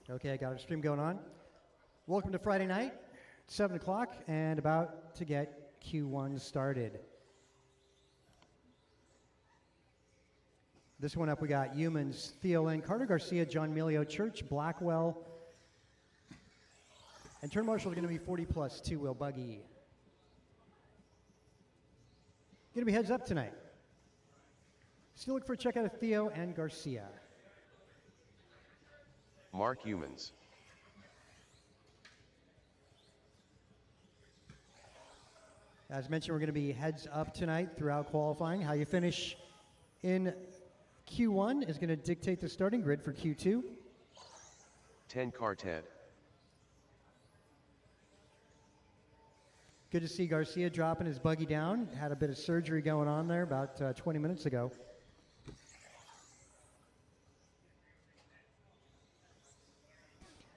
Okay, I got our stream going on. Welcome to Friday night, 7 o'clock, and about to get Q1 started. This one up, we got Humans, Theo Lynn, Carter Garcia, John Milio, Church, Blackwell, and turn marshal are going to be 40 plus two-wheel buggy. Going to be heads up tonight. Still look for a check out of Theo and Garcia. Mark Humans. As mentioned, we're going to be heads up tonight throughout qualifying. How you finish in Q1 is going to dictate the starting grid for Q2. 10 car Ted. Good to see Garcia dropping his buggy down. Had a bit of surgery going on there about 20 minutes ago.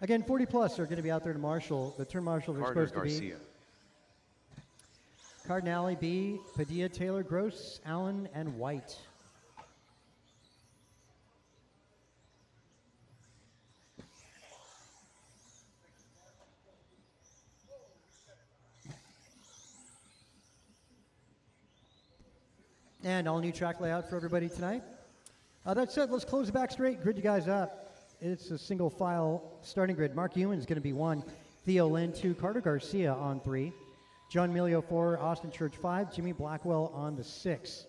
Again, 40 plus are going to be out there to marshal. The turn marshals are supposed to be Cardinale, B, Padilla, Taylor, Gross, Allen, and White. And all new track layout for everybody tonight. That said, let's close the back straight, grid you guys up. It's a single file starting grid. Mark Ewan is going to be 1, Theo Lynn 2, Carter Garcia on 3, John Milio 4, Austin Church 5, Jimmy Blackwell on the 6.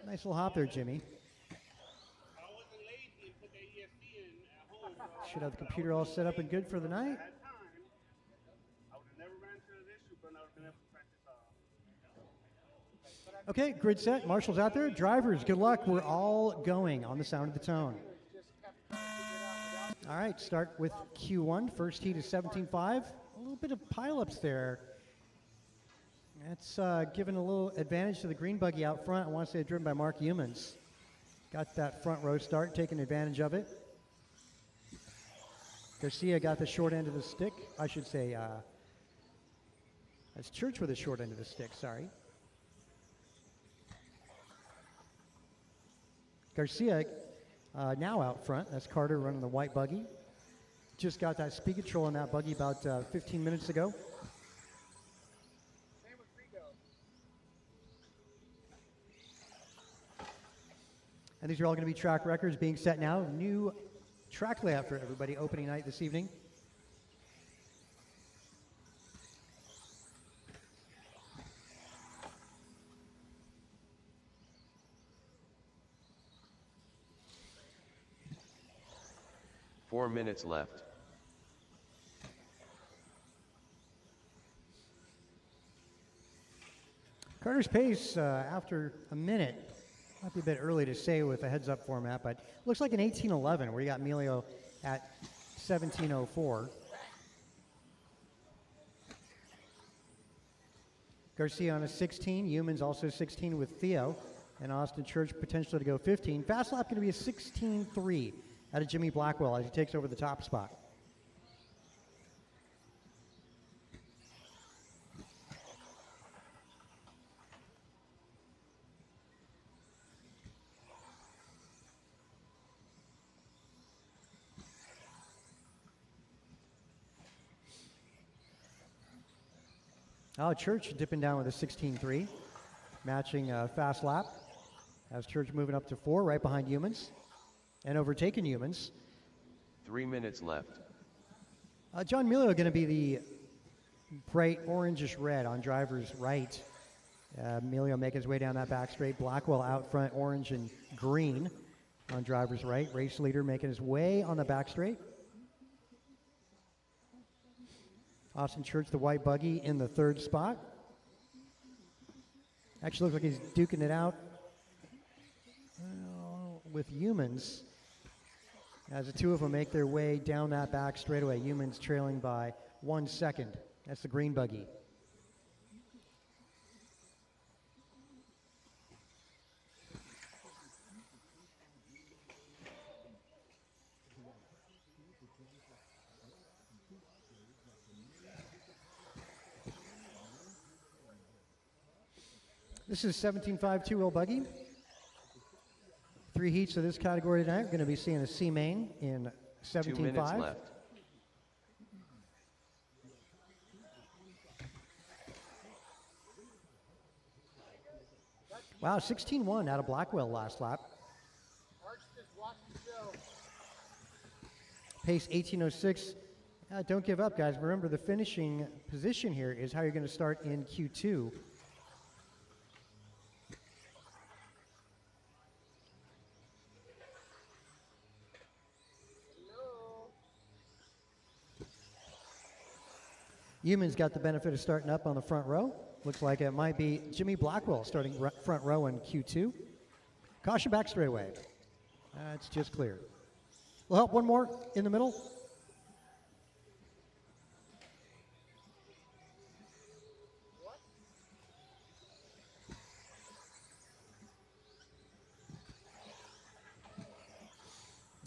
Nice little hop there, Jimmy. Should have the computer all set up and good for the night. Okay, grid set. Marshall's out there. Drivers, good luck. We're all going on the sound of the tone. All right, start with Q1. First heat is 17.5. A little bit of pileups there. That's given a little advantage to the green buggy out front. I want to say driven by Mark Humans. Got that front row start, taking advantage of it. Garcia got the short end of the stick. I should say, that's Church with the short end of the stick, sorry. Garcia now out front. That's Carter running the white buggy. Just got that speed control on that buggy about 15 minutes ago. And these are all going to be track records being set now. New track layout for everybody opening night this evening. Four minutes left. Carter's pace after a minute, might be a bit early to say with a heads-up format, but looks like an 18:11 where you got Milio at 17:04. Garcia on a 16, Humans also 16 with Theo, and Austin Church potentially to go 15. Fast lap going to be a 16:3 out of Jimmy Blackwell as he takes over the top spot. Oh, Church dipping down with a 16.3, matching fast lap. As Church moving up to 4, right behind Humans, and overtaking Humans. 3 minutes left. John Milio going to be the bright orangish red on driver's right. Milio making his way down that back straight. Blackwell out front, orange and green on driver's right. Race leader making his way on the back straight. Austin Church, the white buggy, in the 3rd spot. Actually looks like he's duking it out with Humans as the two of them make their way down that back straightaway. Humans trailing by 1 second. That's the green buggy. This is 17.5 two-wheel buggy. 3 heats of this category tonight. We're going to be seeing a C main in 2 minutes 17.5. left. Wow, 16-1 out of Blackwell last lap. Pace 18.06. Don't give up, guys. Remember, the finishing position here is how you're going to start in Q2. Human's got the benefit of starting up on the front row. Looks like it might be Jimmy Blackwell starting front row in Q2. Caution back straightaway. It's just clear. We'll help one more in the middle.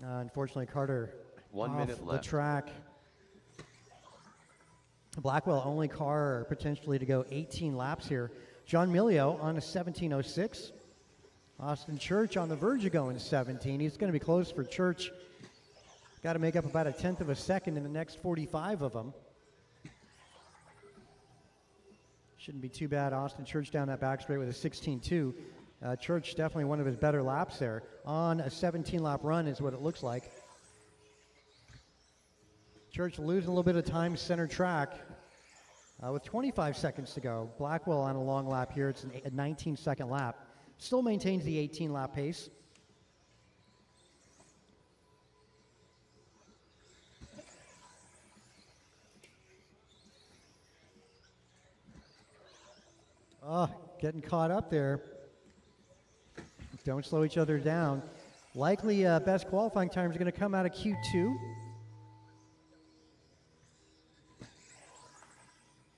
Unfortunately, Carter 1 off minute the left. track. Blackwell, only car potentially to go 18 laps here. John Milio on a 17.06. Austin Church on the verge of going 17. He's going to be close for Church. Got to make up about a tenth of a second in the next 45 of them. Shouldn't be too bad. Austin Church down that back straight with a 16.2. Church definitely one of his better laps there. On a 17-lap run is what it looks like. Church losing a little bit of time center track with 25 seconds to go. Blackwell on a long lap here. It's a 19-second lap. Still maintains the 18-lap pace. Oh, getting caught up there. Don't slow each other down. Likely best qualifying time is going to come out of Q2.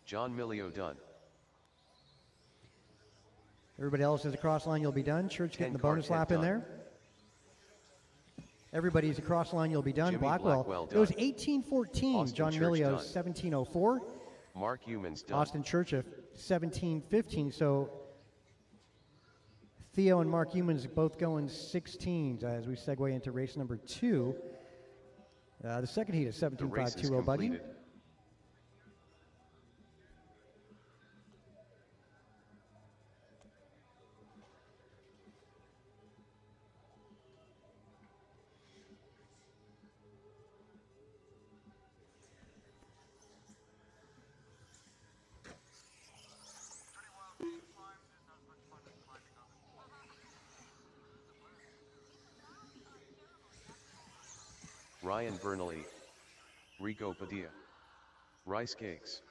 John Milio done. Everybody else is across line, you'll be done. Church getting the 10 car bonus tech lap in done. there. Everybody's across line, you'll be done. Jimmy Blackwell. Blackwell It was done. 18.14. Austin John Church Milio, done. 17.04. Mark Humans done. Austin Church, 17.15. So Theo and Mark Humans both going 16s as we segue into race number 2. The second heat is The race is 17.520 buggy. completed. Ryan Bernally. Rico Padilla. Rice Cakes.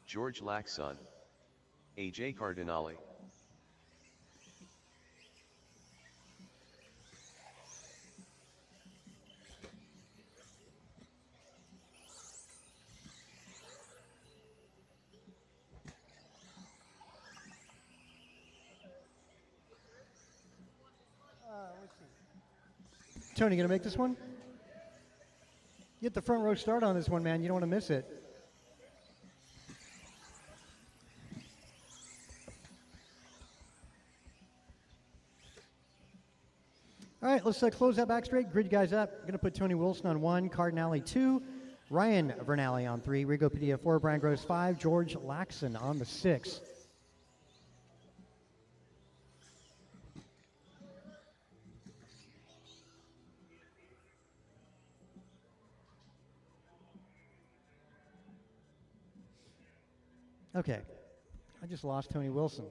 George Laxon. AJ Cardinale. Tony, gonna make this one? Get the front row start on this one, man. You don't want to miss it. All right, let's close that back straight. Grid you guys up. We're going to put Tony Wilson on 1, Cardinale 2, Ryan Vernale on 3, Rigo Padilla 4, Brian Gross 5, George Laxon on the 6. Okay, I just lost Tony Wilson.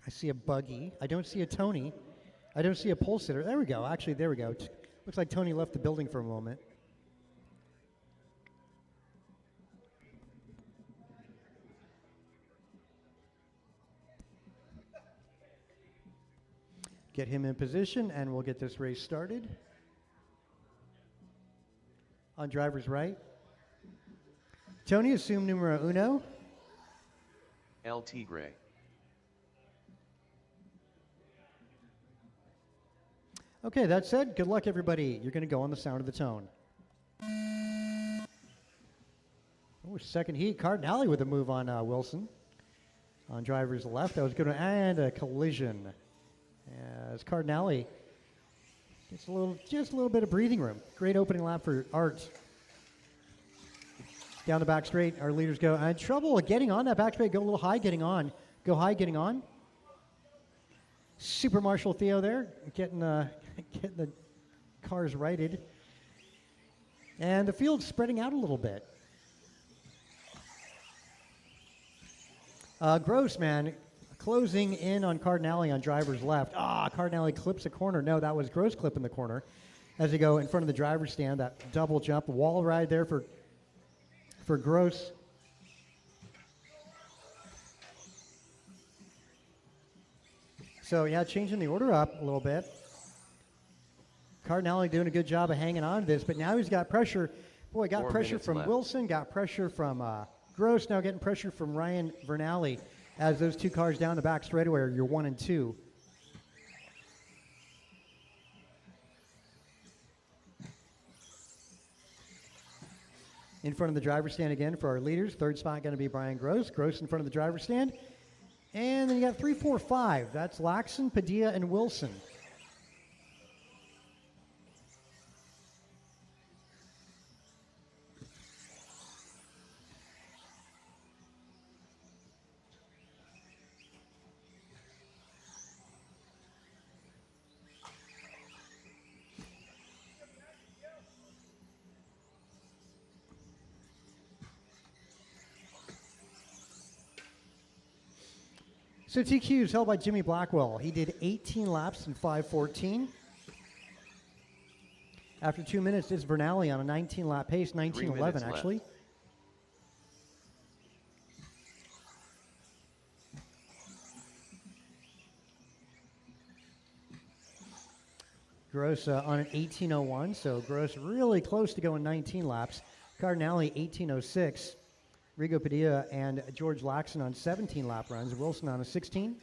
I see a buggy. I don't see a Tony. I don't see a pole sitter. There we go. Actually, there we go. Looks like Tony left the building for a moment. Get him in position, and we'll get this race started. On driver's right, Tony, assume numero uno. El Tigre. Okay, that said, good luck, everybody. You're going to go on the sound of the tone. Oh, second heat, Cardinale with a move on Wilson. On driver's left, that was good, and a collision. As Cardinale gets just a little bit of breathing room. Great opening lap for Art. Down the back straight, our leaders go. And trouble getting on that back straight, go a little high, getting on. Go high, getting on. Super Marshal Theo there, getting the cars righted. And the field's spreading out a little bit. Gross, man, closing in on Cardinale on driver's left. Cardinale clips a corner. No, that was Gross clipping the corner. As they go in front of the driver's stand, that double jump, wall ride there for Gross. So, yeah, changing the order up a little bit. Cardinale doing a good job of hanging on to this, but now he's got pressure. Boy, got 4 pressure minutes from left. Wilson, got pressure from Gross, now getting pressure from Ryan Vernali as those two cars down the back straightaway are your 1 and 2. In front of the driver's stand again for our leaders. Third spot going to be Brian Gross. Gross in front of the driver's stand. And then you got 3, 4, 5. That's Laxon, Padilla, and Wilson. So TQ is held by Jimmy Blackwell. He did 18 laps in 5:14. After 2 minutes, it's Vernali on a 19-lap pace, 19:11 minutes actually. left. Gross on an 18:01, so Gross really close to going 19 laps. Cardinale 18:06. Rigo Padilla and George Laxon on 17 lap runs. Wilson on a 16.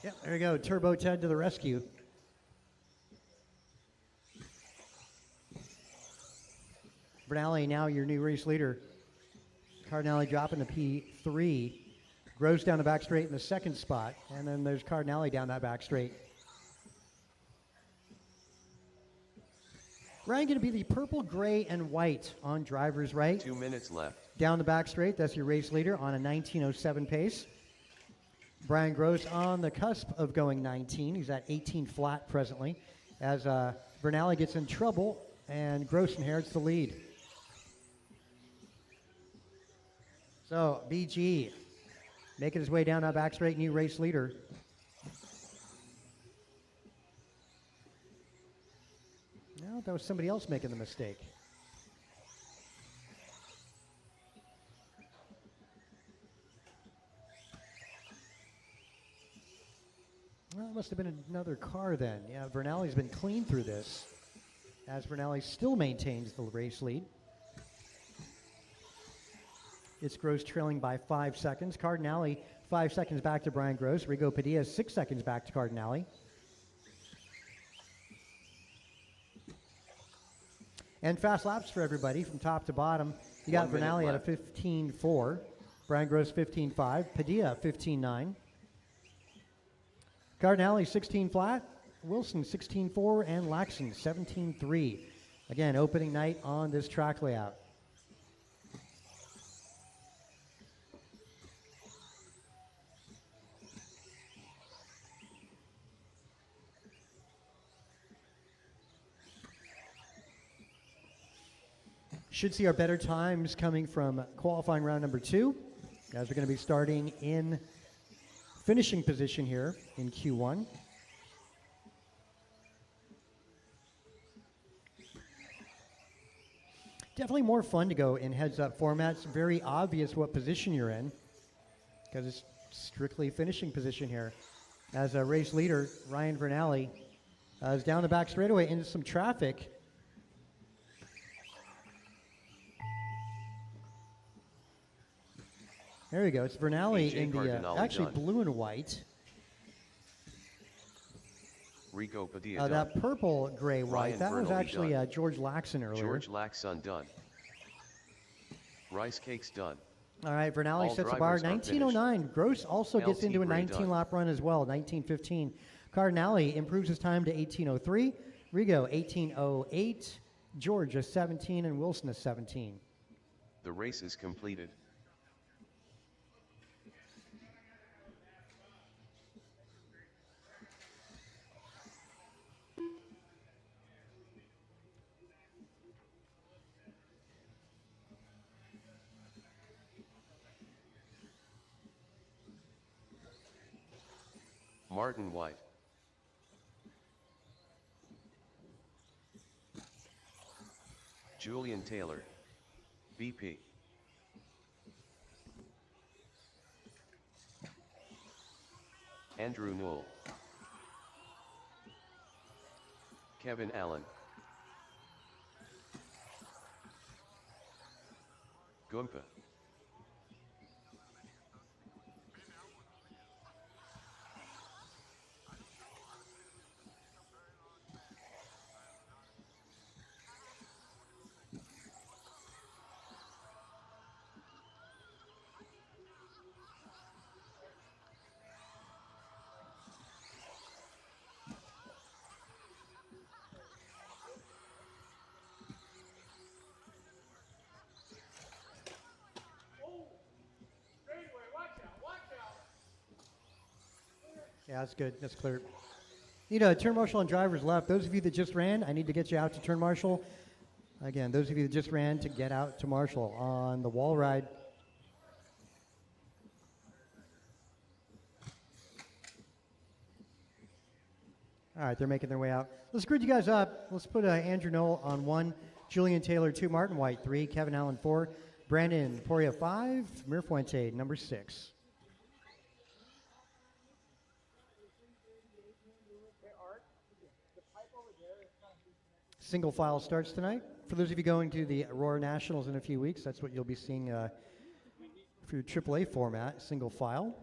Yep, there you go. Turbo Ted to the rescue. Vernali now your new race leader. Cardinale dropping to P3. Gross down the back straight in the second spot. And then there's Cardinale down that back straight. Ryan going to be the purple, gray, and white on driver's right. 2 minutes left. Down the back straight, that's your race leader on a 19:07 pace. Brian Gross on the cusp of going 19. He's at 18 flat presently. As Vernali gets in trouble and Gross inherits the lead. So, BG making his way down that back straight, new race leader. No, that was somebody else making the mistake. Well, it must have been another car then. Yeah, Vernali's been clean through this, as Vernali still maintains the race lead. It's Gross trailing by 5 seconds. Cardinale 5 seconds back to Brian Gross. Rigo Padilla 6 seconds back to Cardinale. And fast laps for everybody from top to bottom. You got 1 minute Vernali at a left. 15.4. Brian Gross 15.5. Padilla 15.9. Cardinale 16 flat. Wilson 16.4. And Laxon 17.3. Again, opening night on this track layout. Should see our better times coming from qualifying round number 2, as we're going to be starting in finishing position here in Q1. Definitely more fun to go in heads-up formats. Very obvious what position you're in because it's strictly finishing position here. As a race leader, Ryan Vernali is down the back straightaway into some traffic. There we go. It's Vernali AJ in the Cardinale actually done. blue and white. Rico Padilla done. That purple, gray, white. Ryan That was Vernali actually done. George Laxon earlier. George Laxon done. Rice Cakes done. All right, Vernali All sets the bar. drivers are 1909. Gross also gets LT into a Gray done. 19-lap run as well. 1915. Cardinale improves his time to 1803. Rigo 1808. George a 17 and Wilson a 17. The race is completed. Martin White. Julian Taylor. BP. Andrew Newell. Kevin Allen. Gumpa. Yeah, that's good. That's clear. You know, turn marshal and drivers left. Those of you that just ran, I need to get you out to turn marshal. Again, those of you that just ran to get out to marshal on the wall ride. All right, they're making their way out. Let's grid you guys up. Let's put Andrew Knoll on 1, Julian Taylor 2, Martin White 3, Kevin Allen 4, Brandon Poria 5, Mirfuente number 6. Single file starts tonight. For those of you going to the Aurora Nationals in a few weeks, that's what you'll be seeing for your AAA format, single file.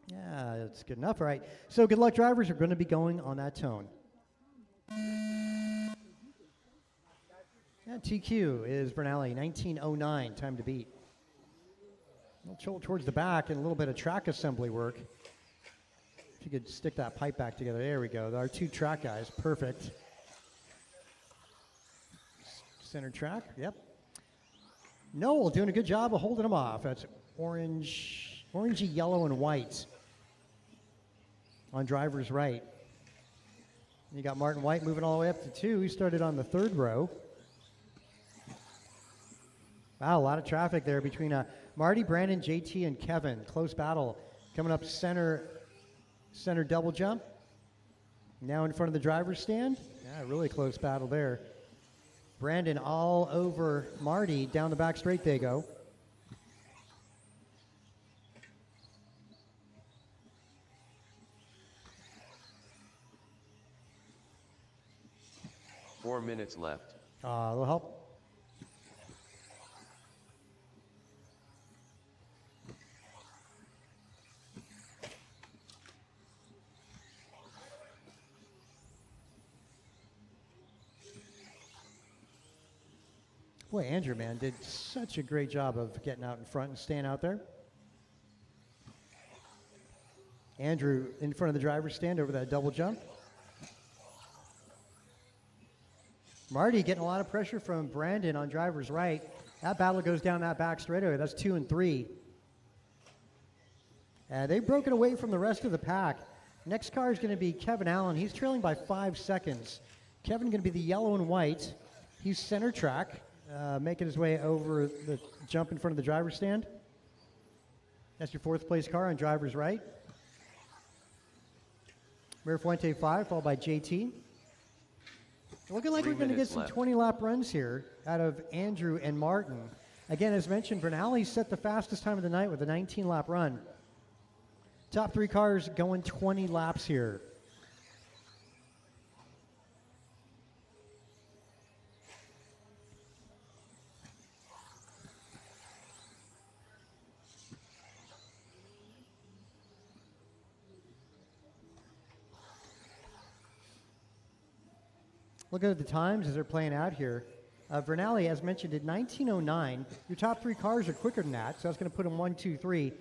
Yeah, that's good enough. All right. So good luck, drivers. Are going to be going on that tone. Yeah, TQ is Bernali, 1909, time to beat. A little towards the back and a little bit of track assembly work. If you could stick that pipe back together. There we go. Our 2 track guys. Perfect. Center track. Yep. Noel doing a good job of holding them off. That's orange, orangey, yellow, and white on driver's right. You got Martin White moving all the way up to 2. He started on the 3rd row. Wow, a lot of traffic there between Marty, Brandon, JT, and Kevin. Close battle coming up center double jump. Now in front of the driver's stand. Yeah, really close battle there. Brandon all over Marty. Down the back straight they go. Four minutes left. A little help. Boy, Andrew, man, did such a great job of getting out in front and staying out there. Andrew in front of the driver's stand over that double jump. Marty getting a lot of pressure from Brandon on driver's right. That battle goes down that back straightaway. That's 2 and 3. They've broken away from the rest of the pack. Next car is going to be Kevin Allen. He's trailing by 5 seconds. Kevin going to be the yellow and white. He's center track, making his way over the jump in front of the driver's stand. That's your 4th place car on driver's right. Mirfuente 5, followed by JT. Looking like 3 we're going to get minutes some left. 20-lap runs here out of Andrew and Martin. Again, as mentioned, Vernali set the fastest time of the night with a 19-lap run. Top 3 cars going 20 laps here. Looking at the times as they're playing out here. Vernali, as mentioned, did 19:09. Your top 3 cars are quicker than that, so that's going to put them 1, 2, 3.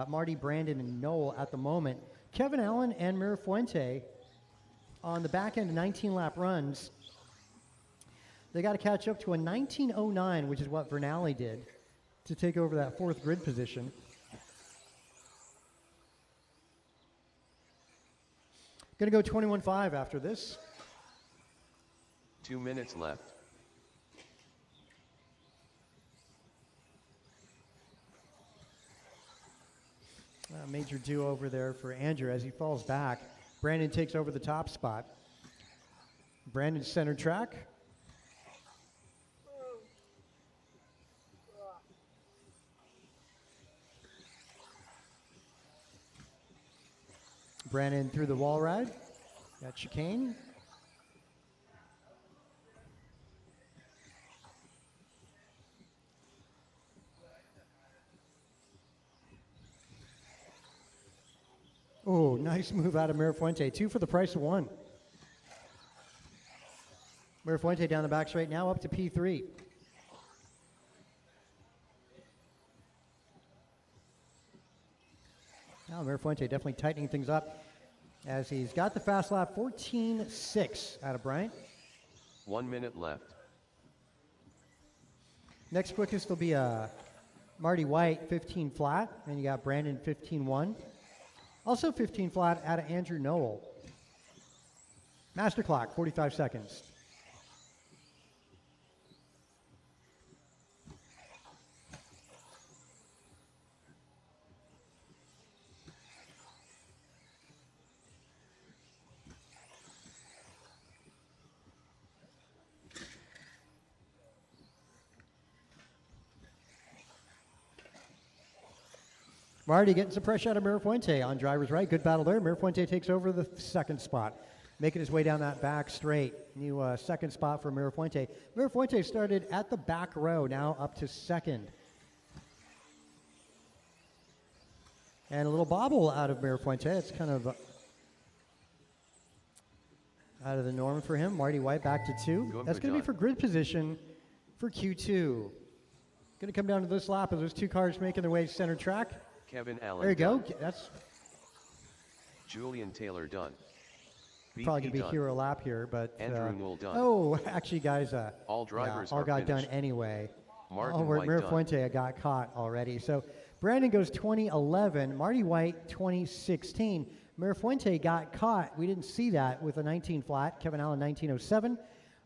Marty, Brandon, and Noel at the moment. Kevin Allen and Mirafuente on the back end of 19-lap runs. They got to catch up to a 19:09, which is what Vernali did, to take over that 4th grid position. Going to go 21.5 after this. 2 minutes left. Major do-over there for Andrew as he falls back. Brandon takes over the top spot. Brandon center track. Brandon through the wall ride. Got chicane. Oh, nice move out of Mirafuente. 2 for the price of 1. Mirafuente down the back straight now up to P3. Now Mirafuente definitely tightening things up as he's got the fast lap. 14.6 out of Bryant. 1 minute left. Next quickest will be Marty White, 15 flat. And you got Brandon, 15.1. Also 15 flat out of Andrew Noel. Master clock, 45 seconds. Marty getting some pressure out of Mirafuente on driver's right. Good battle there. Mirafuente takes over the 2nd spot, making his way down that back straight. New 2nd spot for Mirafuente. Mirafuente started at the back row, now up to 2nd. And a little bobble out of Mirafuente. It's kind of out of the norm for him. Marty White back to 2. That's going to be for grid position for Q2. Going to come down to this lap as those 2 cars making their way to center track. Kevin Allen. There you go. done. That's Julian Taylor done. probably BP going to be done. hero lap here, but Andrew Noel done. oh, actually, guys, All drivers all are got finished. done anyway. Martin where White done. Mirafuente got caught already. So Brandon goes 2011. Marty White 2016. Mirafuente got caught. We didn't see that with a 19 flat. Kevin Allen 1907.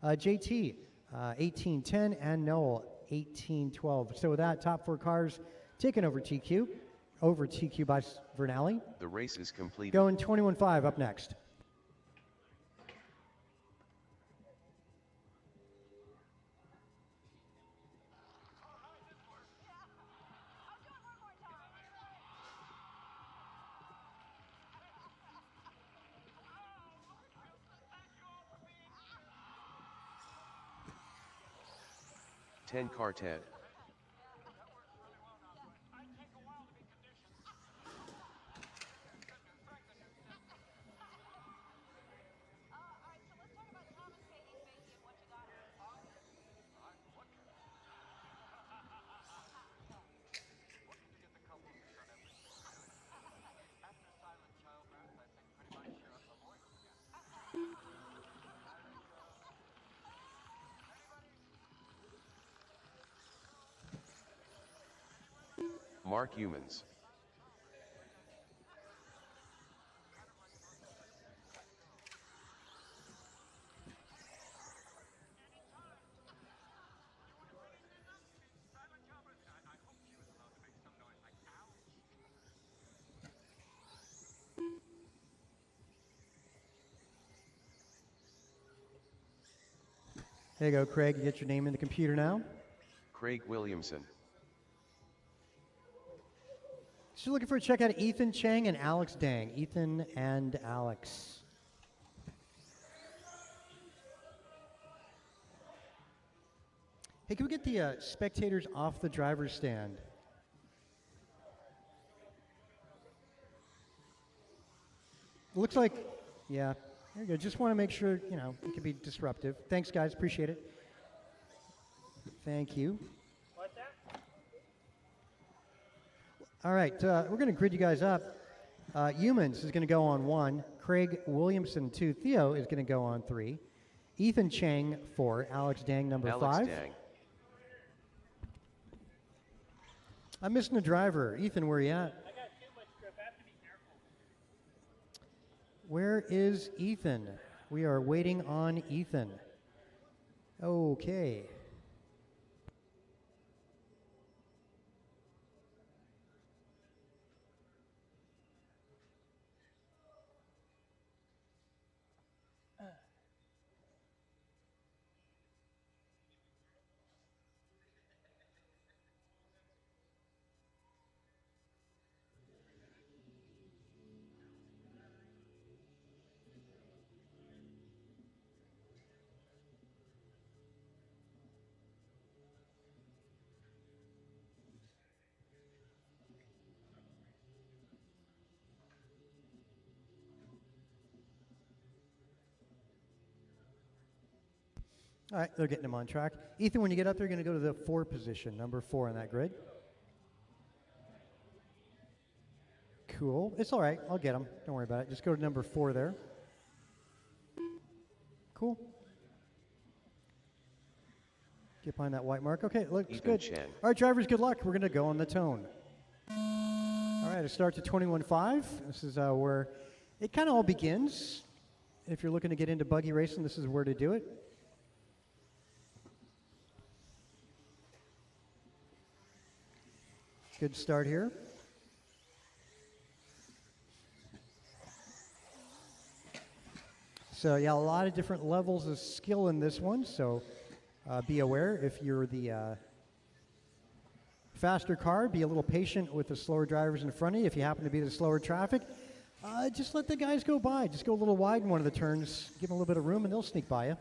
JT 1810 and Noel 1812. So with that, top 4 cars taking over TQ. Over TQ by Vernali. The race is completed. Going 21.5 up next. Ten car Ted. Mark Humans. There you go, Craig. You get your name in the computer now. Craig Williamson. So looking for a check out of Ethan Chang and Alex Dang. Ethan and Alex. Hey, can we get the spectators off the driver's stand? Looks like, yeah, there you go. Just want to make sure, you know, it can be disruptive. Thanks, guys. Appreciate it. Thank you. What's that? All right, we're going to grid you guys up. Humans is going to go on 1. Craig Williamson 2. Theo is going to go on 3. Ethan Chang 4. Alex Dang number Alex 5. Dang. I'm missing a driver. Ethan, where are you at? I got too much grip. I have to be careful. Where is Ethan? We are waiting on Ethan. Okay. All right, they're getting him on track. Ethan, when you get up there, you're going to go to the 4 position, number 4 on that grid. Cool. It's all right. I'll get him. Don't worry about it. Just go to number 4 there. Cool. Get behind that white mark. Okay, looks Ethan good. Chen. All right, drivers, good luck. We're going to go on the tone. All right, it starts at 21.5. This is where it kind of all begins. If you're looking to get into buggy racing, this is where to do it. Good start here. So yeah, a lot of different levels of skill in this one, so be aware if you're the faster car, be a little patient with the slower drivers in front of you. If you happen to be the slower traffic, just let the guys go by. Just go a little wide in one of the turns, give them a little bit of room and they'll sneak by you.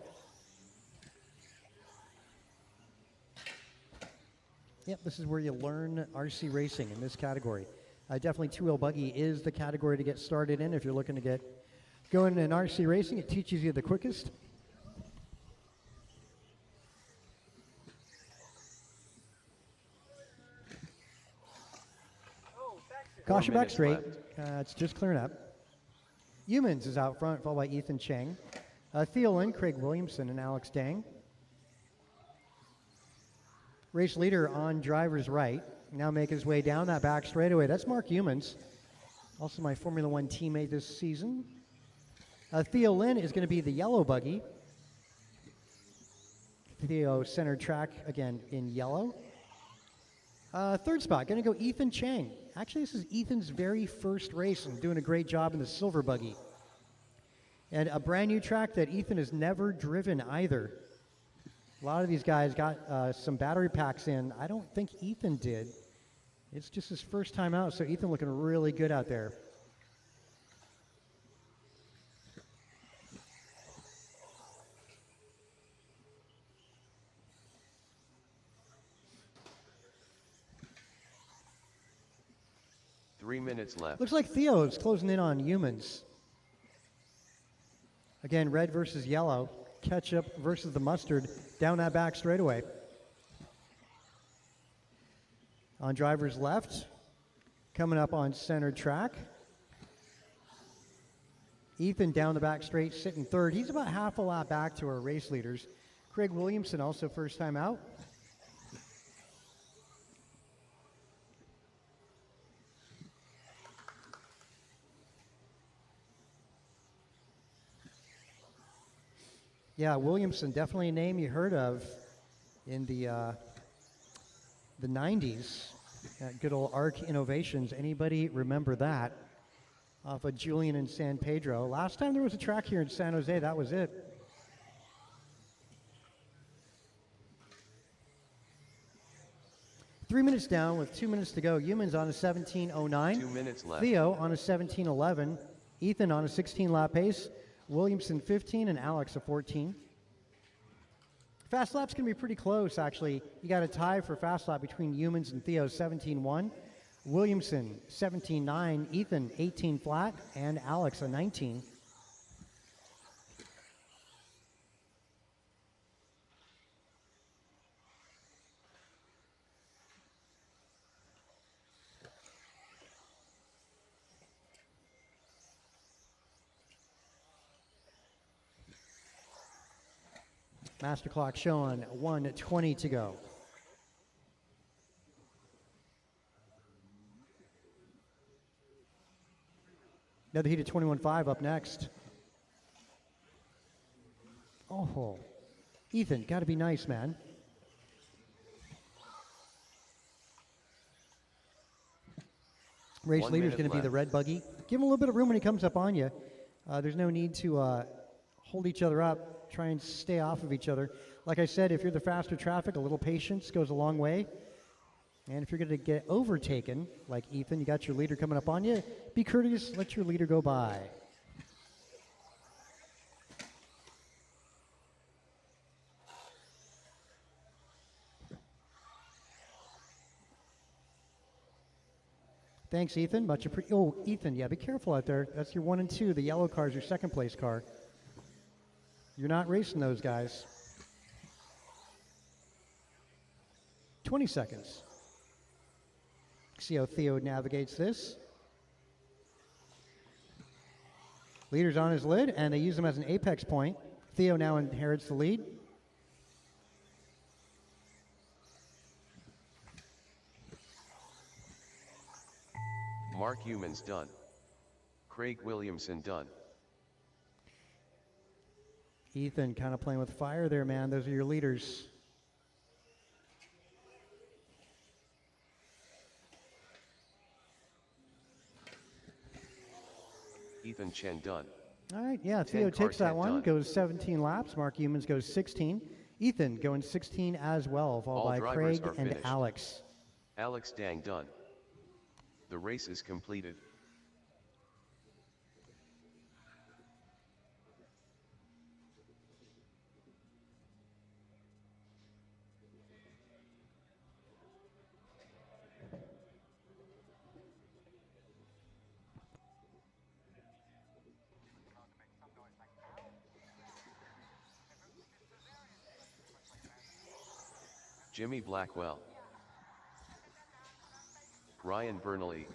Yep, this is where you learn RC racing in this category. Definitely two-wheel buggy is the category to get started in if you're looking to get going in RC racing. It teaches you the quickest. Caution back minutes straight. left. It's just clearing up. Humans is out front, followed by Ethan Chang. Theo Lin, Craig Williamson, and Alex Dang. Race leader on driver's right. Now make his way down that back straightaway. That's Mark Humans, also my Formula One teammate this season. Theo Lin is going to be the yellow buggy. Theo center track again in yellow. Third spot, going to go Ethan Chang. Actually, this is Ethan's very first race and doing a great job in the silver buggy. And a brand new track that Ethan has never driven either. A lot of these guys got some battery packs in. I don't think Ethan did. It's just his first time out, so Ethan looking really good out there. Three minutes left. Looks like Theo is closing in on Humans. Again, red versus yellow. Ketchup versus the mustard down that back straightaway. On driver's left, coming up on center track. Ethan down the back straight, sitting third. He's about half a lap back to our race leaders. Craig Williamson also first time out. Yeah, Williamson, definitely a name you heard of in the 90s. Good old ARC Innovations. Anybody remember that? Off of Julian and San Pedro. Last time there was a track here in San Jose, that was it. 3 minutes down with 2 minutes to go. Humans on a 17:09. 2 minutes left. Theo on a 17:11. Ethan on a 16-lap pace. Williamson 15 and Alex a 14. Fast lap's going to be pretty close, actually. You got a tie for fast lap between Humans and Theo 17:1. Williamson 17:9. Ethan 18 flat and Alex a 19. Master clock showing 1:20 to go. Another heat of 21.5 up next. Oh, Ethan, got to be nice, man. Race 1 leader's minute going to be the left. red buggy. Give him a little bit of room when he comes up on you. There's no need to hold each other up, try and stay off of each other. Like I said, if you're the faster traffic, a little patience goes a long way. And if you're going to get overtaken, like Ethan, you got your leader coming up on you, be courteous, let your leader go by. Thanks, Ethan. Much appreciated. Oh, Ethan, yeah, be careful out there. That's your 1 and 2. The yellow car is your second place car. You're not racing those guys. 20 seconds. See how Theo navigates this. Leader's on his lid, and they use him as an apex point. Theo now inherits the lead. Mark Humans done. Craig Williamson done. Ethan kind of playing with fire there, man. Those are your leaders. Ethan Chen done. All right, yeah, 10 Theo car takes that 10 one, done. goes 17 laps. Mark Humans goes 16. Ethan going 16 as well, followed All by drivers Craig are and finished. Alex. Alex Dang done. The race is completed. Jimmy Blackwell. Ryan Bernally.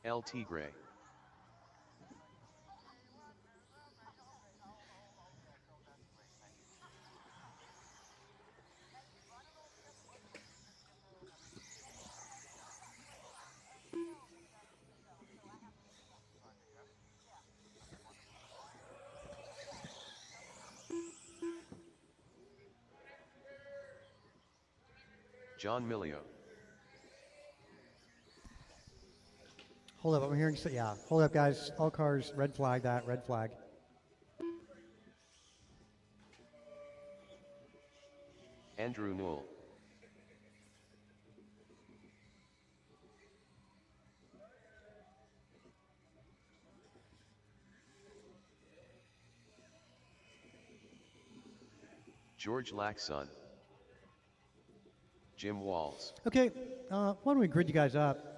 El Tigre. John Milio. Hold up, I'm hearing, yeah, hold up, guys. All cars, red flag that, red flag. Andrew Newell. George Laxon. Jim Walls. Okay, why don't we grid you guys up?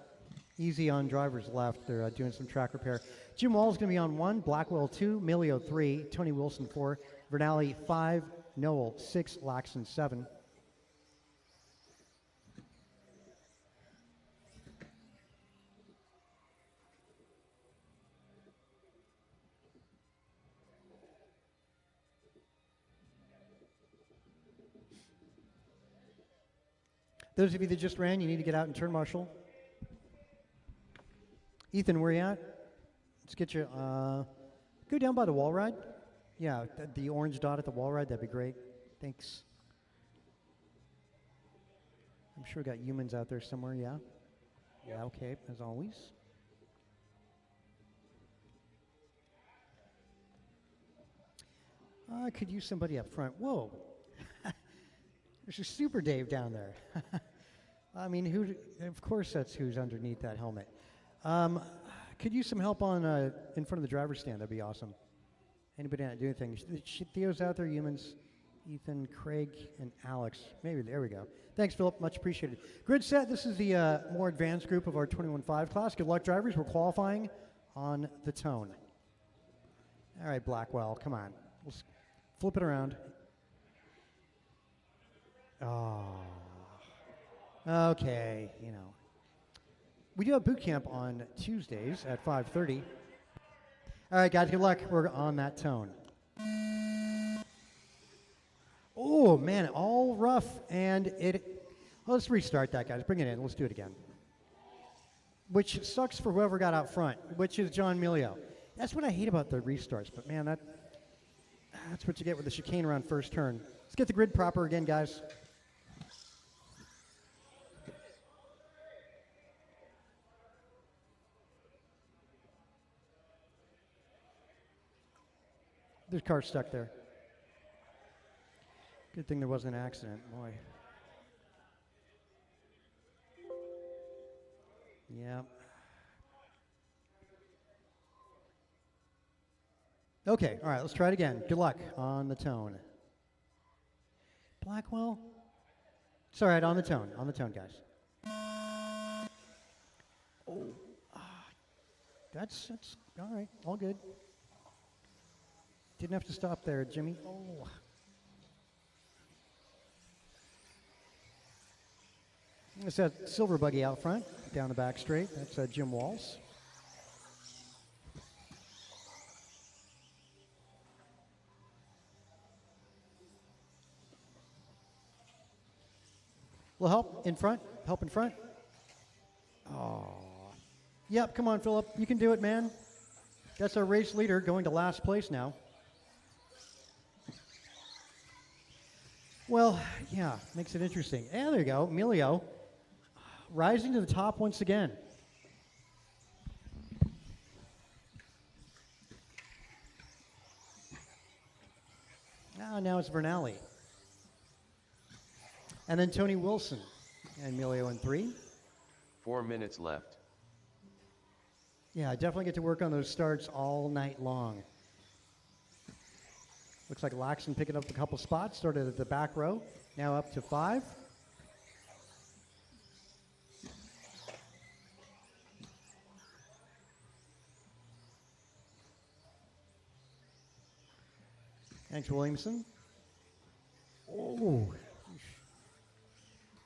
Easy on drivers left. They're doing some track repair. Jim Wall's going to be on 1, Blackwell 2, Milio 3, Tony Wilson 4, Vernali 5, Noel 6, Laxon 7. Those of you that just ran, you need to get out and turn marshal. Ethan, where you at? Let's get you, go down by the wall ride. Yeah, the orange dot at the wall ride, that'd be great. Thanks. I'm sure we got humans out there somewhere, yeah? Yeah, okay, as always. I could use somebody up front. Whoa. There's a Super Dave down there. I mean, of course that's who's underneath that helmet. Could use some help on in front of the driver's stand. That'd be awesome. Anybody not do anything? Theo's out there, humans. Ethan, Craig, and Alex. Maybe, there we go. Thanks, Philip. Much appreciated. Grid set. This is the more advanced group of our 21.5 class. Good luck, drivers. We're qualifying on the tone. All right, Blackwell, come on. Let's flip it around. Oh. Okay, you know. We do have boot camp on Tuesdays at 5:30. All right, guys, good luck. We're on that tone. Oh, man, all rough, and let's restart that, guys. Bring it in. Let's do it again. Which sucks for whoever got out front, which is John Milio. That's what I hate about the restarts, but, man, that's what you get with the chicane around first turn. Let's get the grid proper again, guys. There's a car stuck there. Good thing there wasn't an accident, boy. Yeah. Okay, all right, let's try it again. Good luck on the tone. Blackwell? It's all right, on the tone, guys. Oh, that's all right, all good. Didn't have to stop there, Jimmy. Oh. It's that silver buggy out front, down the back straight. That's Jim Walls. Well, help in front. Help in front. Oh. Yep, come on, Philip. You can do it, man. That's our race leader going to last place now. Well, yeah, makes it interesting. And there you go, Milio, rising to the top once again. Now it's Vernali. And then Tony Wilson and Milio in 3. 4 minutes left. Yeah, I definitely get to work on those starts all night long. Looks like Laxon picking up a couple spots. Started at the back row, now up to 5. Thanks, Williamson. Oh.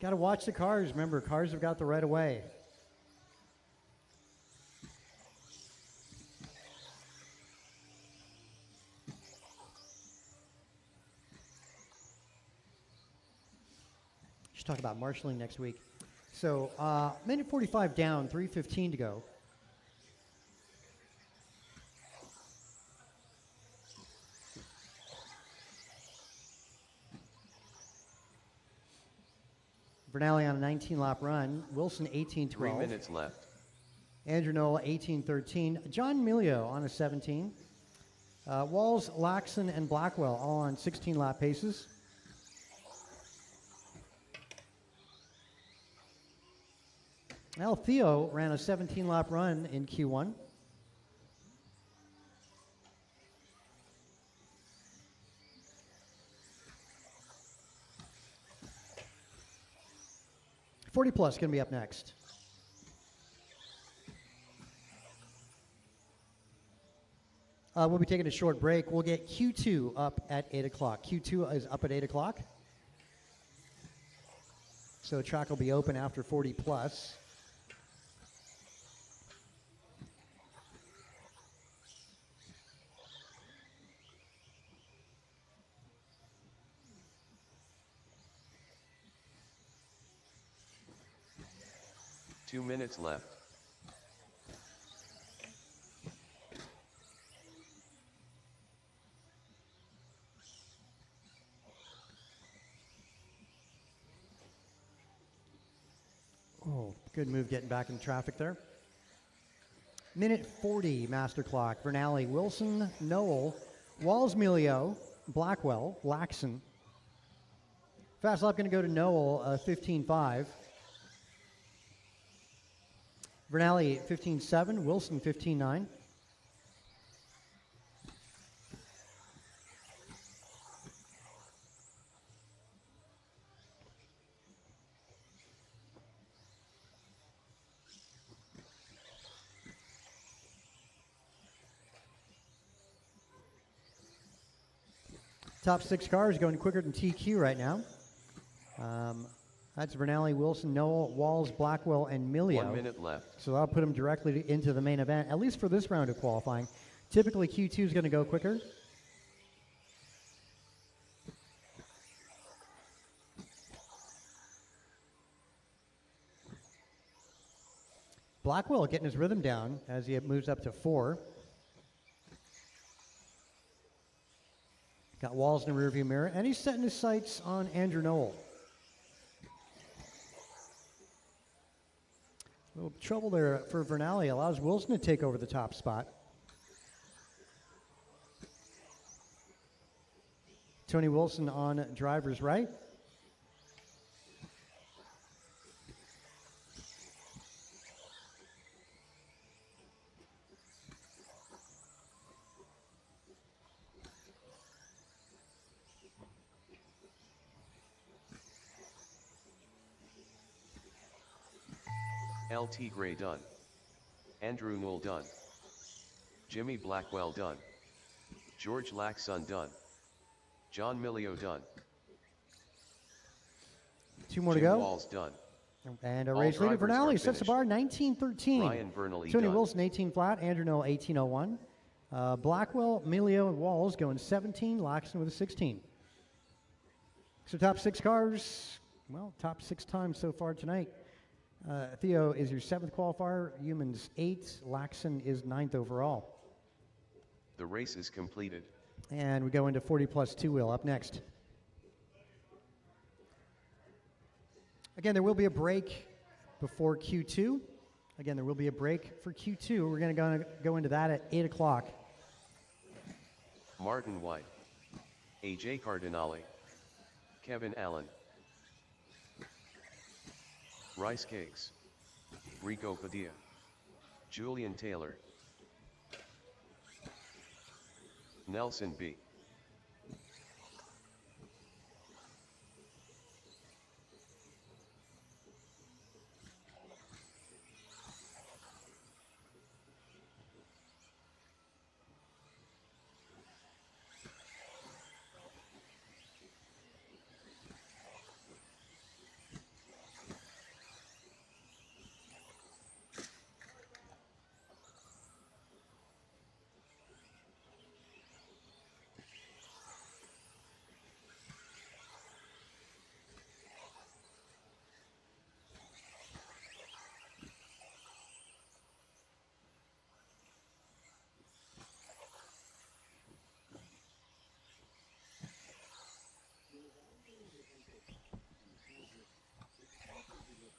Got to watch the cars. Remember, cars have got the right of way. Should talk about marshalling next week. So, minute 45 down, 3:15 to go. Vernali on a 19-lap run. Wilson 18-12. 3 minutes left. Andrew Knoll 18-13. John Milio on a 17. Walls, Laxon, and Blackwell all on 16-lap paces. Al Theo ran a 17-lap run in Q1. $40 plus going to be up next. We'll be taking a short break. We'll get Q2 up at 8 o'clock. Q2 is up at 8 o'clock. So the track will be open after 40 plus. Two minutes left. Good move getting back in traffic there. Minute 40 master clock. Vernali, Wilson, Noel, Walls, Melio, Blackwell, Laxon. Fast lap going to go to Noel, 15.5. Vernali 15.7, Wilson 15.9. Top 6 cars going quicker than TQ right now. That's Vernali, Wilson, Noel, Walls, Blackwell, and Milio. 1 minute left. So that'll put them directly into the main event, at least for this round of qualifying. Typically, Q2 is going to go quicker. Blackwell getting his rhythm down as he moves up to 4. Got Walls in the rearview mirror, and he's setting his sights on Andrew Noel. A little trouble there for Vernali. Allows Wilson to take over the top spot. Tony Wilson on driver's right. LT Gray done. Andrew Knoll done. Jimmy Blackwell done. George Laxon done. John Milio done. 2 more to Jim go. Walls done. And a All race leader. drivers Vernali are sets the finished. bar 19.13. Ryan Vernally Tony done. Wilson 18 flat. Andrew Noel 18.01. Blackwell, Milio, and Walls going 17. Laxon with a 16. So top 6 cars. Well, top 6 times so far tonight. Theo is your 7th qualifier. Humans 8. Laxon is 9th overall. The race is completed. And we go into 40 plus 2 wheel up next. Again, there will be a break before Q2. Again, there will be a break for Q2. We're going to go into that at 8 o'clock. Martin White. AJ Cardinale. Kevin Allen. Rice Cakes. Rico Padilla. Julian Taylor. Nelson B.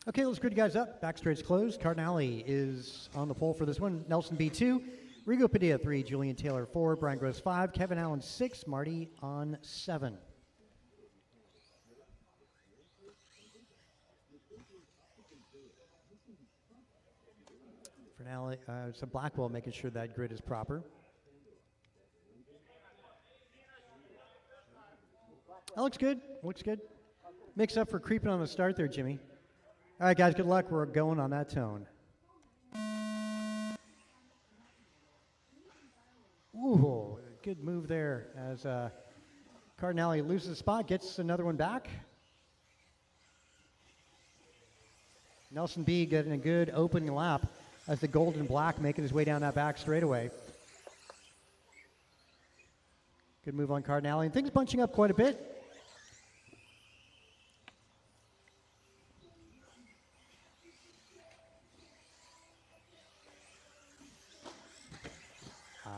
Okay, let's grid you guys up. Back straight's closed. Cardinale is on the pole for this one. Nelson B2. Rigo Padilla 3. Julian Taylor 4. Brian Gross 5. Kevin Allen 6. Marty on 7. Vernali, so Blackwell making sure that grid is proper. That looks good. Looks good. Makes up for creeping on the start there, Jimmy. All right, guys, good luck. We're going on that tone. Ooh, good move there as Cardinale loses a spot, gets another one back. Nelson B getting a good opening lap as the Golden Black making his way down that back straightaway. Good move on Cardinale, and things bunching up quite a bit.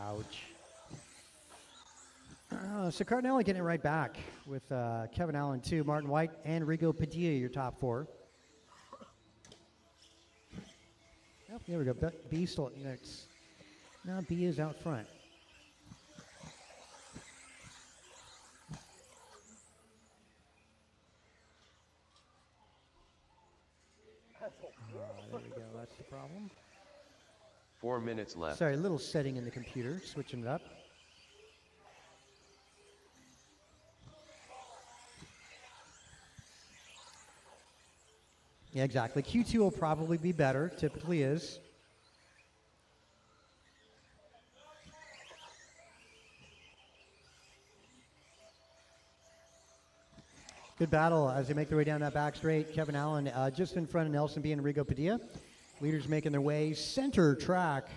Ouch. So Cardinale getting it right back with Kevin Allen 2, Martin White, and Rigo Padilla, your top 4. There we go. B still. Now B is out front. There we go. That's the problem. 4 minutes left. Sorry, a little setting in the computer. Switching it up. Yeah, exactly. Q2 will probably be better. Typically is. Good battle as they make their way down that back straight. Kevin Allen just in front of Nelson B and Rigo Padilla. Leaders making their way center track.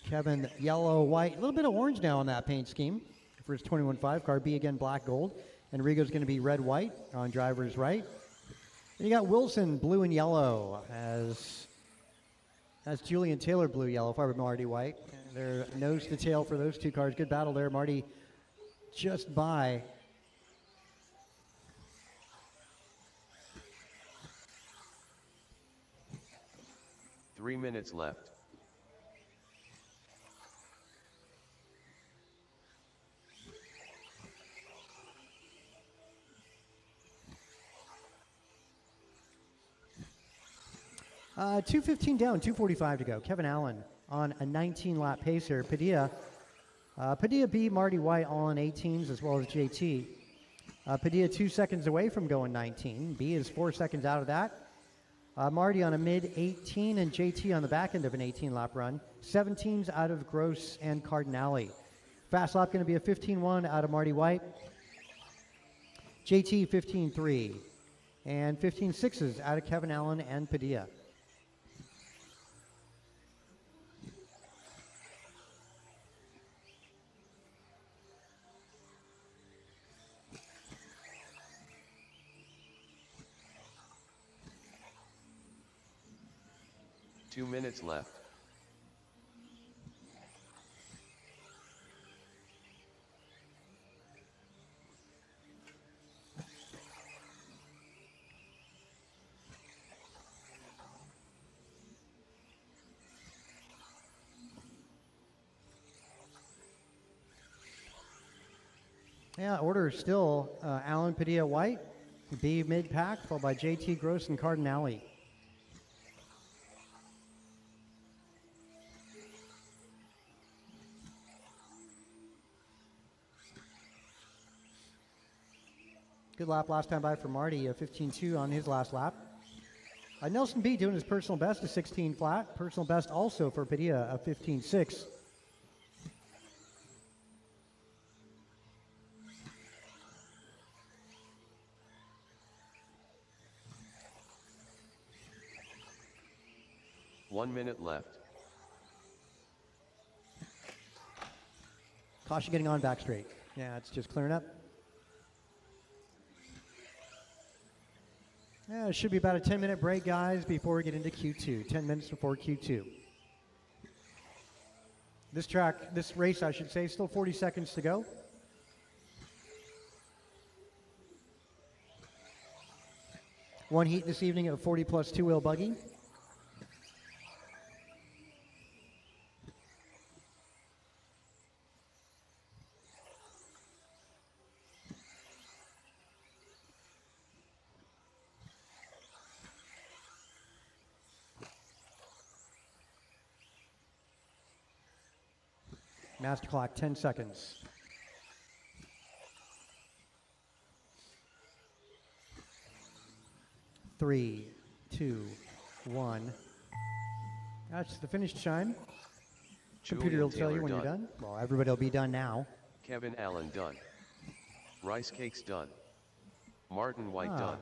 Kevin yellow, white, a little bit of orange now on that paint scheme for his 21.5 car. B again black gold. And Rigo's going to be red white on driver's right. And you got Wilson blue and yellow as Julian Taylor blue yellow for Marty White. They're nose to tail for those two cars. Good battle there. Marty just by. Three minutes left. Uh, 2:15 down, 2:45 to go. Kevin Allen on a 19-lap pace here. Padilla beat Marty White all in 18s as well as JT. Padilla 2 seconds away from going 19. B is 4 seconds out of that. Marty on a mid-18 and JT on the back end of an 18-lap run. 17s out of Gross and Cardinale. Fast lap going to be a 15-1 out of Marty White. JT 15-3. And 15-6s out of Kevin Allen and Padilla. Two minutes left. Yeah, order still Allen, Padilla, White. B mid-pack, followed by JT, Gross, and Cardinale. Good lap last time by for Marty, a 15-2 on his last lap. Nelson B doing his personal best, a 16 flat. Personal best also for Padilla, a 15-6. One minute left. Caution getting on back straight. Yeah, it's just clearing up. Yeah, it should be about a 10-minute break, guys, before we get into Q2. 10 minutes before Q2. This race, I should say, still 40 seconds to go. One heat this evening of 40 plus two-wheel buggy. Master clock, 10 seconds. Three, two, one. That's the finished chime. Computer Julian will tell you Taylor when you're done. done. Well, everybody will be done now. Kevin Allen done. Rice Cakes done. Martin White done.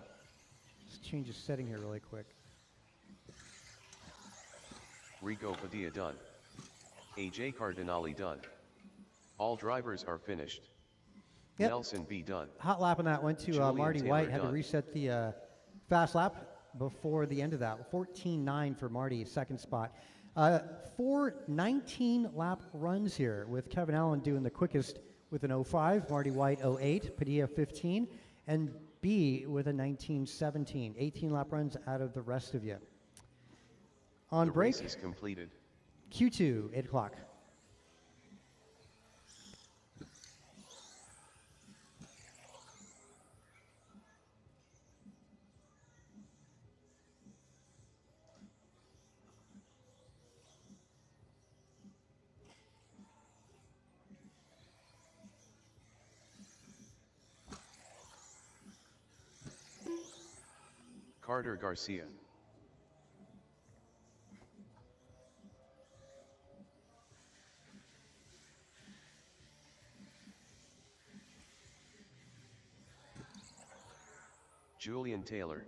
Let's change the setting here really quick. Rigo Padilla done. AJ Cardinale done. All drivers are finished. Yep. Nelson B done. Hot lap on that went to Julian Marty Taylor White. Had to done. reset the fast lap before the end of that. 14.9 for Marty, second spot. 4 19-lap runs here with Kevin Allen doing the quickest with an 05, Marty White 08, Padilla 15, and B with a 19-17. 18-lap runs out of the rest of you. On The break, race is completed. Q2, 8 o'clock. Carter Garcia. Julian Taylor.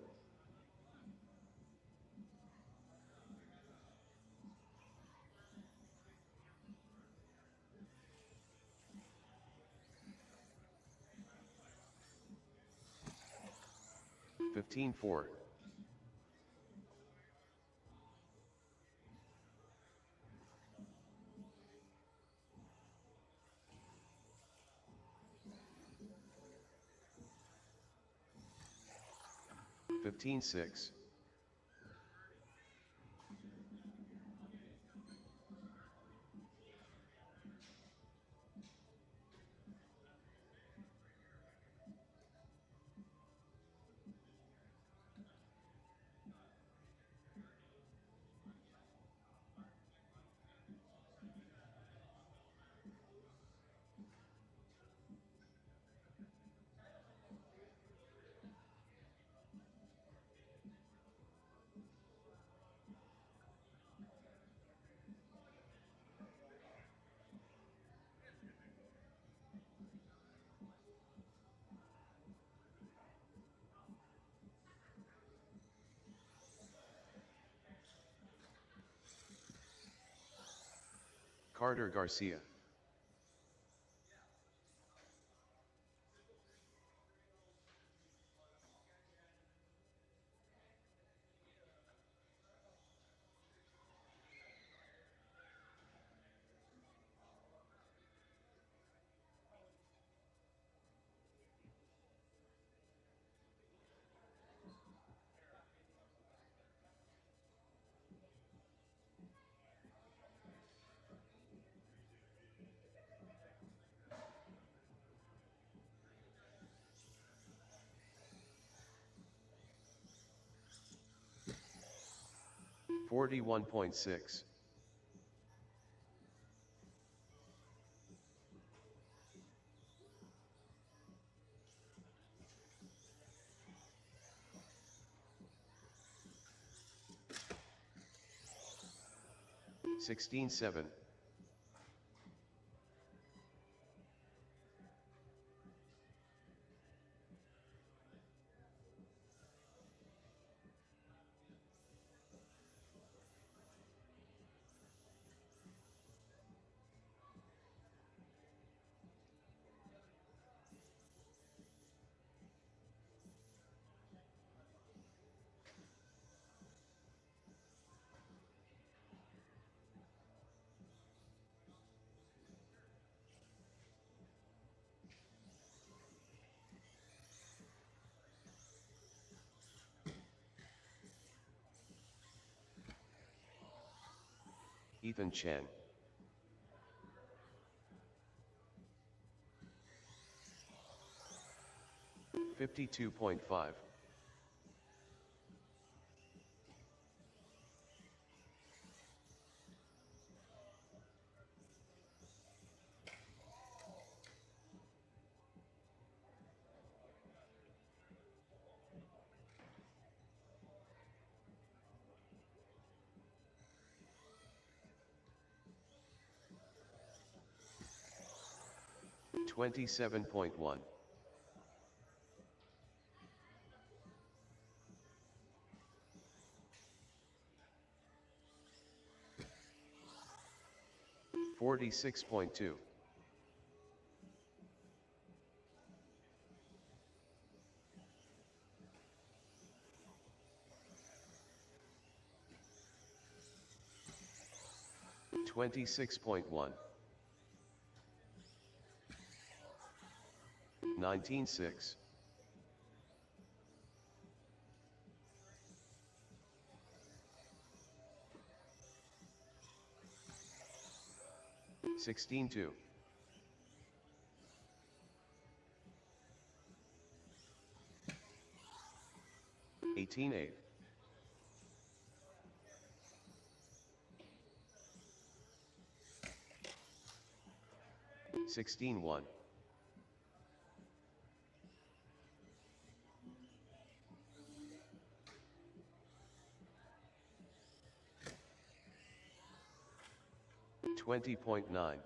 Fifteen four. Fifteen six. 'Carter Garcia. $41.6. $16.7. Ethan Chen. $52.5. $27.1. $46.2. $26.1. 19.6. 16-2. 18-8. 16-1. 20.9.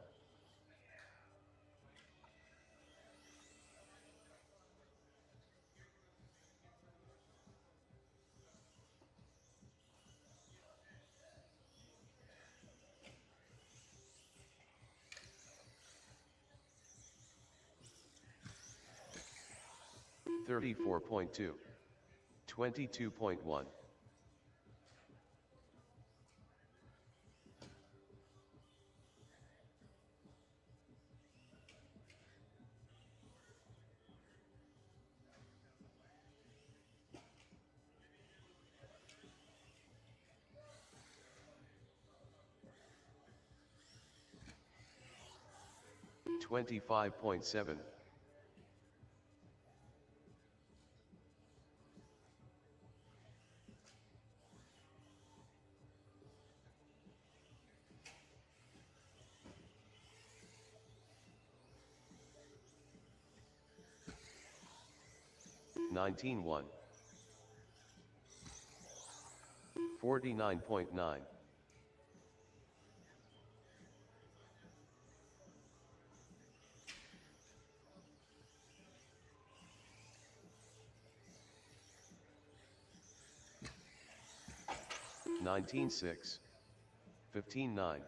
34.2. 22.1. 25.7. 19-1. 49.9. 19-6. 15-9.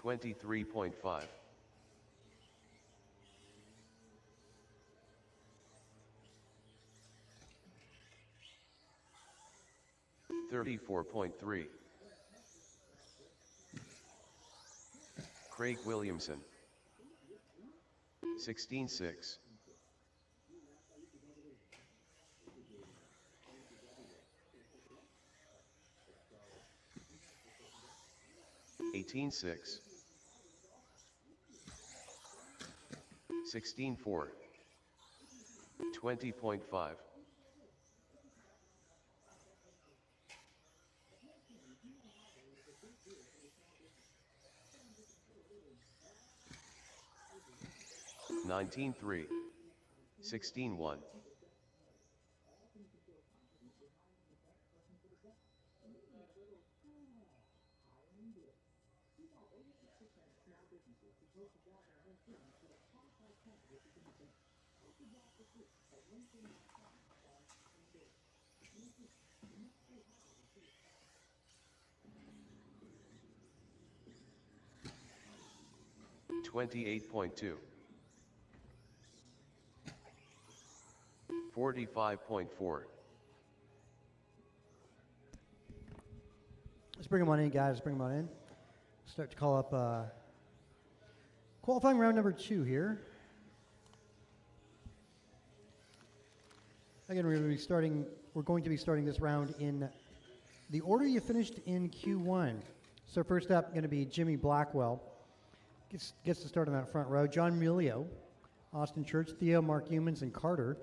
23.5. 34.3. Craig Williamson. 16-6. 18-6. 16-4. 20.5. 19-3. 16-1. 28.2. 45.4. Let's bring them on in, guys. Bring them on in. Start to call up qualifying round number 2 here. Again, we're going to be starting this round in the order you finished in Q1. So first up, going to be Jimmy Blackwell. Gets to start on that front row. John Mulio, Austin Church, Theo, Mark Humans, and Carter.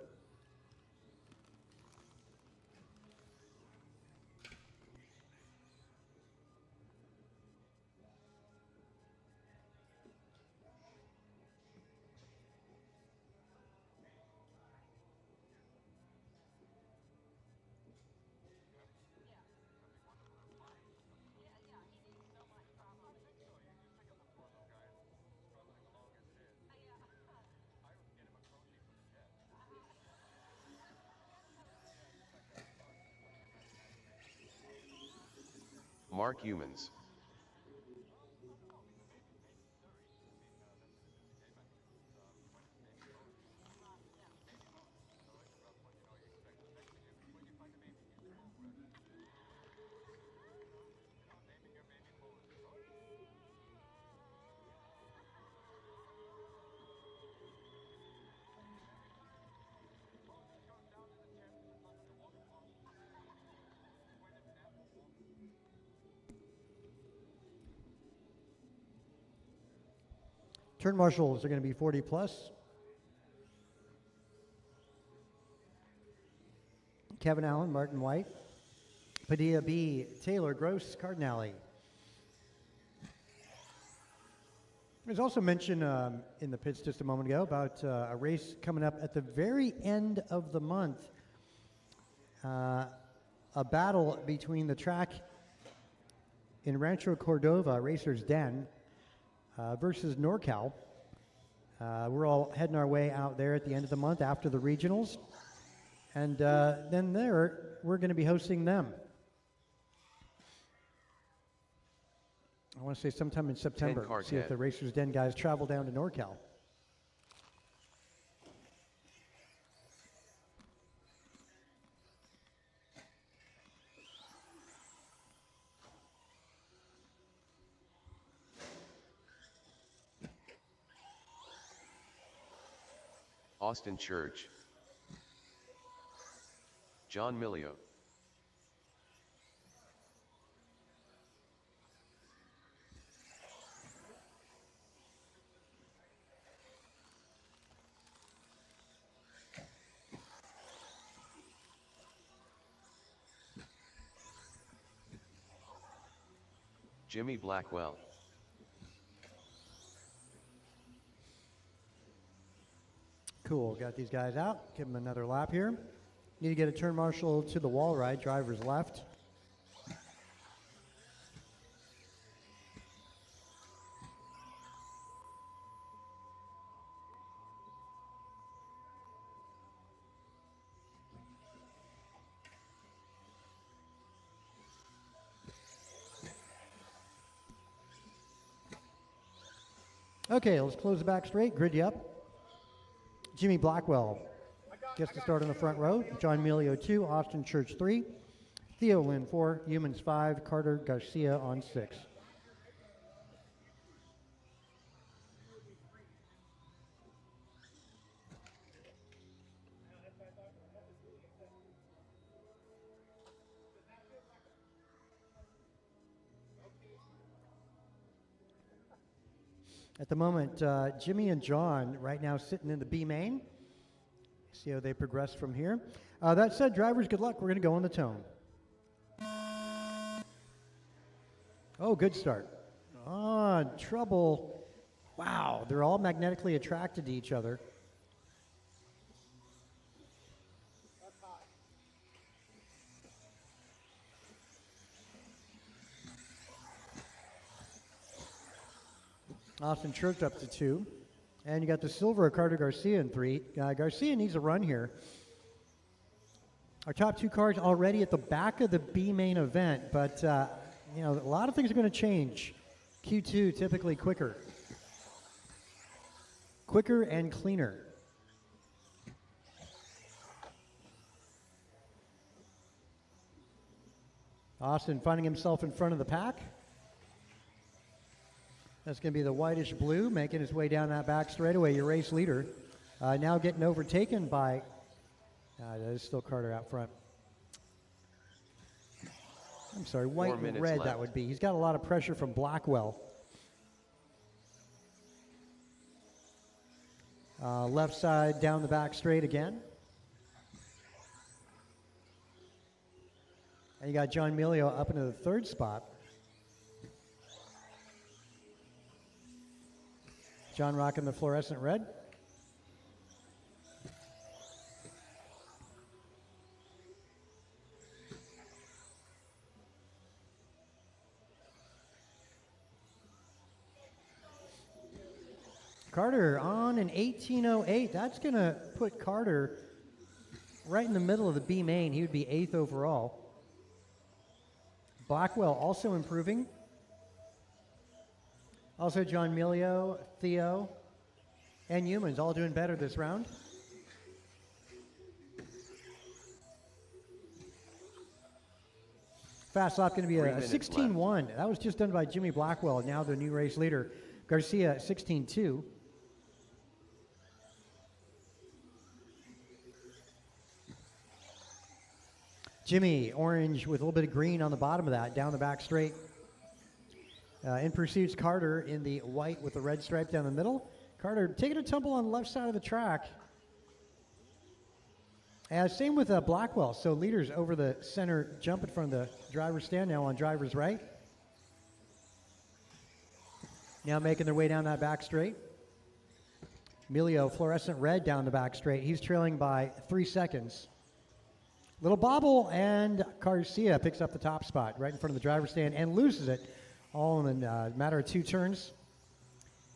Mark Humans. Turn marshals are going to be 40 plus. Kevin Allen, Martin White, Padilla B, Taylor Gross, Cardinale. There's also mention in the pits just a moment ago about a race coming up at the very end of the month. A battle between the track in Rancho Cordova, Racers Den, versus NorCal. We're all heading our way out there at the end of the month after the regionals. And then there, we're going to be hosting them. I want to say sometime in September. See if the Racers Den guys travel down to NorCal. Austin Church, John Milio, Jimmy Blackwell, Cool, got these guys out. Give them another lap here. Need to get a turn marshal to the wall ride, driver's left. Okay, let's close the back straight, grid you up. Jimmy Blackwell gets to start on the front row. John Milio 2, Austin Church 3, Theo Lynn 4, Humans 5, Carter Garcia on 6. At the moment, Jimmy and John right now sitting in the B main. See how they progress from here. That said, drivers, good luck. We're going to go on the tone. Oh, good start. Trouble. Wow, they're all magnetically attracted to each other. Austin Church up to 2. And you got the silver of Carter Garcia in 3. Garcia needs a run here. Our top 2 cars already at the back of the B main event, but you know, a lot of things are going to change. Q2 typically quicker. Quicker and cleaner. Austin finding himself in front of the pack. That's going to be the whitish blue making his way down that back straightaway, your race leader. Now getting overtaken by, that is still Carter out front. I'm sorry, white and red left. That would be. He's got a lot of pressure from Blackwell. Left side down the back straight again. And you got John Milio up into the 3rd spot. John rocking the fluorescent red. Carter on an 18:08. That's going to put Carter right in the middle of the B main. He would be 8th overall. Blackwell also improving. Also John Milio, Theo, and Humans all doing better this round. Fast lap going to be a 16:1. That was just done by Jimmy Blackwell, now the new race leader. Garcia 16:2. Jimmy, orange with a little bit of green on the bottom of that, down the back straight. In pursuit's Carter in the white with the red stripe down the middle. Carter taking a tumble on the left side of the track. Same with Blackwell. So leaders over the center jump in front of the driver's stand now on driver's right. Now making their way down that back straight. Emilio, fluorescent red down the back straight. He's trailing by 3 seconds. Little bobble, and Garcia picks up the top spot right in front of the driver's stand and loses it all in a matter of 2 turns.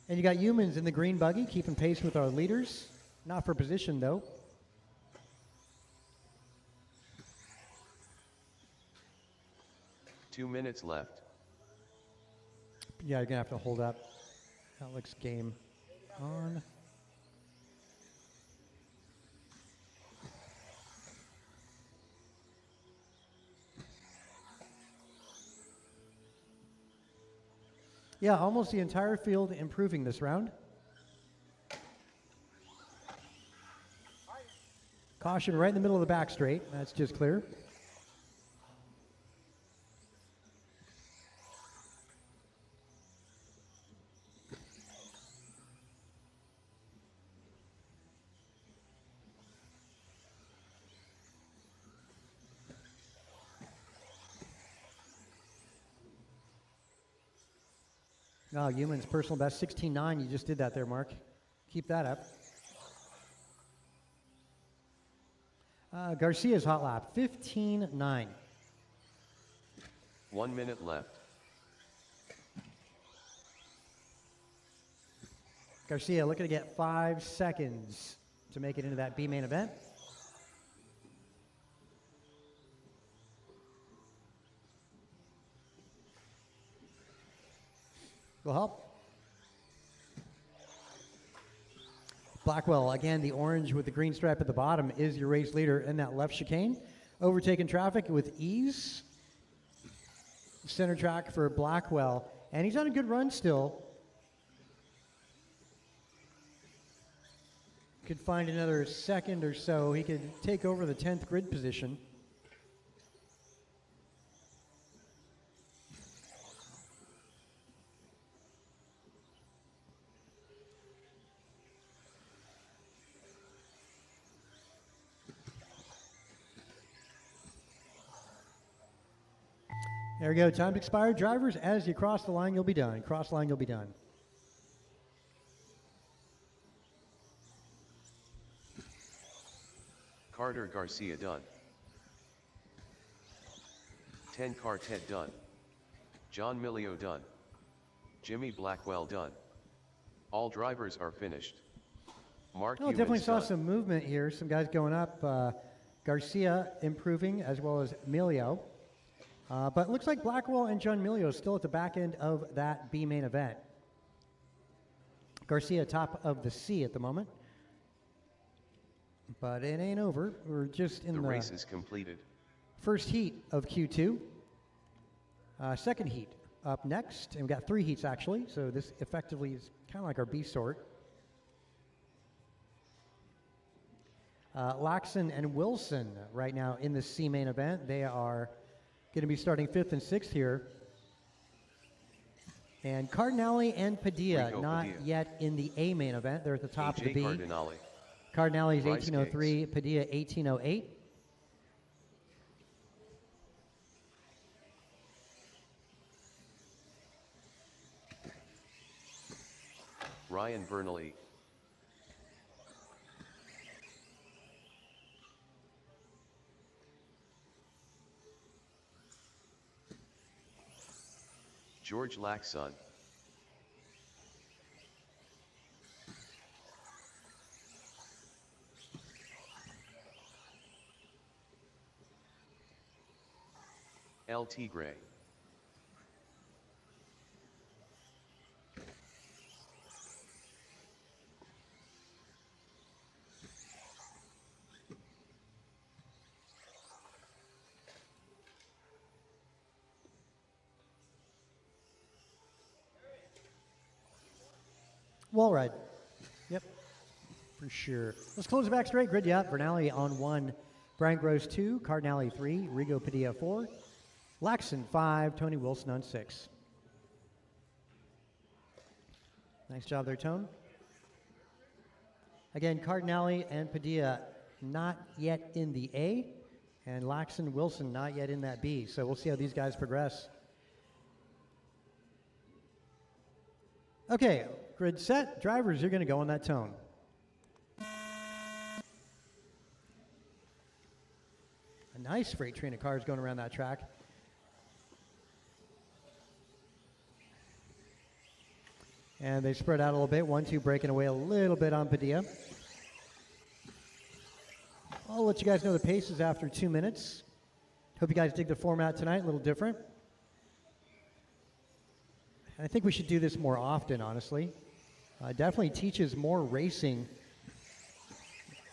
And you got humans in the green buggy keeping pace with our leaders. Not for position, though. Two minutes left. Yeah, you're going to have to hold up. Alex game on. Yeah, almost the entire field improving this round. Caution right in the middle of the back straight. That's just clear. Oh, humans personal best 16.9. You just did that there, Mark. Keep that up. Garcia's hot lap 15.9. 1 minute left. Garcia looking to get 5 seconds to make it into that B main event. Will help. Blackwell, again, the orange with the green stripe at the bottom is your race leader in that left chicane. Overtaking traffic with ease. Center track for Blackwell. And he's on a good run still. Could find another second or so. He could take over the 10th grid position. There we go. Time to expire. Drivers, as you cross the line, you'll be done. Cross line, you'll be done. Carter Garcia done. 10 Quartet done. John Milio done. Jimmy Blackwell done. All drivers are finished. Mark Oh, definitely saw done. some movement here. Some guys going up. Garcia improving as well as Milio. But it looks like Blackwell and John Milio still at the back end of that B main event. Garcia top of the C at the moment. But it ain't over. We're just in The the race is completed. first heat of Q2. Second heat up next. And we've got 3 heats actually. So this effectively is kind of like our B sort. Laxon and Wilson right now in the C main event. They are going to be starting 5th and 6th here. And Cardinale and Padilla Rico not Padilla. yet in the A main event. They're at the top of the AJ B. Cardinale. Cardinale's Bryce 1803, Padilla 1808. Ryan Bernally. George Laxon. El Tigre. Wall ride. Yep, for sure. Let's close the back straight. Grid you up. Bernali on 1, Brian Gross 2, Cardinale 3, Rigo Padilla 4, Laxon 5, Tony Wilson on 6. Nice job there, Tone. Again, Cardinale and Padilla not yet in the A, and Laxon Wilson not yet in that B. So we'll see how these guys progress. Okay, grid set. Drivers, you're going to go on that Tone. A nice freight train of cars going around that track. And they spread out a little bit. 1-2 breaking away a little bit on Padilla. I'll let you guys know the paces after 2 minutes. Hope you guys dig the format tonight, a little different. I think we should do this more often, honestly. Definitely teaches more racing.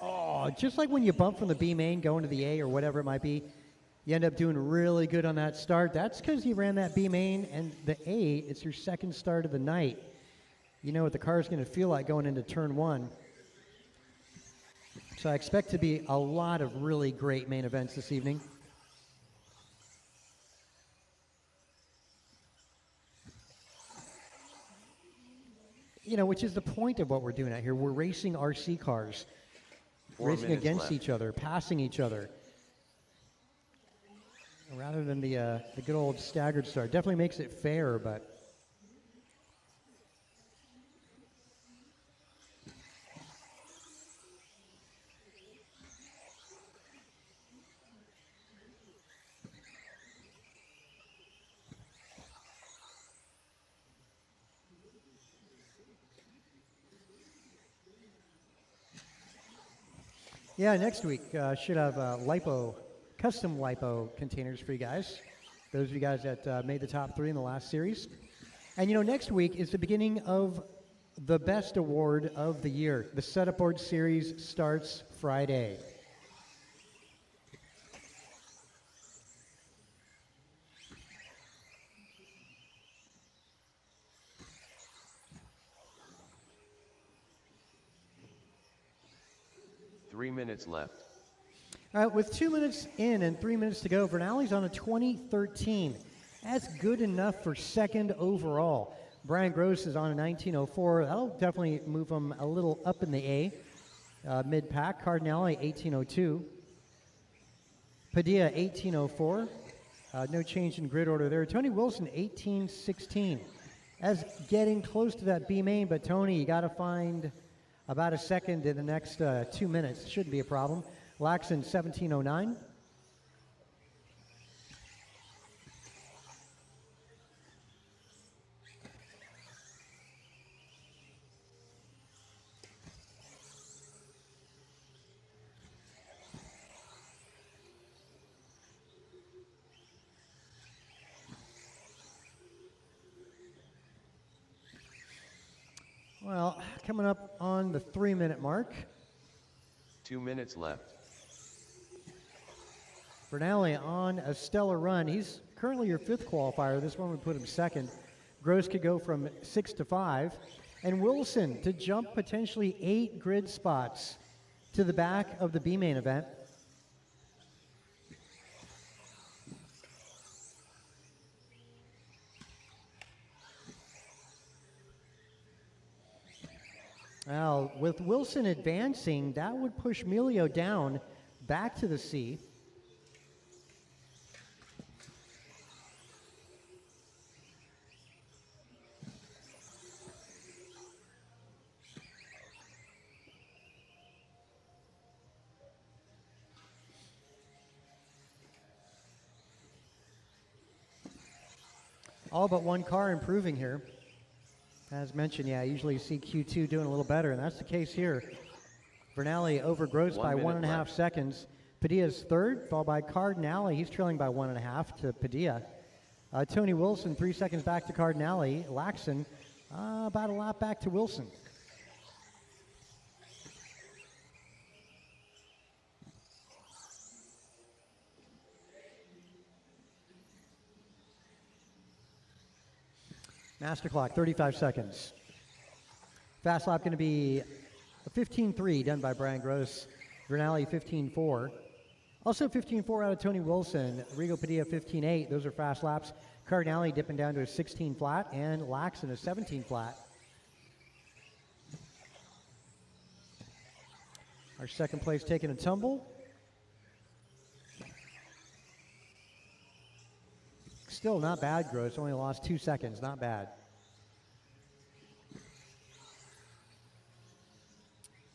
Oh, just like when you bump from the B main going to the A or whatever it might be, you end up doing really good on that start. That's because you ran that B main, and the A, it's your second start of the night. You know what the car is going to feel like going into turn 1. So I expect to be a lot of really great main events this evening. You know, which is the point of what we're doing out here. We're racing RC cars, 4 racing minutes against left. each other, passing each other, rather than the good old staggered start. Definitely makes it fair, but yeah, next week should have custom LiPo containers for you guys. Those of you guys that made the top 3 in the last series. And you know, next week is the beginning of the best award of the year. The Setup Board Series starts Friday. Three minutes left. All right, with 2 minutes in and 3 minutes to go, Vernali's on a 2013. That's good enough for second overall. Brian Gross is on a 1904. That'll definitely move him a little up in the A. Mid-pack, Cardinale 1802. Padilla 1804. No change in grid order there. Tony Wilson 1816. As getting close to that B main, but Tony, you got to find about a second in the next 2 minutes. Shouldn't be a problem. Laxon 1709. Well, coming up on the 3 minute mark. 2 minutes left. Bernali on a stellar run. He's currently your 5th qualifier. This one would put him 2nd. Gross could go from 6 to 5. And Wilson to jump potentially 8 grid spots to the back of the B main event. Now, with Wilson advancing, that would push Melio down back to the C. All but one car improving here. As mentioned, yeah, I usually see Q2 doing a little better, and that's the case here. Vernali over Gross 1 by minute 1.5 left. seconds. Padilla's 3rd, followed by Cardinale. He's trailing by 1.5 to Padilla. Tony Wilson 3 seconds back to Cardinale. Laxon about a lap back to Wilson. Master clock, 35 seconds. Fast lap going to be a 15.3 done by Brian Gross. Vernali 15.4. Also 15.4 out of Tony Wilson. Rigo Padilla 15.8. Those are fast laps. Cardinale dipping down to a 16 flat and Laxon a 17 flat. Our second place taking a tumble. Still not bad, Gross. Only lost 2 seconds. Not bad.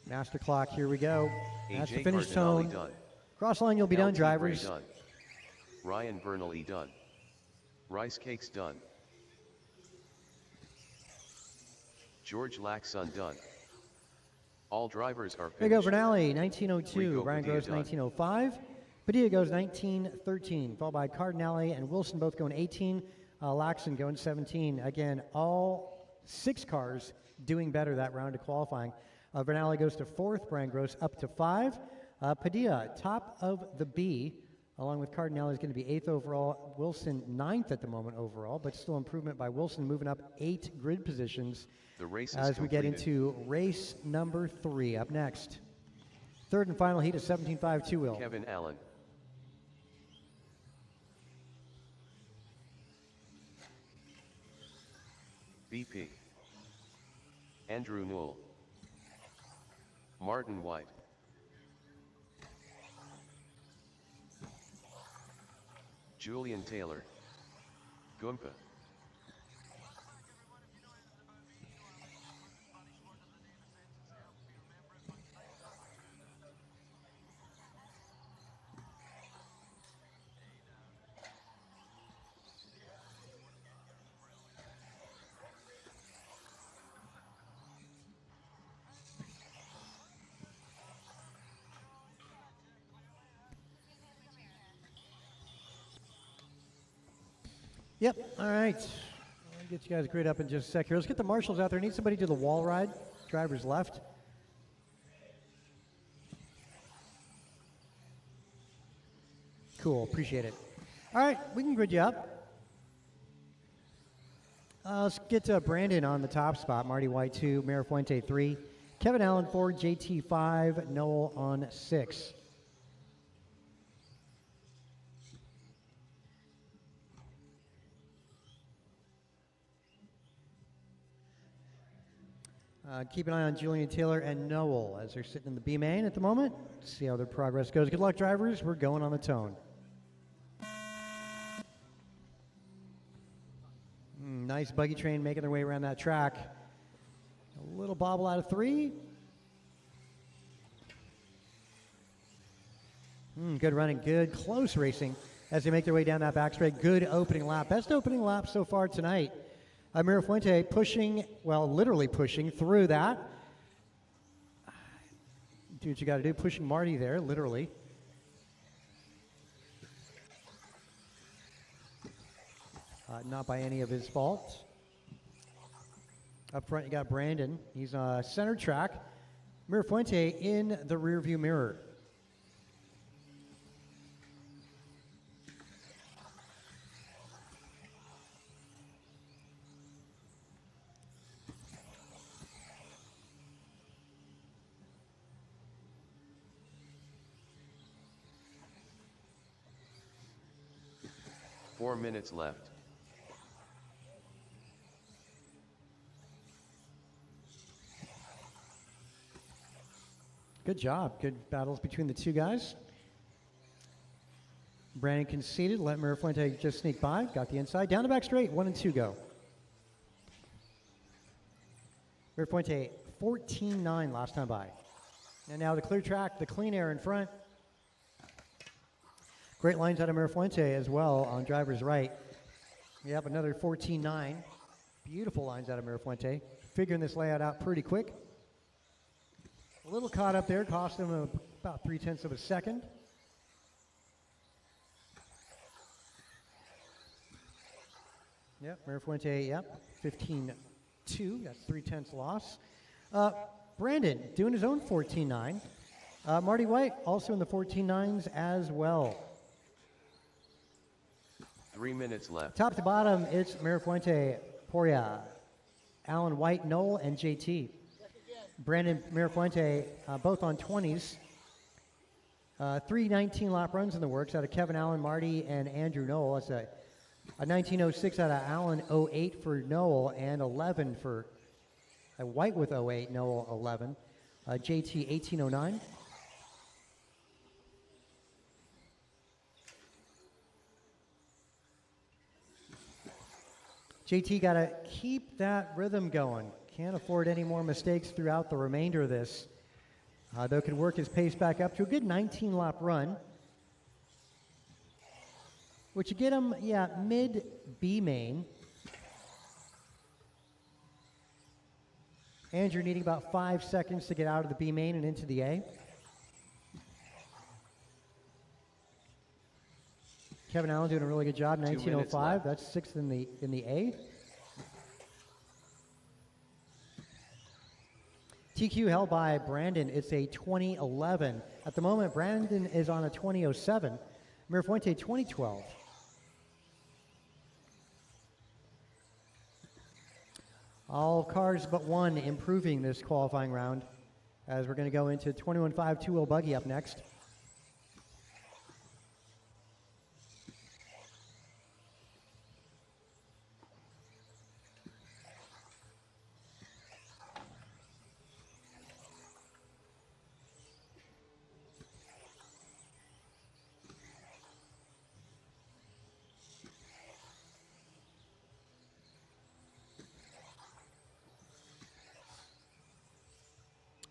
Master clock, here we go. That's the AJ finish Cardinale tone. done. Cross line, you'll be done, LT drivers. Gray done. Ryan Bernally done. Rice Cakes done. George Laxon done. All drivers are There you go, finished. Vernali, 1902. Rico Ryan Padilla Gross, done. 1905. Padilla goes 1913, followed by Cardinale and Wilson both going 18. Laxon going 17. Again, all 6 cars doing better that round of qualifying. Vernali goes to 4th. Brian Gross up to 5. Padilla, top of the B, along with Cardinale, is going to be 8th overall. Wilson 9th at the moment overall, but still improvement by Wilson, moving up 8 grid positions The race is as we get completed. into race number 3 up next. Third and final heat of 17.5 two-wheel. Kevin Allen. BP. Andrew Newell. Martin White. Julian Taylor. Gumpa. Yep, all right. I'll get you guys grid up in just a sec here. Let's get the marshals out there. Need somebody to do the wall ride. Driver's left. Cool, appreciate it. All right, we can grid you up. Let's get Brandon on the top spot. Marty White 2, Mayor Fuente 3, Kevin Allen 4, JT 5, Noel on 6. Keep an eye on Julian Taylor and Noel as they're sitting in the B main at the moment. See how their progress goes. Good luck, drivers. We're going on the tone. Nice buggy train making their way around that track. A little bobble out of 3. Good running, good close racing as they make their way down that back straight. Good opening lap. Best opening lap so far tonight. Mira Fuente pushing, well, literally pushing through that. Do what you got to do, pushing Marty there, literally. Not by any of his fault. Up front, you got Brandon. He's center track. Mira Fuente in the rear view mirror. Four minutes left. Good job. Good battles between the two guys. Brandon conceded. Let Mira Fuente just sneak by. Got the inside. Down the back straight. 1 and 2 go. Mira Fuente 14.9 last time by. And now the clear track, the clean air in front. Great lines out of Mira Fuente as well on driver's right. Yep, another 14.9. Beautiful lines out of Mira Fuente. Figuring this layout out pretty quick. A little caught up there, cost him about 0.3 of a second. Yep, Mira Fuente, yep, 15.2, that's 0.3 loss. Brandon doing his own 14.9. Marty White also in the 14.9s as well. 3 minutes left. Top to bottom, it's Mira Fuente, Poria, Alan White, Noel, and JT. Brandon, Mira Fuente, both on 20s. 3 19-lap runs in the works out of Kevin Allen, Marty, and Andrew Noel. That's a 1906 out of Allen, 08 for Noel, and 11 for White with 08, Noel 11. JT 1809. JT got to keep that rhythm going. Can't afford any more mistakes throughout the remainder of this. Though can work his pace back up to a good 19-lap run, which would get him, mid B main. Andrew needing about 5 seconds to get out of the B main and into the A. Kevin Allen doing a really good job, 19:05. That's 6th in the A. TQ held by Brandon. It's a 2011. At the moment, Brandon is on a 2007. Mirafuente 2012. All cars but one improving this qualifying round, as we're going to go into 21.5 two-wheel buggy up next.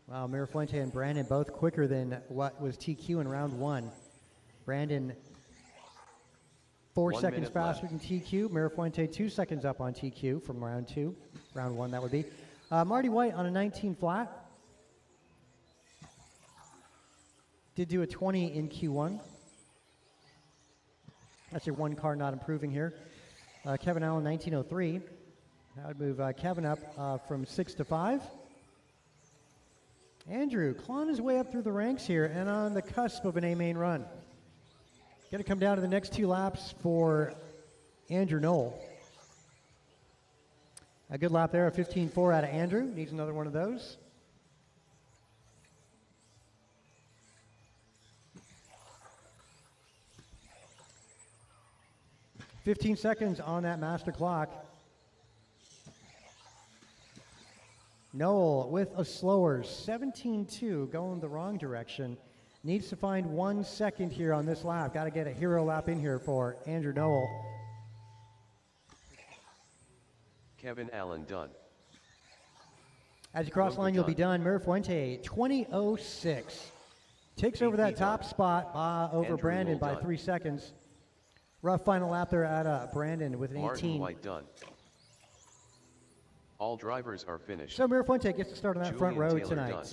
Wow, Mirafuente and Brandon both quicker than what was TQ in round one. Brandon 4 1 seconds minute faster left. than TQ. Mirafuente 2 seconds up on TQ from round one that would be. Marty White on a 19 flat. Did do a 20 in Q1. That's your one car not improving here. Kevin Allen 19:03. That would move Kevin up from 6 to 5. Andrew clawing his way up through the ranks here and on the cusp of an A-main run. Going to come down to the next 2 laps for Andrew Knoll. A good lap there, a 15.4 out of Andrew. Needs another one of those. "15 seconds on that master clock. Knoll with a slower 17.2 going the wrong direction. Needs to find 1 second here on this lap. Got to get a hero lap in here for Andrew Knoll. Kevin Allen done. As you cross Rover line, you'll be done. done. Mirafuente 20.06. Takes over that BP top done. spot over Andrew Brandon Knoll by done. 3 seconds. Rough final lap there at Brandon with an Martin 18. White done. All drivers are finished. So Mirafuente gets to start on that front Julian row Taylor tonight. done.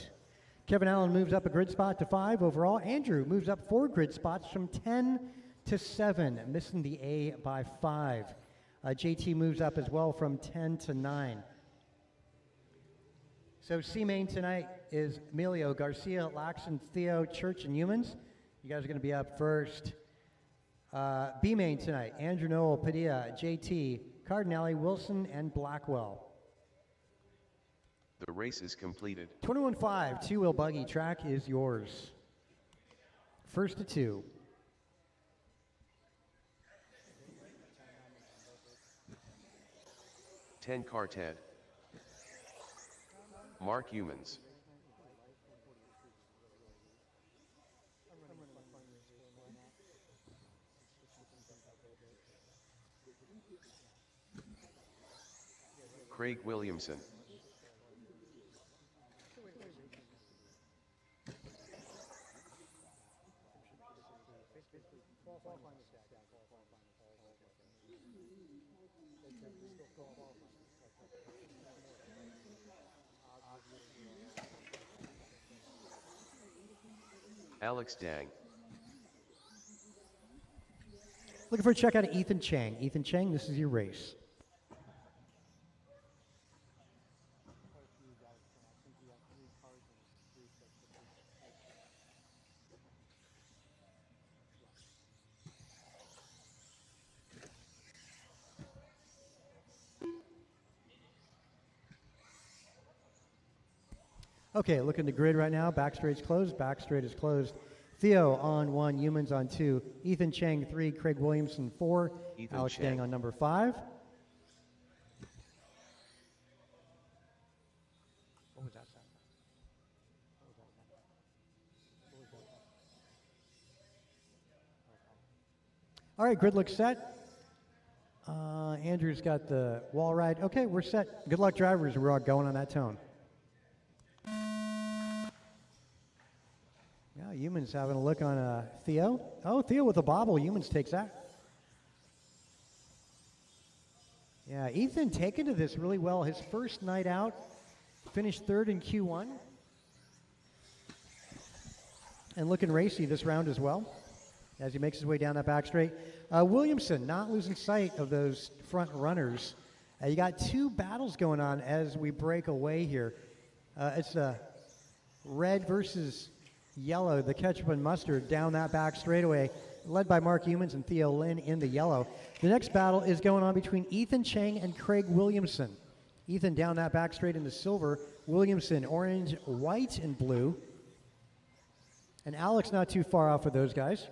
Kevin Allen moves up a grid spot to 5 overall. Andrew moves up 4 grid spots from 10 to 7, missing the A by 5. JT moves up as well from 10 to 9. So C-Main tonight is Emilio, Garcia, Laxon, Theo, Church, and Humans. You guys are going to be up first. B-Main tonight, Andrew Knoll, Padilla, JT, Cardinale, Wilson, and Blackwell. The race is completed. 21.5 two-wheel buggy track is yours. First to 2. Ten car Ted. Mark Humans. Craig Williamson. Alex Dang. Looking for a check out of Ethan Chang. Ethan Chang, this is your race. Okay, look at the grid right now. Back straight's closed. Back straight is closed. Theo on 1, Humans on 2, Ethan Chang 3, Craig Williamson 4, Ethan Alex Chang. Dang on number 5. What was that sound? All right, grid looks set. Andrew's got the wall ride. Okay, we're set. Good luck, drivers. We're all going on that tone. Yeah, Humans having a look on Theo. Oh, Theo with a bobble. Humans takes that. Yeah, Ethan taken to this really well. His first night out, finished third in Q1. And looking racy this round as well, as he makes his way down that back straight. Williamson not losing sight of those front runners. You got two battles going on as we break away here. It's red versus yellow, the ketchup and mustard down that back straightaway, led by Mark Humans and Theo Lin in the yellow. The next battle is going on between Ethan Chang and Craig Williamson. Ethan down that back straight into silver, Williamson orange, white, and blue. And Alex not too far off of those guys.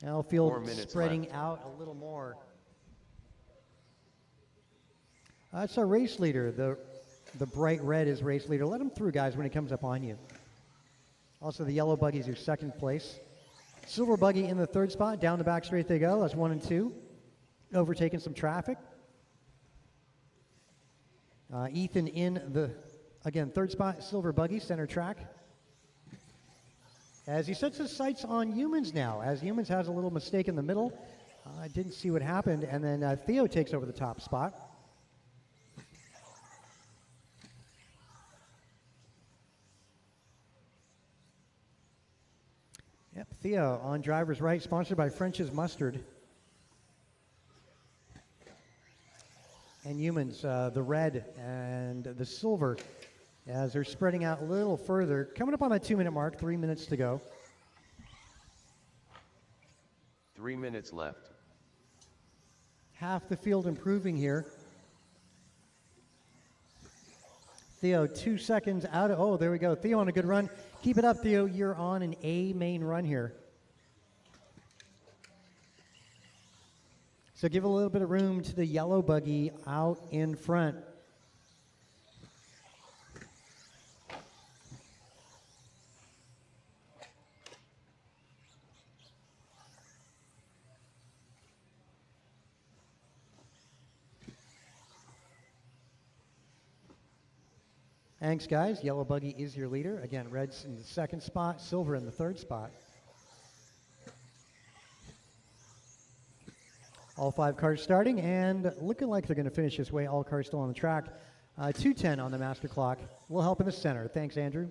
Outfield spreading out a little more. That's our race leader. The bright red is race leader. Let him through, guys, when he comes up on you. Also, the yellow buggy is your second place. Silver buggy in the third spot. Down the back straight they go. That's 1 and 2. Overtaking some traffic. Ethan in the, again, third spot. Silver buggy, center track. As he sets his sights on Humans now, as Humans has a little mistake in the middle. I didn't see what happened, and then Theo takes over the top spot. Yep, Theo on driver's right, sponsored by French's Mustard. And Humans, the red and the silver, as they're spreading out a little further. Coming up on that 2-minute mark, 3 minutes to go. 3 minutes left. Half the field improving here. Theo, 2 seconds out of, oh, there we go. Theo on a good run. Keep it up, Theo. You're on an A main run here. So give a little bit of room to the yellow buggy out in front. Thanks, guys. Yellow buggy is your leader. Again, red's in the second spot, silver in the third spot. All 5 cars starting and looking like they're going to finish this way. All cars still on the track. 2:10 on the master clock. We'll help in the center. Thanks, Andrew.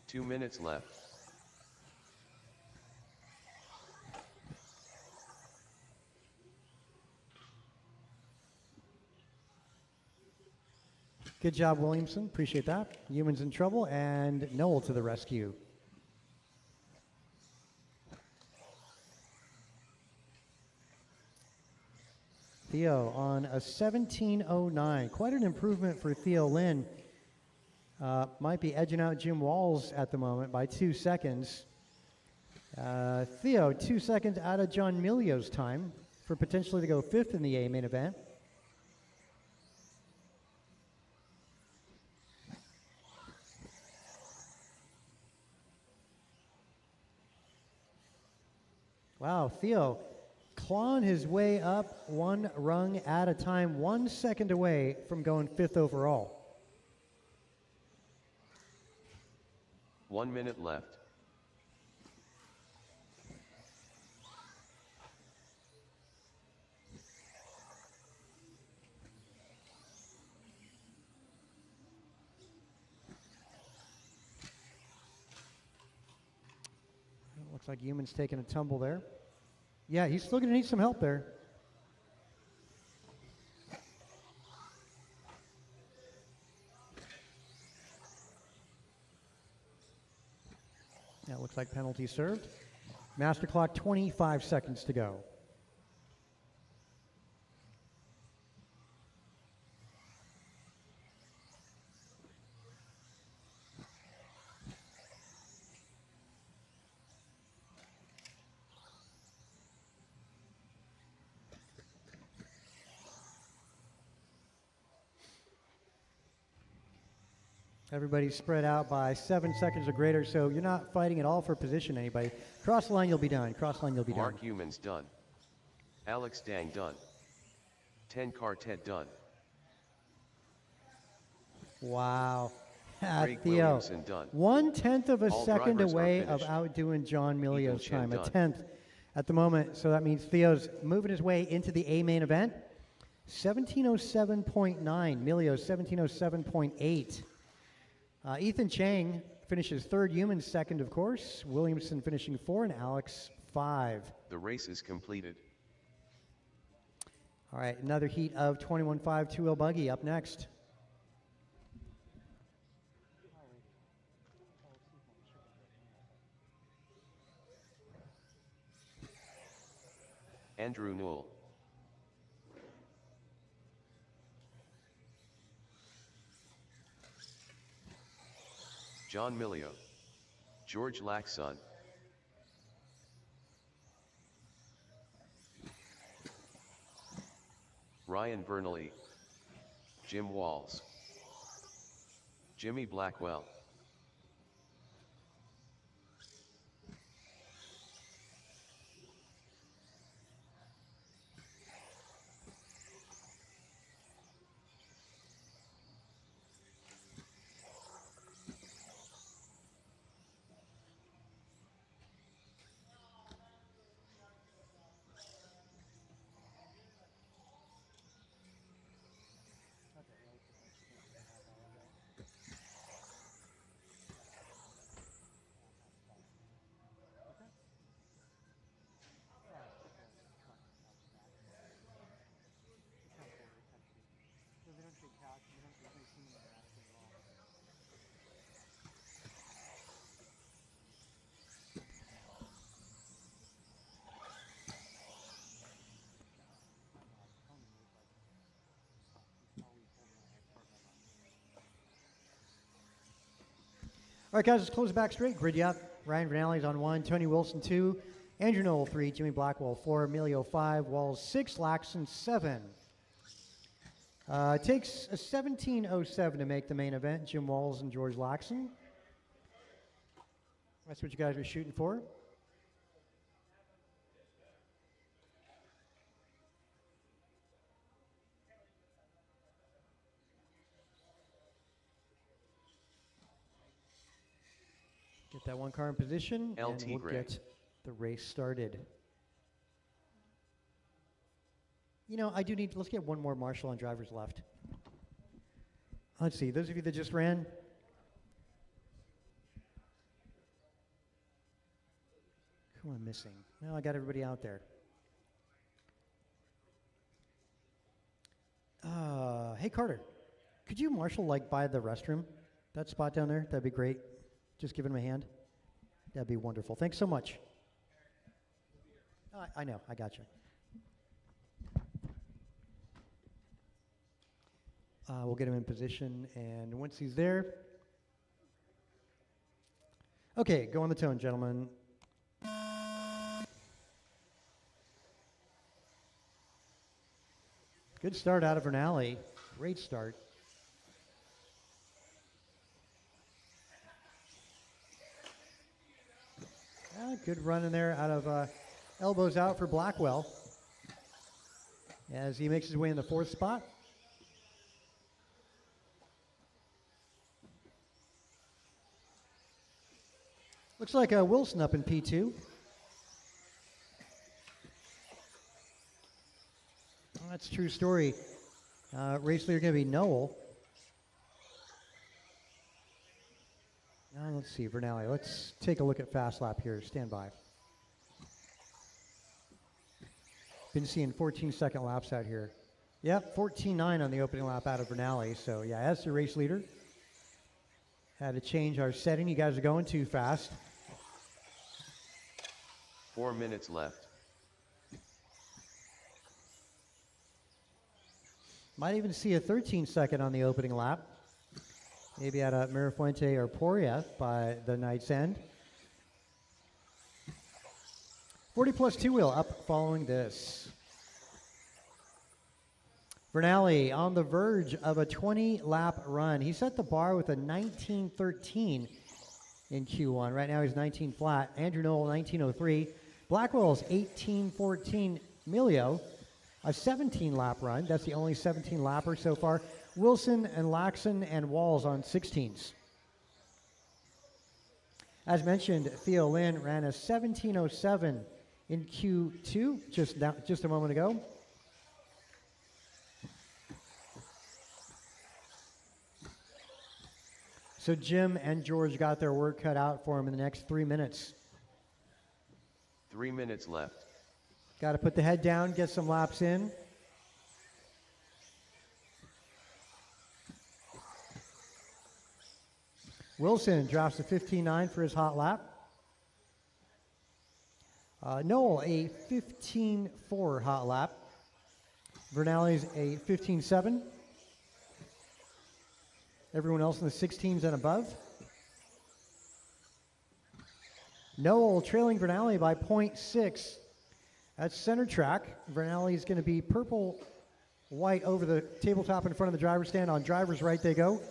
Two minutes left. Good job, Williamson. Appreciate that. Humans in trouble, and Noel to the rescue. Theo on a 17:09. Quite an improvement for Theo Lin. Might be edging out Jim Walls at the moment by 2 seconds. Theo, 2 seconds out of John Milio's time for potentially to go 5th in the A main event. Wow, Theo clawing his way up 1 rung at a time, 1 second away from going 5th overall. 1 minute left. Looks like Humans taking a tumble there. Yeah, he's still going to need some help there. Yeah, looks like penalty served. Master clock, 25 seconds to go. Everybody's spread out by 7 seconds or greater, so you're not fighting at all for position, anybody. Cross line, you'll be done. Cross line, you'll be Mark done. Humans done. Alex Dang done. 10 Quartet done. Wow. Craig Theo, Williamson done. 1/10 of a All second drivers are away of finished. outdoing John Milio's Chen time. A done. 10th at the moment, so that means Theo's moving his way into the A main event. 17:07.9. Milio 17:07.8. Ethan Chang finishes third. Human second, of course. Williamson finishing 4, and Alex 5. The race is completed. All right, another heat of 21.5 two-wheel buggy up next. Andrew Newell. John Milio. George Laxon. Ryan Bernally. Jim Walls. Jimmy Blackwell. All right, guys, let's close the back straight. Grid you up. Ryan Vernalli's on 1, Tony Wilson 2, Andrew Knoll 3, Jimmy Blackwell 4, Emilio 5, Walls 6, Laxon 7. It takes a 17:07 to make the main event. Jim Walls and George Laxon. That's what you guys are shooting for. Get that one car in position, LT and we'll Gray. get the race started. You know, I do need, let's get one more marshal on drivers left. Let's see, those of you that just ran. Who am I missing? Well, I got everybody out there. Hey, Carter, could you marshal, like, by the restroom? That spot down there? That'd be great. Just give him a hand. That'd be wonderful. Thanks so much. I know, I got you. We'll get him in position, and once he's there. Okay, go on the tone, gentlemen. Good start out of Vernally. Great start. Good run in there out of elbows out for Blackwell as he makes his way in the 4th spot. Looks like Wilson up in P2. Well, that's a true story. Race leader going to be Noel. Now let's see, Vernally. Let's take a look at fast lap here. Stand by. Been seeing 14-second laps out here. Yep, 14.9 on the opening lap out of Vernally. So yeah, as the race leader, had to change our setting. You guys are going too fast. 4 minutes left. Might even see a 13-second on the opening lap. Maybe at a Mirafuente or Poria by the night's end. 40 plus 2-wheel up following this. Vernali on the verge of a 20-lap run. He set the bar with a 19:13 in Q1. Right now he's 19 flat. Andrew Knoll, 19:03. Blackwell's 18:14. Milio, a 17-lap run. That's the only 17-lapper so far. Wilson and Laxon and Walls on 16s. As mentioned, Theo Lin ran a 17:07 in Q2 just a moment ago. So Jim and George got their work cut out for him in the next 3 minutes. 3 minutes left. Got to put the head down, get some laps in. Wilson drops to 15.9 for his hot lap. Knoll, a 15.4 hot lap. Vernali's a 15.7. Everyone else in the 16s and above. Knoll trailing Vernali by 0.6. That's center track. Vernali's going to be purple-white over the tabletop in front of the driver's stand. On driver's right they go.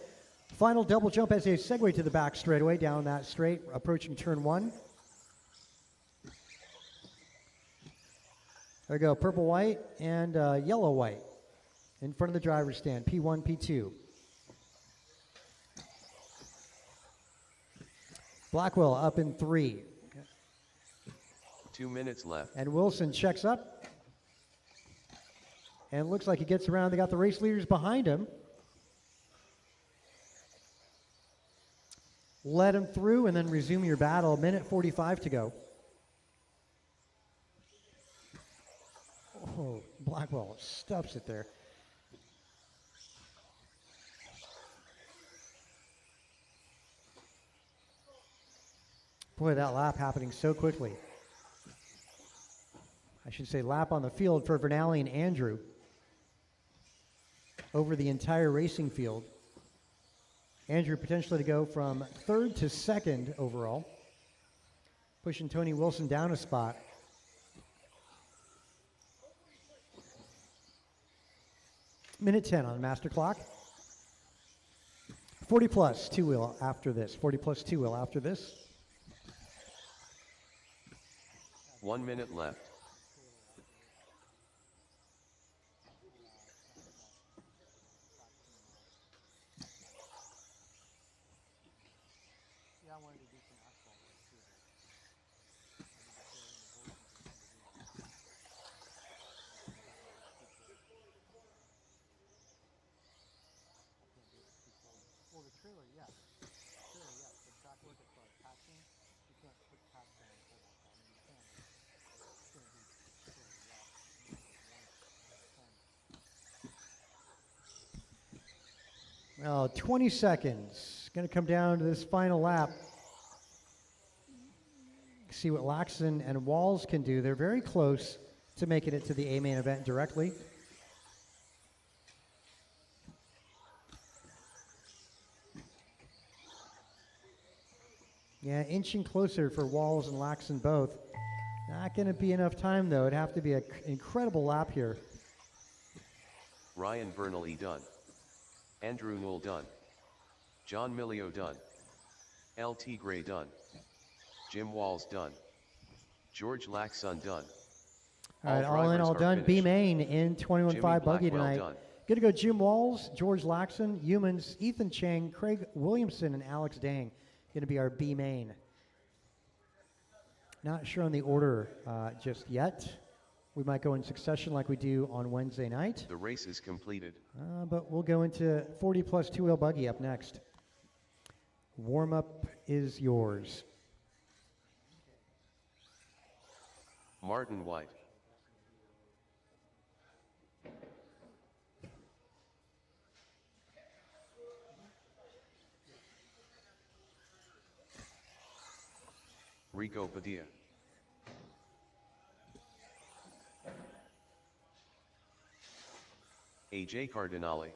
Final double jump as they segue to the back straightaway down that straight, approaching turn 1. There we go, purple-white and yellow-white in front of the driver's stand, P1, P2. Blackwell up in 3. 2 minutes left. And Wilson checks up. And looks like he gets around. They got the race leaders behind him. Let him through and then resume your battle. 1:45 to go. Oh, Blackwell stuffs it there. Boy, that lap happening so quickly. I should say lap on the field for Vernali and Andrew over the entire racing field. Andrew potentially to go from 3rd to 2nd overall, pushing Tony Wilson down a spot. Minute 10 on the master clock. 40 plus two-wheel after this. 40 plus two-wheel after this. 1 minute left. Well, 20 seconds. Going to come down to this final lap. See what Laxon and Walls can do. They're very close to making it to the A main event directly. Yeah, inching closer for Walls and Laxon both. Not going to be enough time, though. It'd have to be an incredible lap here. Ryan Vernali done. Andrew Knoll done. John Milio done. LT Gray done. Jim Walls done. George Laxon done. All right, all in, all done. B main in 21.5 buggy tonight. Done. Going to go Jim Walls, George Laxon, Humans, Ethan Chang, Craig Williamson, and Alex Dang. Going to be our B main. Not sure on the order just yet. We might go in succession like we do on Wednesday night. The race is completed. But we'll go into 40 plus two-wheel buggy up next. Warm-up is yours. Martin White. Rico Padilla. AJ Cardinale.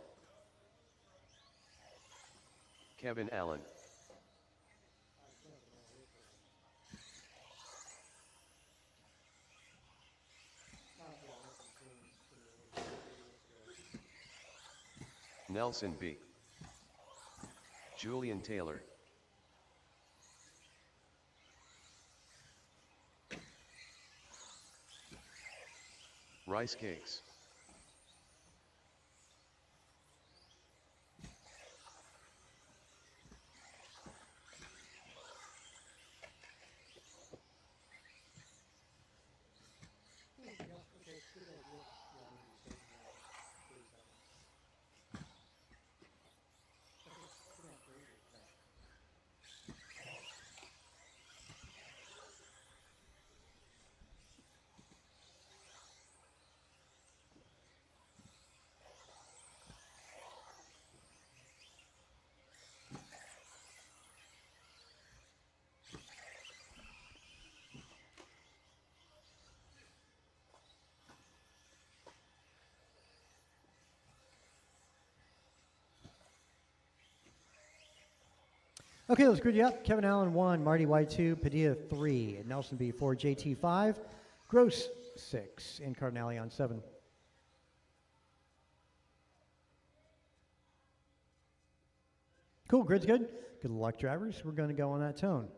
Kevin Allen. Nelson B. Julian Taylor. Rice Cakes. Okay, let's grid you up. Kevin Allen 1, Marty White 2, Padilla 3, Nelson B 4, JT 5, Gross 6, and Cardinale on 7. Cool, grid's good. Good luck, drivers. We're going to go on that tone.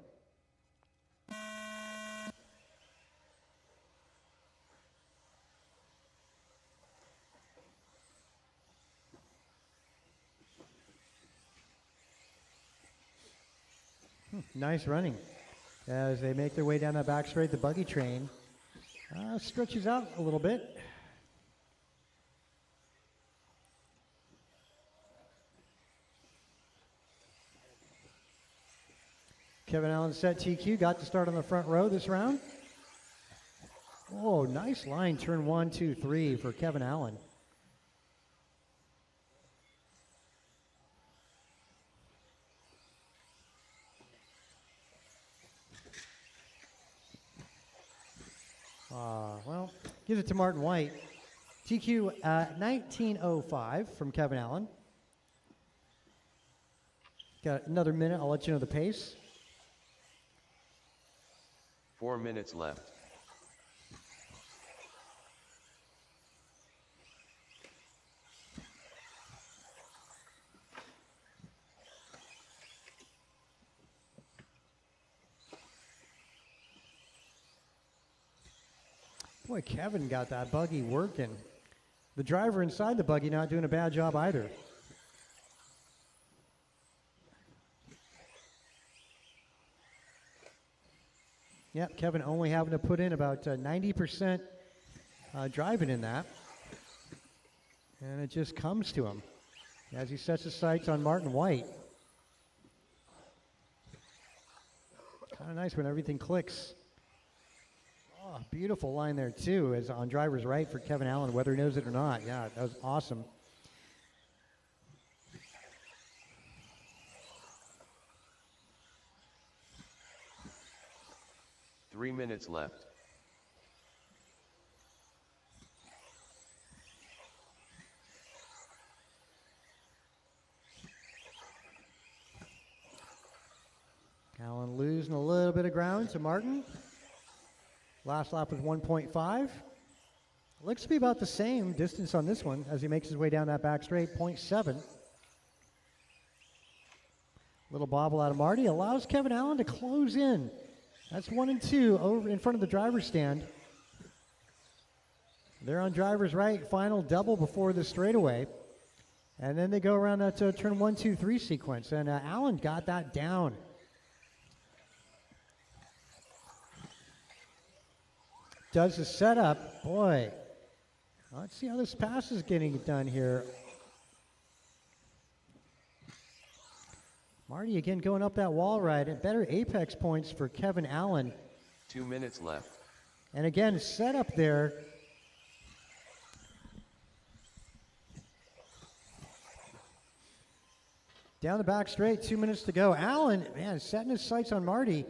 Nice running. As they make their way down that back straight, the buggy train stretches out a little bit. Kevin Allen set TQ, got to start on the front row this round. Oh, nice line, turn 1, 2, 3 for Kevin Allen. Well, gives it to Martin White. TQ 1905 from Kevin Allen. Got another minute, I'll let you know the pace. 4 minutes left. Boy, Kevin got that buggy working. The driver inside the buggy not doing a bad job either. Yep, Kevin only having to put in about 90% driving in that. And it just comes to him as he sets his sights on Martin White. Kind of nice when everything clicks. Oh, beautiful line there too, as on driver's right for Kevin Allen, whether he knows it or not. Yeah, that was awesome. Three minutes left. Allen losing a little bit of ground to Martin. Last lap was 1.5. Looks to be about the same distance on this one as he makes his way down that back straight, 0.7. Little bobble out of Marty allows Kevin Allen to close in. That's 1 and 2 over in front of the driver's stand. They're on driver's right, final double before the straightaway. And then they go around that turn 1, 2, 3 sequence. And Allen got that down. Does the setup. Boy, let's see how this pass is getting done here. Marty again going up that wall ride, and better apex points for Kevin Allen. 2 minutes left. And again, set up there. Down the back straight, 2 minutes to go. Allen, man, setting his sights on Marty.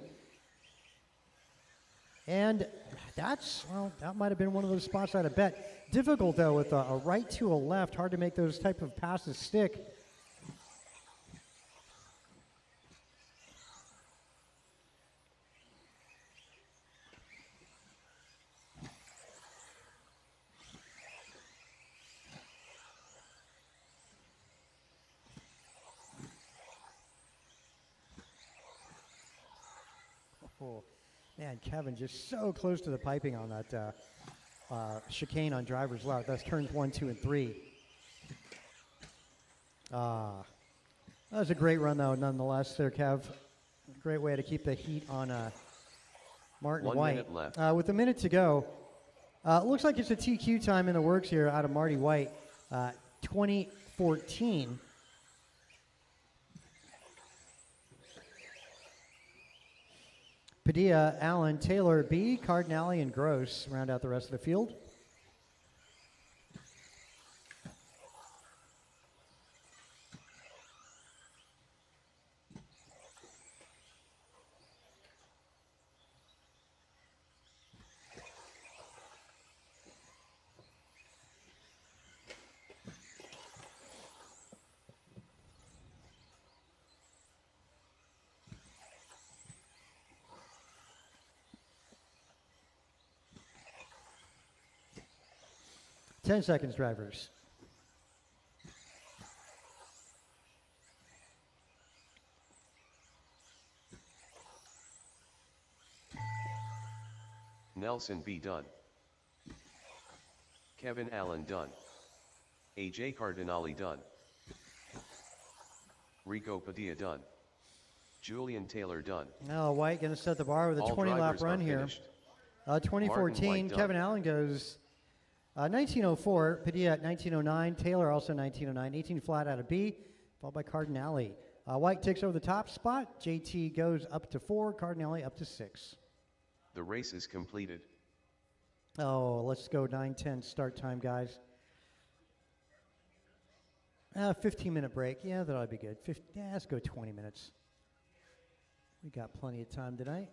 And that might have been one of those spots I'd have bet. Difficult, though, with a right to a left. Hard to make those type of passes stick. Oh, man, Kevin just so close to the piping on that chicane on driver's left. That's turns 1, 2, and 3. That was a great run, though, nonetheless, there, Kev. Great way to keep the heat on Martin 1 White. minute left. With a minute to go, looks like it's a TQ time in the works here out of Marty White, 2014. Padilla, Allen, Taylor, B, Cardinale, and Gross round out the rest of the field. Ten seconds, drivers. Nelson B. done. Kevin Allen done. AJ Cardinale done. Rico Padilla done. Julian Taylor done. Now White going to set the bar with a All 20-lap drivers run are here. finished. 2014, White done. Kevin Allen goes 1904, Padilla at 1909, Taylor also 1909, 18 flat out of B, followed by Cardinale. White takes over the top spot, JT goes up to 4, Cardinale up to 6. The race is completed. Oh, let's go 9:10 start time, guys. 15-minute break. Yeah, that ought to be good. Yeah, let's go 20 minutes. We got plenty of time tonight.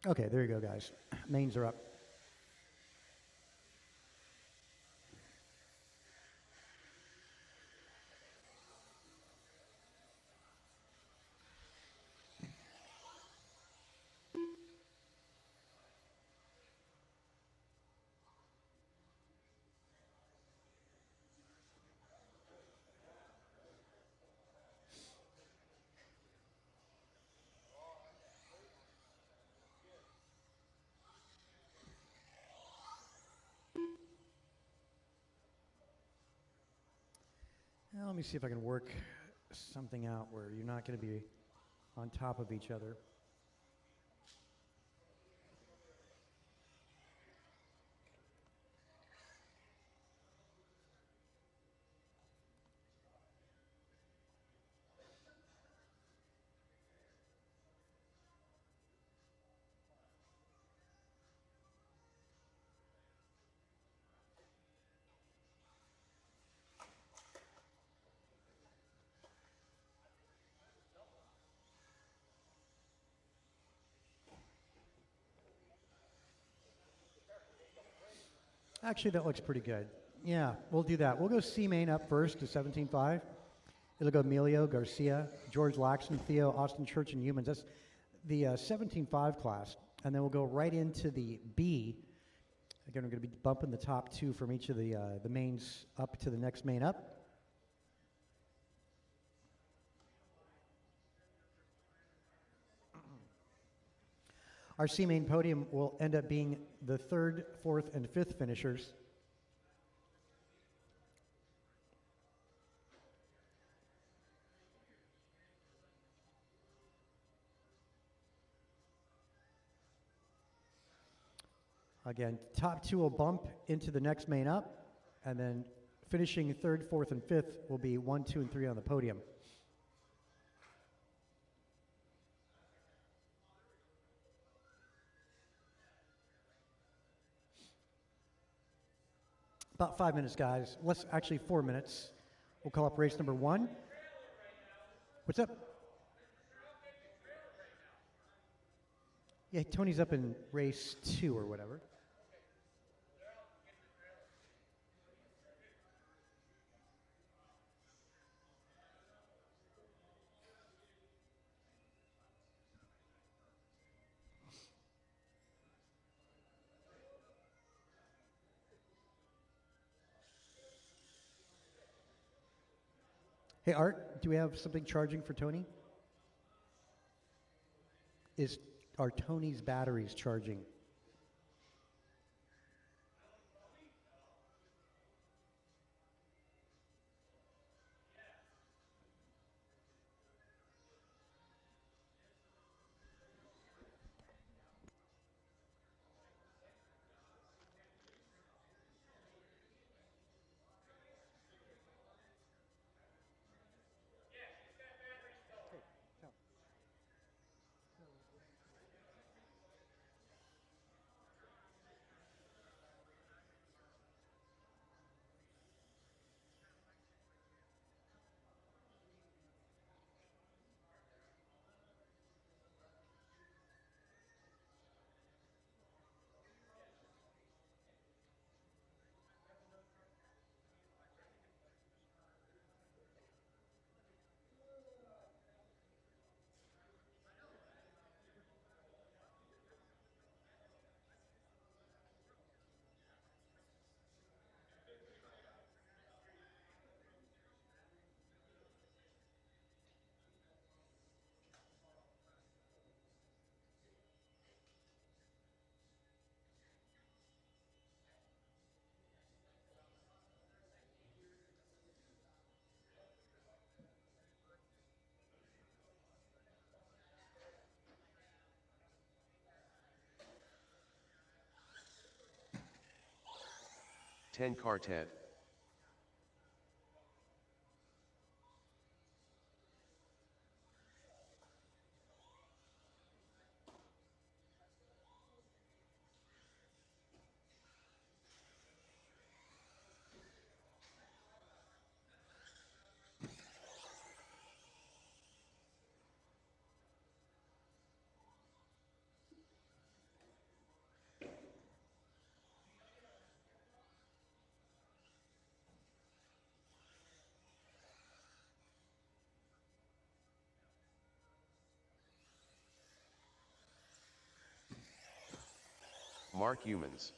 Okay, there you go, guys. Mains are up. Now, let me see if I can work something out where you're not going to be on top of each other. Actually, that looks pretty good. Yeah, we'll do that. We'll go C main up first to 17.5. It'll go Emilio, Garcia, George Laxton, Theo, Austin Church, and Humans. That's the 17.5 class. And then we'll go right into the B. Again, we're going to be bumping the top two from each of the mains up to the next main up. Our C main podium will end up being the third, fourth, and fifth finishers. Again, top two will bump into the next main up, and then finishing third, fourth, and fifth will be 1, 2, and 3 on the podium. About 5 minutes, guys. Actually 4 minutes. We'll call up race number 1. What's up? Yeah, Tony's up in race 2 or whatever. Hey, Art, do we have something charging for Tony? Are Tony's batteries charging? Ten car Ted. Mark Humans.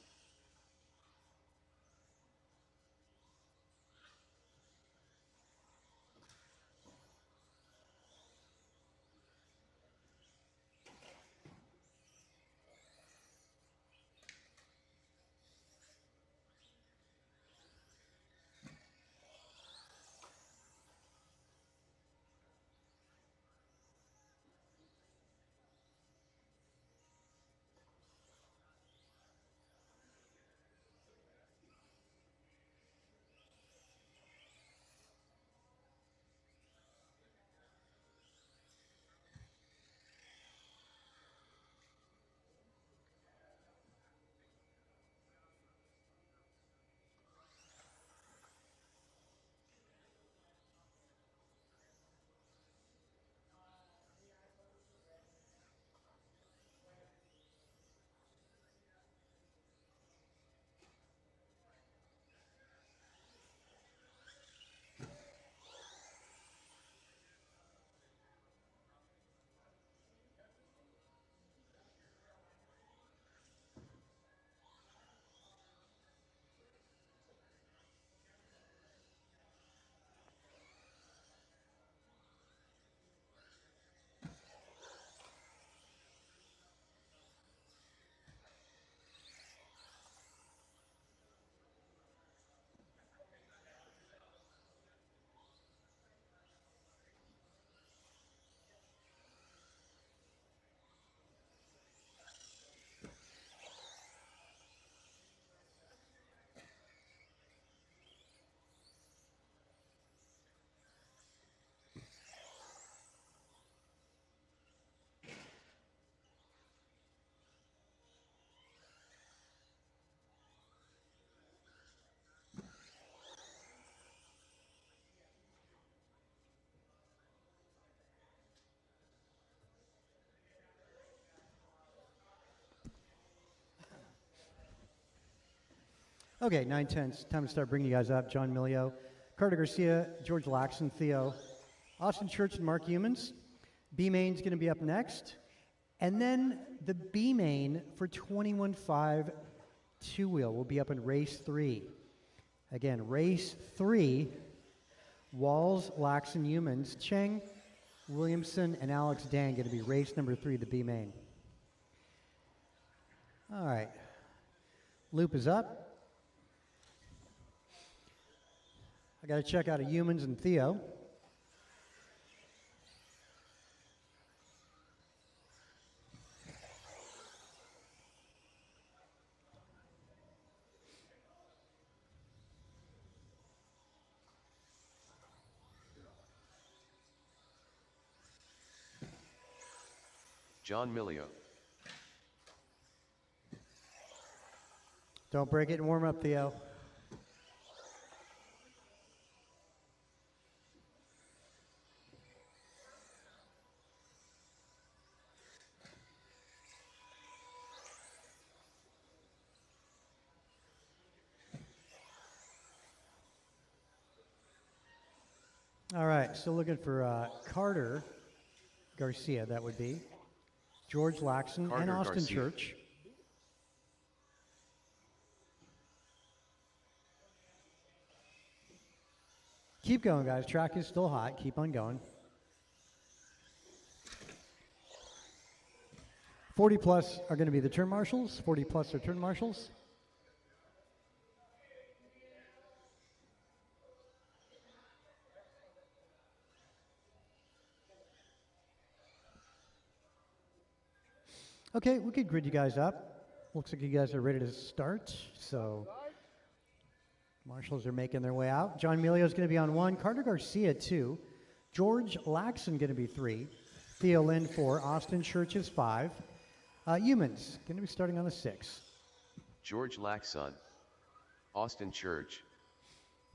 Okay, 9:10. It's time to start bringing you guys up. John Milio, Carter Garcia, George Laxon, Theo, Austin Church, and Mark Humans. B main's going to be up next. And then the B main for 21.5 two-wheel will be up in race 3. Again, race 3, Walls, Laxon, Humans, Cheng, Williamson, and Alex Dan going to be race number 3, the B main. All right. Loop is up. I got to check out of Humans and Theo. John Milio. Don't break it and warm up, Theo. All right, still looking for Carter Garcia, that would be. George Laxon and Carter Austin Garcia. Church. Keep going, guys. Track is still hot. Keep on going. 40 plus are going to be the turn marshals. 40 plus are turn marshals. Okay, we could grid you guys up. Looks like you guys are ready to start. So, marshals are making their way out. John Milio is going to be on 1. Carter Garcia 2. George Laxon going to be 3. Theo Lynn 4. Austin Church is 5. Humans going to be starting on a 6. George Laxon. Austin Church.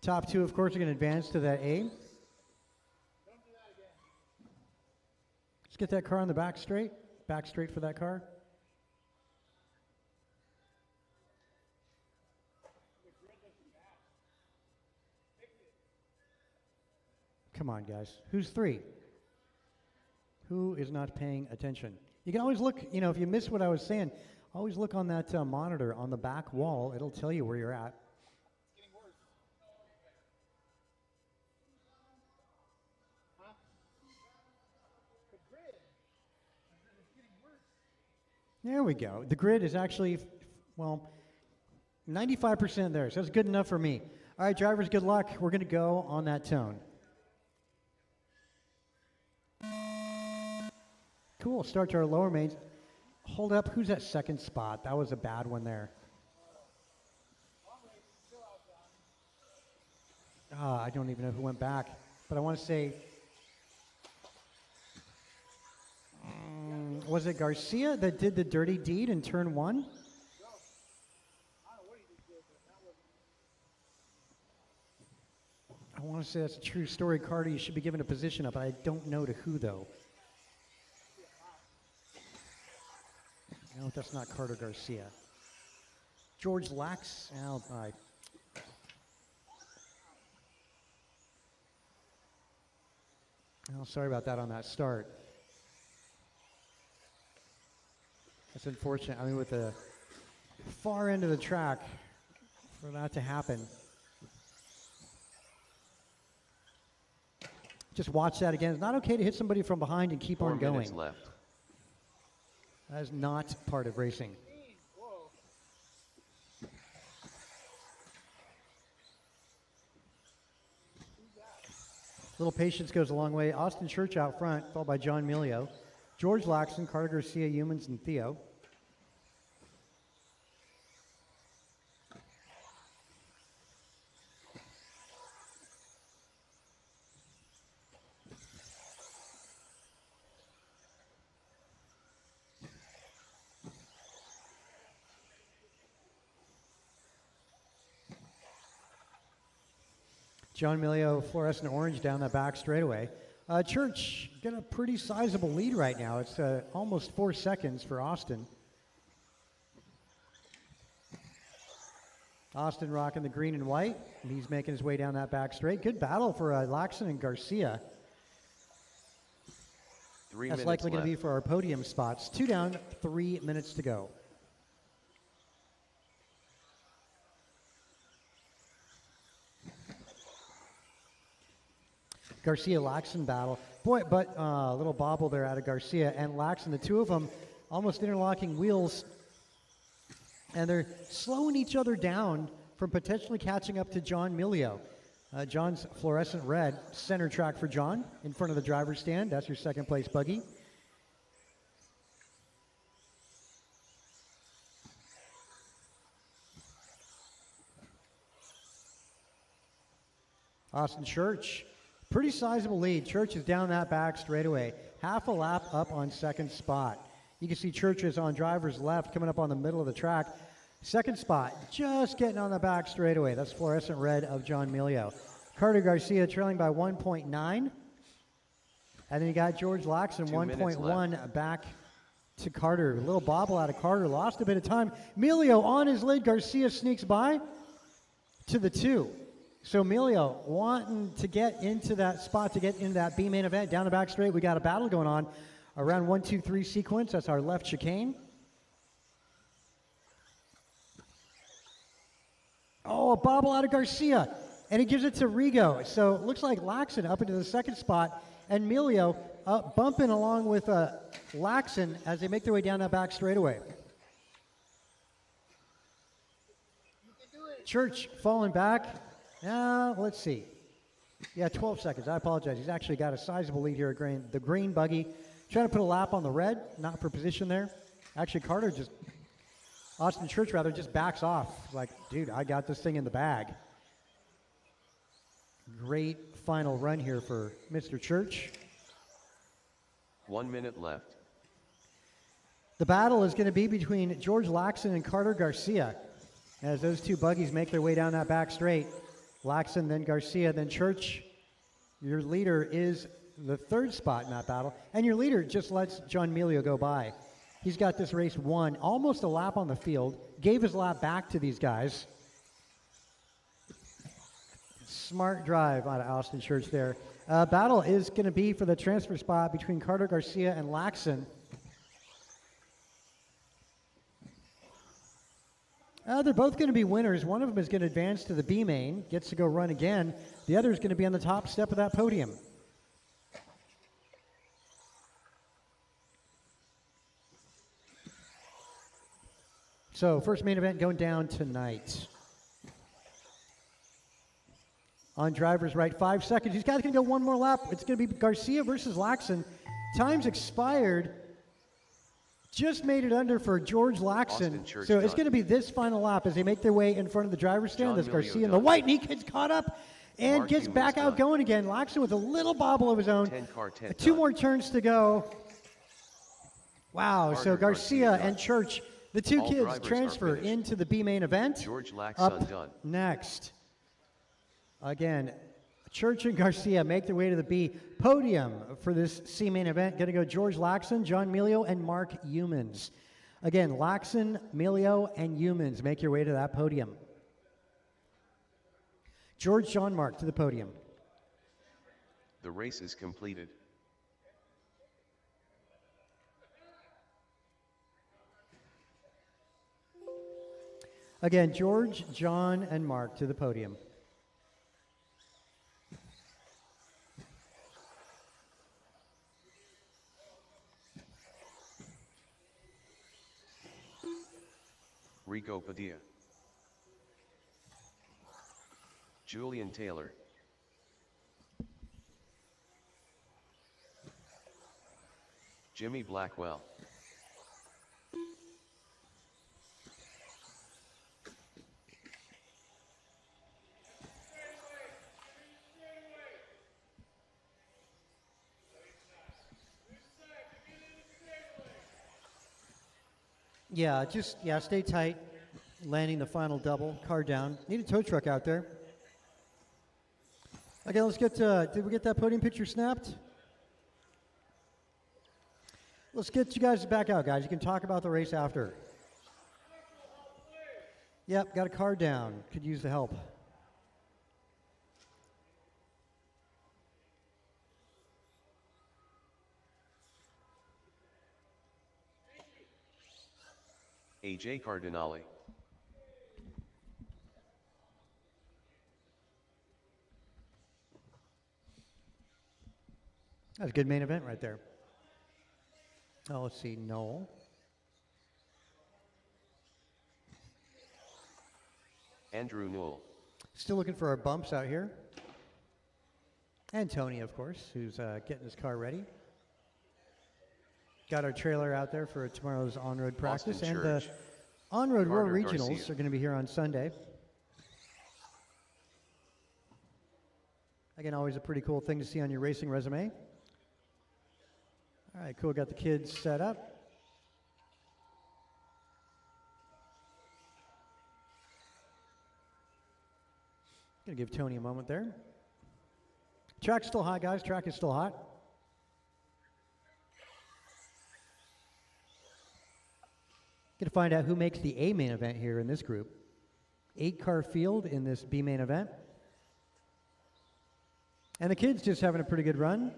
Top 2, of course, are going to advance to that A. Let's get that car on the back straight. Back straight for that car. Come on, guys. Who's 3? Who is not paying attention? You can always look, if you miss what I was saying, Always look on that monitor on the back wall. It'll tell you where you're at. There we go. The grid is actually, well, 95% there, so that's good enough for me. All right, drivers, good luck. We're going to go on that tone. Cool. Start to our lower mains. Hold up. Who's that second spot? That was a bad one there. I don't even know who went back, but I want to say, was it Garcia that did the dirty deed in turn 1? I want to say that's a true story. Carter, you should be given a position up, but I don't know to who, though. No, that's not Carter Garcia. George Lax. Oh, all right. Oh, sorry about that on that start. That's unfortunate. I mean, with the far end of the track, for that to happen. Just watch that again. It's not okay to hit somebody from behind and keep 4 on going. minutes left. That is not part of racing. Little patience goes a long way. Austin Church out front, followed by John Milio. George Laxton, Carter Garcia, Humans, and Theo. John Milio, fluorescent orange down that back straightaway. Church got a pretty sizable lead right now. It's almost 4 seconds for Austin. Austin rocking the green and white, and he's making his way down that back straight. Good battle for Laxton and Garcia. 3 That's minutes likely going to be left. for our podium spots. 2 down, 3 minutes to go. Garcia-Laxton battle. Boy, but a little bobble there out of Garcia and Laxton. The two of them almost interlocking wheels. And they're slowing each other down from potentially catching up to John Milio. John's fluorescent red, center track for John in front of the driver's stand. That's your second place buggy. Austin Church. Pretty sizable lead. Church is down that back straightaway. Half a lap up on second spot. You can see Church is on driver's left, coming up on the middle of the track. Second spot, just getting on the back straightaway. That's fluorescent red of John Milio. Carter Garcia trailing by 1.9. And then you got George Laxton, 1.1 back to Carter. A little bobble out of Carter, lost a bit of time. Milio on his lead. Garcia sneaks by to the 2. So Milio wanting to get into that spot, to get into that B main event. Down the back straight, we got a battle going on. Around 1, 2, 3 sequence. That's our left chicane. Oh, a bobble out of Garcia. And he gives it to Rigo. So it looks like Laxton up into the second spot. And Milio bumping along with Laxton as they make their way down that back straightaway. Church falling back. Let's see. Yeah, 12 seconds. I apologize. He's actually got a sizable lead here at the green buggy. Trying to put a lap on the red, not for position there. Actually, Austin Church rather, just backs off. Like, dude, I got this thing in the bag. Great final run here for Mr. Church. 1 minute left. The battle is going to be between George Laxton and Carter Garcia as those two buggies make their way down that back straight. Laxton, then Garcia, then Church. Your leader is the third spot in that battle, and your leader just lets John Milio go by. He's got this race won, almost a lap on the field, gave his lap back to these guys. Smart drive out of Austin Church there. Battle is going to be for the transfer spot between Carter Garcia and Laxton. They're both going to be winners. One of them is going to advance to the B main, gets to go run again. The other is going to be on the top step of that podium. So, first main event going down tonight. On driver's right, 5 seconds. These guys can go one more lap. It's going to be Garcia versus Laxon. Time's expired. Just made it under for George Laxon. So it's going to be this final lap as they make their way in front of the driver's stand. There's Garcia in the white, and he gets caught up and gets back out going again. Laxon with a little bobble of his own. 2 more turns to go. Wow, so Garcia and Church, the 2 kids, transfer into the B main event. George Up Laxon done. next. Again, Church and Garcia make their way to the B podium for this C main event. Going to go George Laxon, John Melio, and Mark Humans. Again, Laxon, Melio, and Humans make your way to that podium. George, John, Mark to the podium. The race is completed. Again, George, John, and Mark to the podium. Rico Padilla. Julian Taylor. Jimmy Blackwell. Yeah, stay tight. Landing the final double, car down. Need a tow truck out there. Okay, let's get, did we get that podium picture snapped? Let's get you guys back out, guys. You can talk about the race after. Yep, got a car down. Could use the help. AJ Cardinale. That was a good main event right there. Oh, let's see, Noel. Andrew Newell. Still looking for our bumps out here. And Tony, of course, who's getting his car ready. Got our trailer out there for tomorrow's on-road practice. Austin And the Church. on-road World Carter Regionals Garcia. are going to be here on Sunday. Again, always a pretty cool thing to see on your racing resume. All right, cool. Got the kids set up. Gonna give Tony a moment there. Track's still hot, guys. Track is still hot. Gonna find out who makes the A main event here in this group. 8-car field in this B main event. And the kids just having a pretty good run.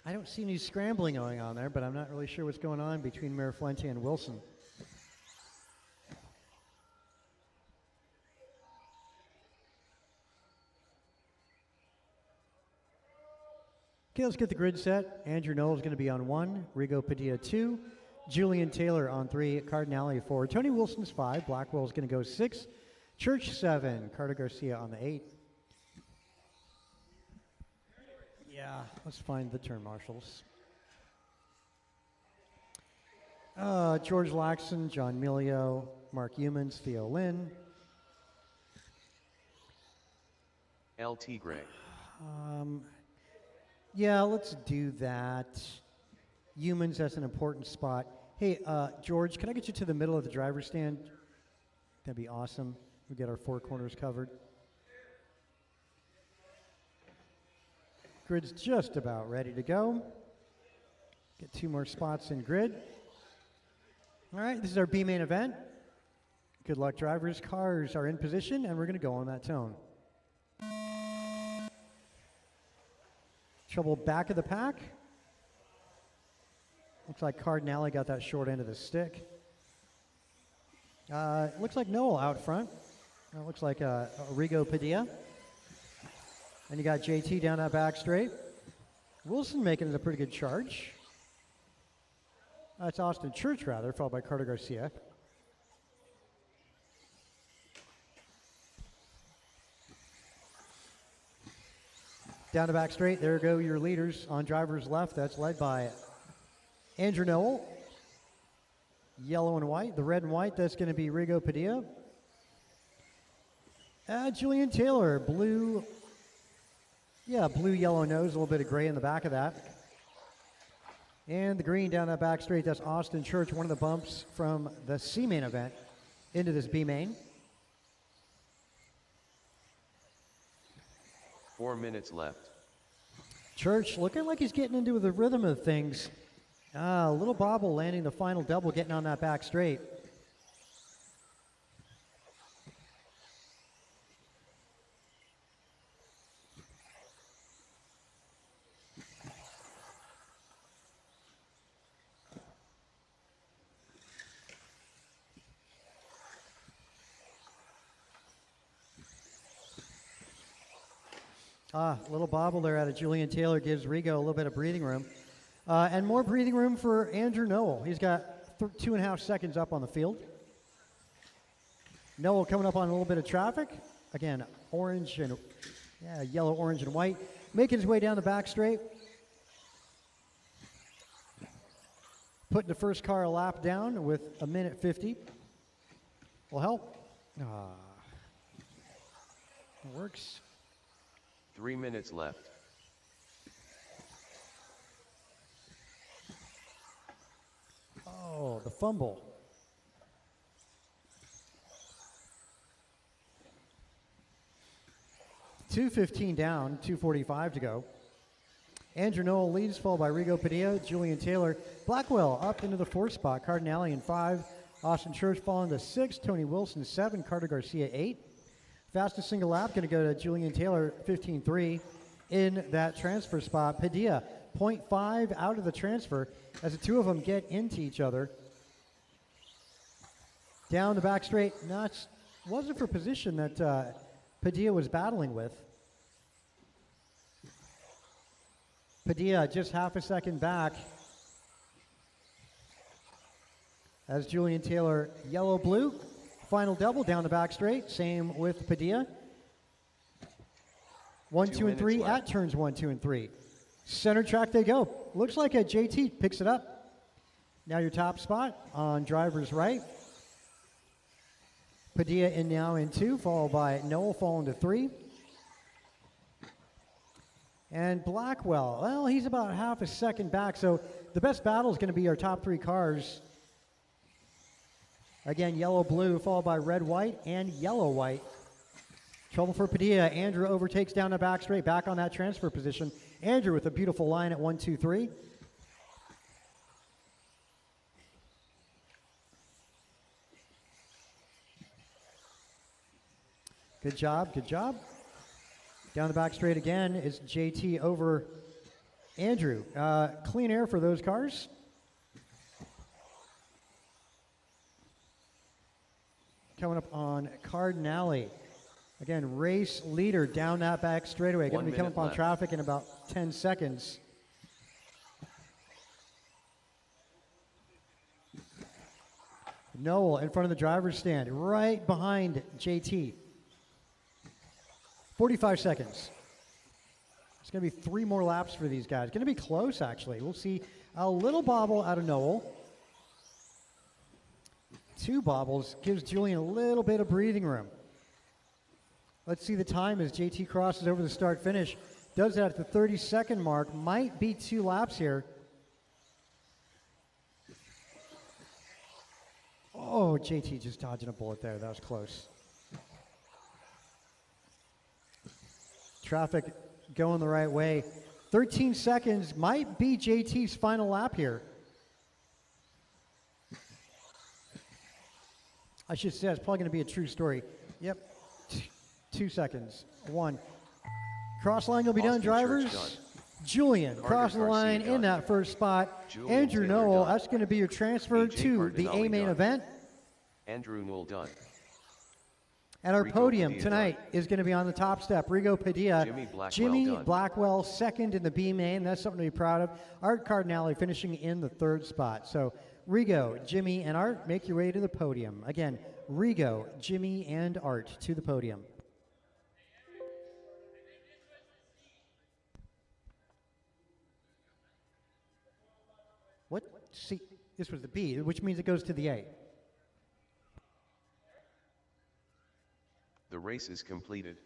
I don't see any scrambling going on there, but I'm not really sure what's going on between Mirafuente and Wilson. Okay, let's get the grid set. Andrew Noel is going to be on 1, Rigo Padilla 2, Julian Taylor on 3, Cardinale 4, Tony Wilson's 5, Blackwell is going to go 6, Church 7, Carter Garcia on the 8. Yeah, let's find the turn marshals. George Laxon, John Milio, Mark Humans, Theo Lynn. LT Gray. Yeah, let's do that. Humans, that's an important spot. Hey, George, can I get you to the middle of the driver's stand? That'd be awesome. We get our four corners covered. Grid's just about ready to go. Get two more spots in grid. All right, this is our B main event. Good luck, drivers. Cars are in position, and we're going to go on that tone. Trouble back of the pack. Looks like Cardinale got that short end of the stick. Looks like Noel out front. Looks like Rigo Padilla. And you got JT down that back straight. Wilson making it a pretty good charge. That's Austin Church, rather, followed by Carter Garcia. Down the back straight, there go your leaders on driver's left. That's led by Andrew Noel. Yellow and white. The red and white, that's going to be Rigo Padilla. Julian Taylor, blue. Yeah, blue, yellow nose, a little bit of gray in the back of that. And the green down that back straight, that's Austin Church, one of the bumps from the C main event into this B main. 4 minutes left. Church looking like he's getting into the rhythm of things. Little bobble landing the final double, getting on that back straight. Little bobble there out of Julian Taylor gives Rigo a little bit of breathing room. And more breathing room for Andrew Noel. He's got 2.5 seconds up on the field. Noel coming up on a little bit of traffic. Again, orange and, yellow, orange, and white. Making his way down the back straight. Putting the first car a lap down with 1:50. Will help. It works. 3 minutes left. Oh, the fumble. $2:15 down, 2:45 to go. Andrew Noel leads, followed by Rigo Padilla, Julian Taylor. Blackwell up into the 4th spot. Cardinale in 5. Austin Church falling to 6. Tony Wilson 7. Carter Garcia 8. Fastest single lap going to go to Julian Taylor, 15.3 in that transfer spot. Padilla, 0.5 out of the transfer as the two of them get into each other. Down the back straight, wasn't for position that Padilla was battling with. Padilla just half a second back as Julian Taylor, yellow-blue. Final double down the back straight. Same with Padilla. 1, 2, and 3 at turns 1, 2, and 3. Center track they go. Looks like a JT picks it up. Now your top spot on driver's right. Padilla in now in 2, followed by Noel falling to 3. And Blackwell, well, he's about half a second back. So the best battle is going to be our top 3 cars. Again, yellow-blue, followed by red-white and yellow-white. Trouble for Padilla. Andrew overtakes down the back straight, back on that transfer position. Andrew with a beautiful line at 1, 2, 3. Good job, good job. Down the back straight again is JT over Andrew. Clean air for those cars. Coming up on Cardinale. Again, race leader down that back straightaway. Going to be coming up on traffic in about 10 seconds. Noel in front of the driver's stand, right behind JT. 45 seconds. It's going to be 3 more laps for these guys. Going to be close, actually. We'll see a little bobble out of Noel. 2 bobbles gives Julian a little bit of breathing room. Let's see the time as JT crosses over the start finish. Does that at the 30-second mark. Might be 2 laps here. Oh, JT just dodging a bullet there. That was close. Traffic going the right way. 13 seconds might be JT's final lap here. I should say it's probably going to be a true story. Yep. 2 seconds. 1. Cross line will be done, Austin Church drivers. done. Julian Carter crossing the Garcia line in done. that first spot. Julian Andrew Taylor Noel, done. that's going to be your transfer AJ to the Cardinale A main done. event. Andrew Newell done. And our Rigo podium Padilla tonight is going to be on the top step. Rigo Padilla, Jimmy Blackwell Jimmy done. Blackwell second in the B main. That's something to be proud of. Art Cardinale finishing in the 3rd spot. So Rigo, Jimmy, and Art, make your way to the podium. Again, Rigo, Jimmy, and Art to the podium. What? C. This was the B, which means it goes to the A. The race is completed.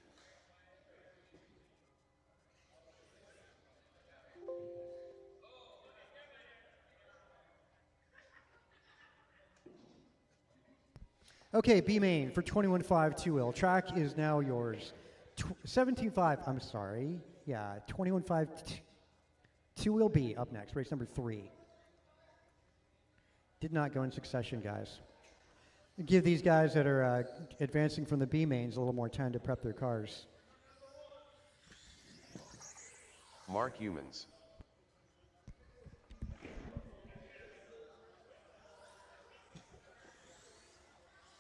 Okay, B main for 21.5 two-wheel. Track is now yours. 17.5, I'm sorry. Yeah, 21.5 two-wheel B up next, race number 3. Did not go in succession, guys. Give these guys that are advancing from the B mains a little more time to prep their cars. Mark Humans.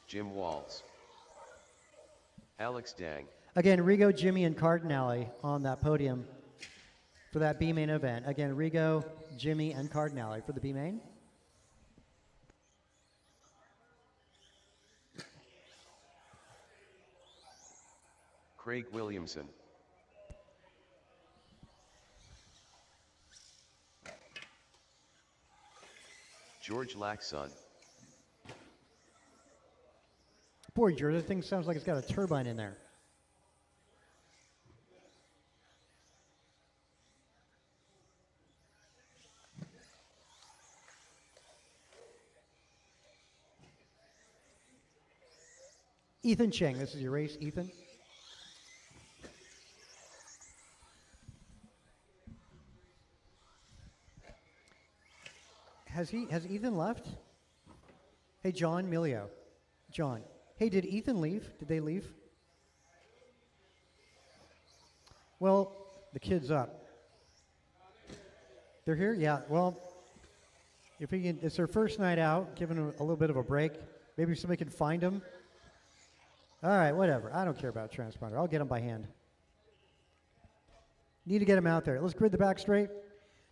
Jim Walls. Alex Dang. Again, Rigo, Jimmy, and Cardinale on that podium for that B main event. Again, Rigo, Jimmy, and Cardinale for the B main. Craig Williamson. George Laxon. Boy, George, that thing sounds like it's got a turbine in there. Ethan Cheng, this is your race, Ethan. Has Ethan left? Hey, John Milio. John. Hey, did Ethan leave? Did they leave? Well, the kid's up. They're here? Yeah, well, if we can, it's their first night out, giving them a little bit of a break. Maybe somebody can find them. All right, whatever. I don't care about transponder. I'll get them by hand. Need to get them out there. Let's grid the back straight.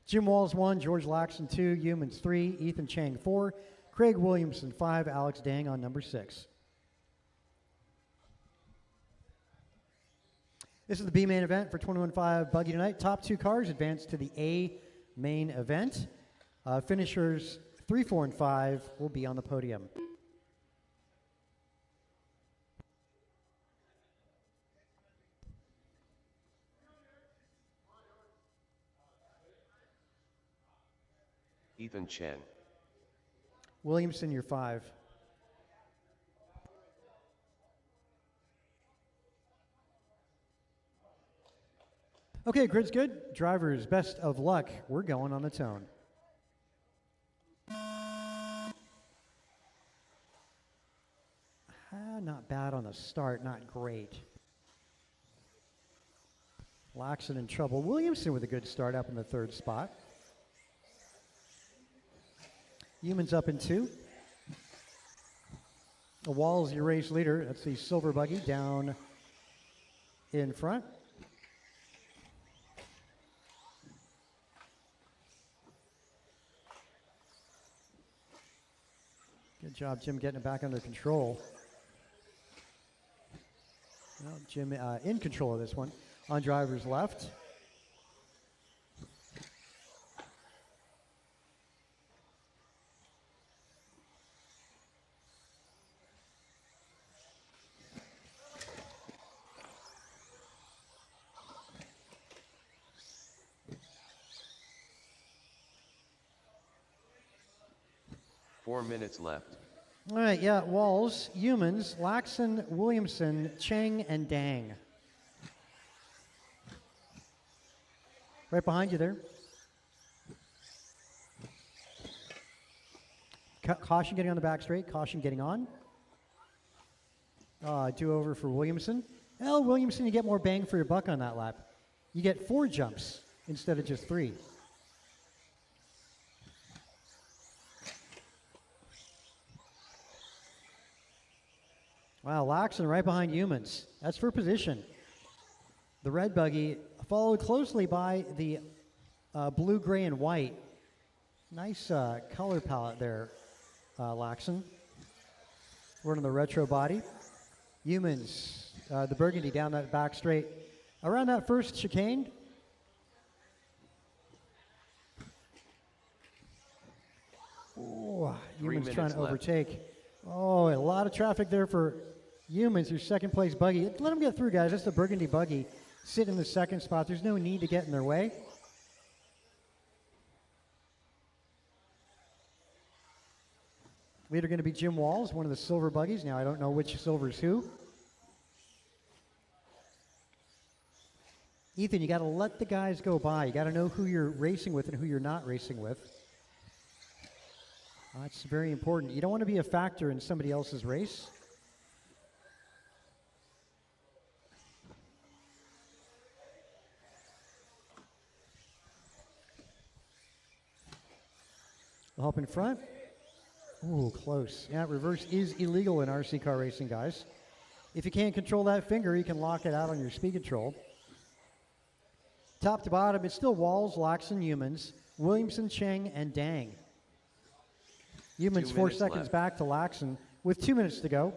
Jim Walls 1, George Laxon 2, Humans 3, Ethan Chang 4, Craig Williamson 5, Alex Dang on number 6. This is the B main event for 21.5 Buggy tonight. Top 2 cars advance to the A main event. Finishers 3, 4, and 5 will be on the podium. Ethan Chen. Williamson, your 5. Okay, grid's good. Drivers, best of luck. We're going on the tone. Not bad on the start, not great. Laxon in trouble. Williamson with a good start up in the 3rd spot. Humans up in 2. The Wall's your race leader. That's the silver buggy down in front. Good job, Jim, getting it back under control. Well, Jim in control of this one. On driver's left. 4 minutes left. All right, yeah, Walls, Humans, Laxon, Williamson, Cheng, and Dang. Right behind you there. Caution getting on the back straight, caution getting on. Do-over for Williamson. Well, Williamson, you get more bang for your buck on that lap. You get 4 jumps instead of just 3. Wow, Laxon right behind Humans. That's for position. The red buggy followed closely by the blue, gray, and white. Nice color palette there, Laxon. We're on the retro body. Humans, the burgundy down that back straight. Around that first chicane. Oh, Humans trying to overtake. Oh, a lot of traffic there for Humans, your second place buggy. Let them get through, guys. That's the burgundy buggy sitting in the second spot. There's no need to get in their way. Leader going to be Jim Walls, one of the silver buggies. Now, I don't know which silver's who. Ethan, you got to let the guys go by. You got to know who you're racing with and who you're not racing with. That's very important. You don't want to be a factor in somebody else's race. Up in front. Ooh, close. Yeah, reverse is illegal in RC car racing, guys. If you can't control that finger, you can lock it out on your speed control. Top to bottom, it's still Walls, Laxon, Humans, Williamson, Cheng, and Dang. Humans 4 seconds left. back to Laxon with 2 minutes to go.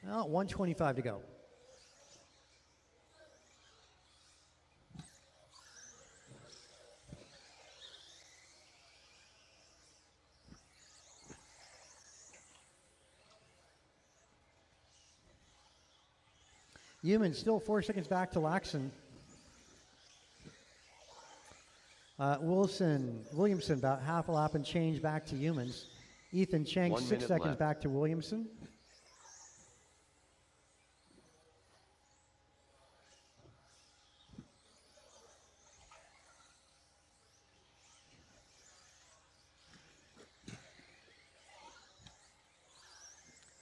Well, 1:25 to go. Humans still 4 seconds back to Laxon. Williamson about half a lap and change back to Humans. Ethan Cheng 1 6 minute seconds left. back to Williamson.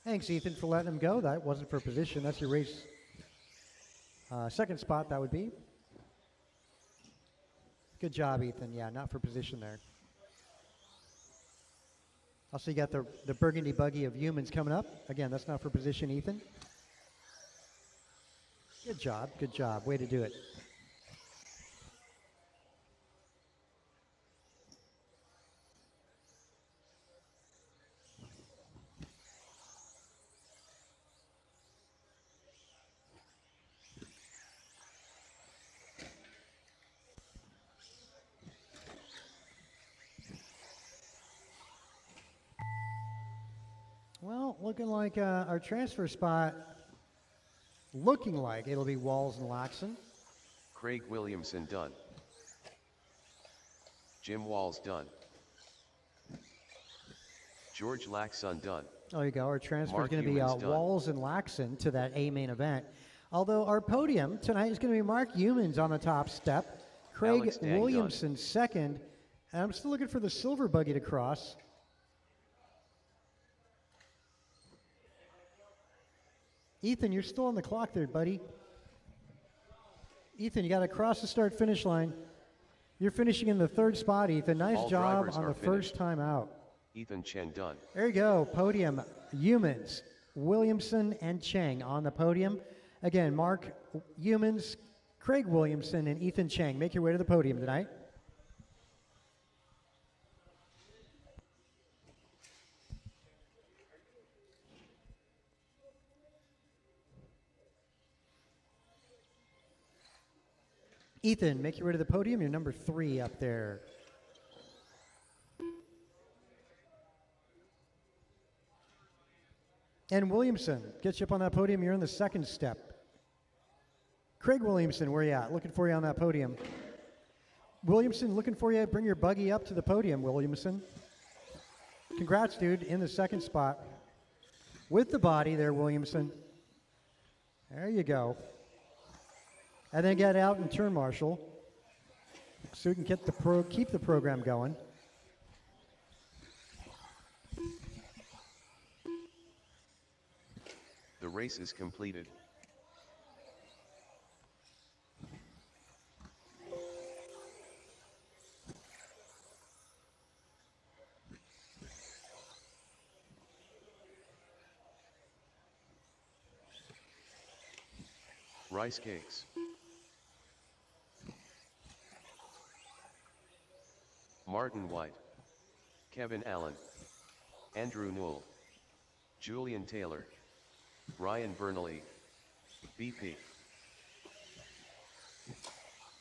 Thanks, Ethan, for letting him go. That wasn't for position. That's your race second spot, that would be. Good job, Ethan. Yeah, not for position there. Also, you got the burgundy buggy of Humans coming up. Again, that's not for position, Ethan. Good job. Good job. Way to do it. Well, looking like our transfer spot, looking like it'll be Walls and Laxon. Craig Williamson done. Jim Walls done. George Laxon done. There you go. Our transfer is Mark going to be Humans done. Walls and Laxon to that A main event. Although our podium tonight is going to be Mark Humans on the top step, Craig Alex Dang Williamson second, and I'm still looking for the silver buggy to cross. Ethan, you're still on the clock there, buddy. Ethan, you got to cross the start-finish line. You're finishing in the third spot, Ethan. Nice All job drivers on are the first finished. time out. Ethan Chen done. There you go. Podium, Humans, Williamson, and Cheng on the podium. Again, Mark Humans, Craig Williamson, and Ethan Cheng. Make your way to the podium tonight. Ethan, make your way to the podium. You're number 3 up there. And Williamson, get you up on that podium. You're in the second step. Craig Williamson, where you at? Looking for you on that podium. Williamson, looking for you. Bring your buggy up to the podium, Williamson. Congrats, dude, in the second spot. With the body there, Williamson. There you go. And then get out and turn marshal so we can get keep the program going. The race is completed. Rice cakes. Martin White, Kevin Allen, Andrew Newell, Julian Taylor, Ryan Bernally, BP,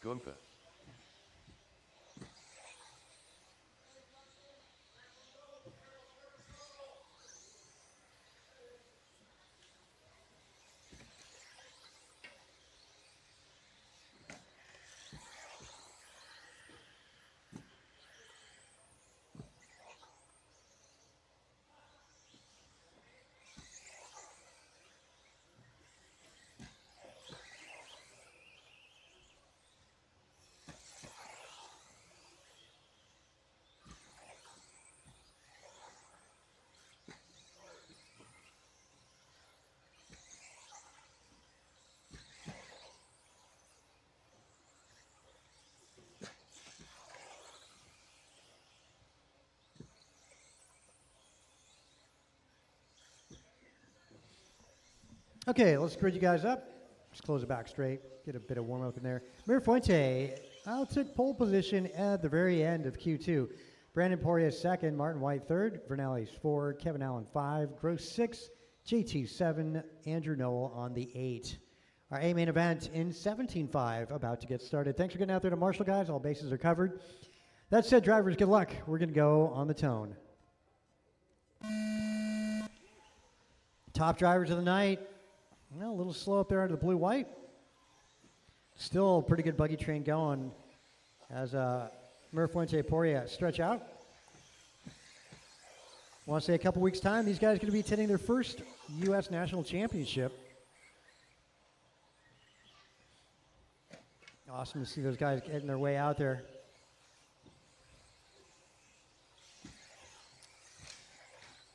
Goompa, Okay, let's grid you guys up. Just close it back straight. Get a bit of warm up in there. Mir Fuente took pole position at the very end of Q2. Brandon Poirier 2nd, Martin White 3rd, Vernales 4, Kevin Allen 5, Gross 6, JT 7, Andrew Nowell on the 8. Our A main event in 17.5 about to get started. Thanks for getting out there to Marshall, guys. All bases are covered. That said, drivers, good luck. We're going to go on the tone. Top drivers of the night. Well, a little slow up there under the blue-white. Still a pretty good buggy train going as Mir Fuente Poirier stretch out. Want to say a couple weeks' time, these guys are going to be attending their first U.S. National Championship. Awesome to see those guys getting their way out there.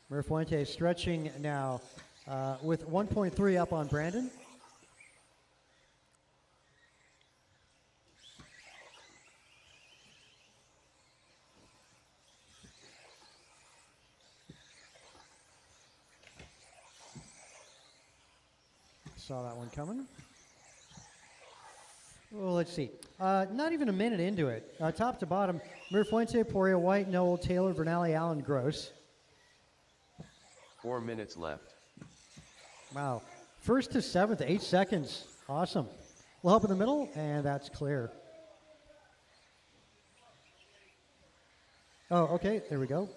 Mir Fuente stretching now with 1.3 up on Brandon. Saw that one coming. Well, let's see. Not even a minute into it. Top to bottom, Mir Fuente, Poirier, White, Nowell, Taylor, Vernale, Allen, Gross. 4 minutes left. Wow. First to 7th, 8 seconds. Awesome. We'll help in the middle, and that's clear. Oh, okay. There we go.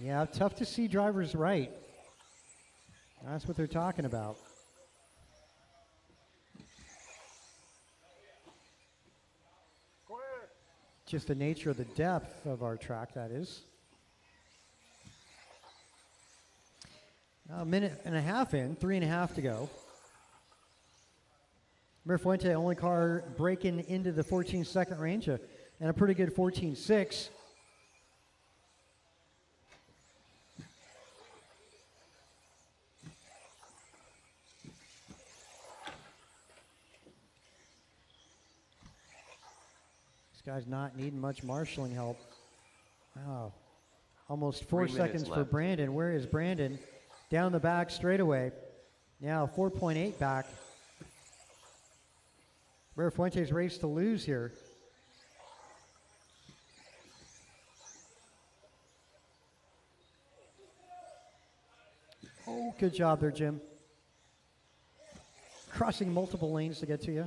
Yeah, tough to see drivers right. That's what they're talking about. Just the nature of the depth of our track, that is. A minute and a half in, 3.5 to go. Mir Fuente, only car breaking into the 14-second range, and a pretty good 14.6. This guy's not needing much marshalling help. Wow. Almost 4 seconds for Brandon. Where is Brandon? Down the back straightaway. Now 4.8 back. Mir Fuente's race to lose here. Oh, good job there, Jim. crossing multiple lanes to get to you.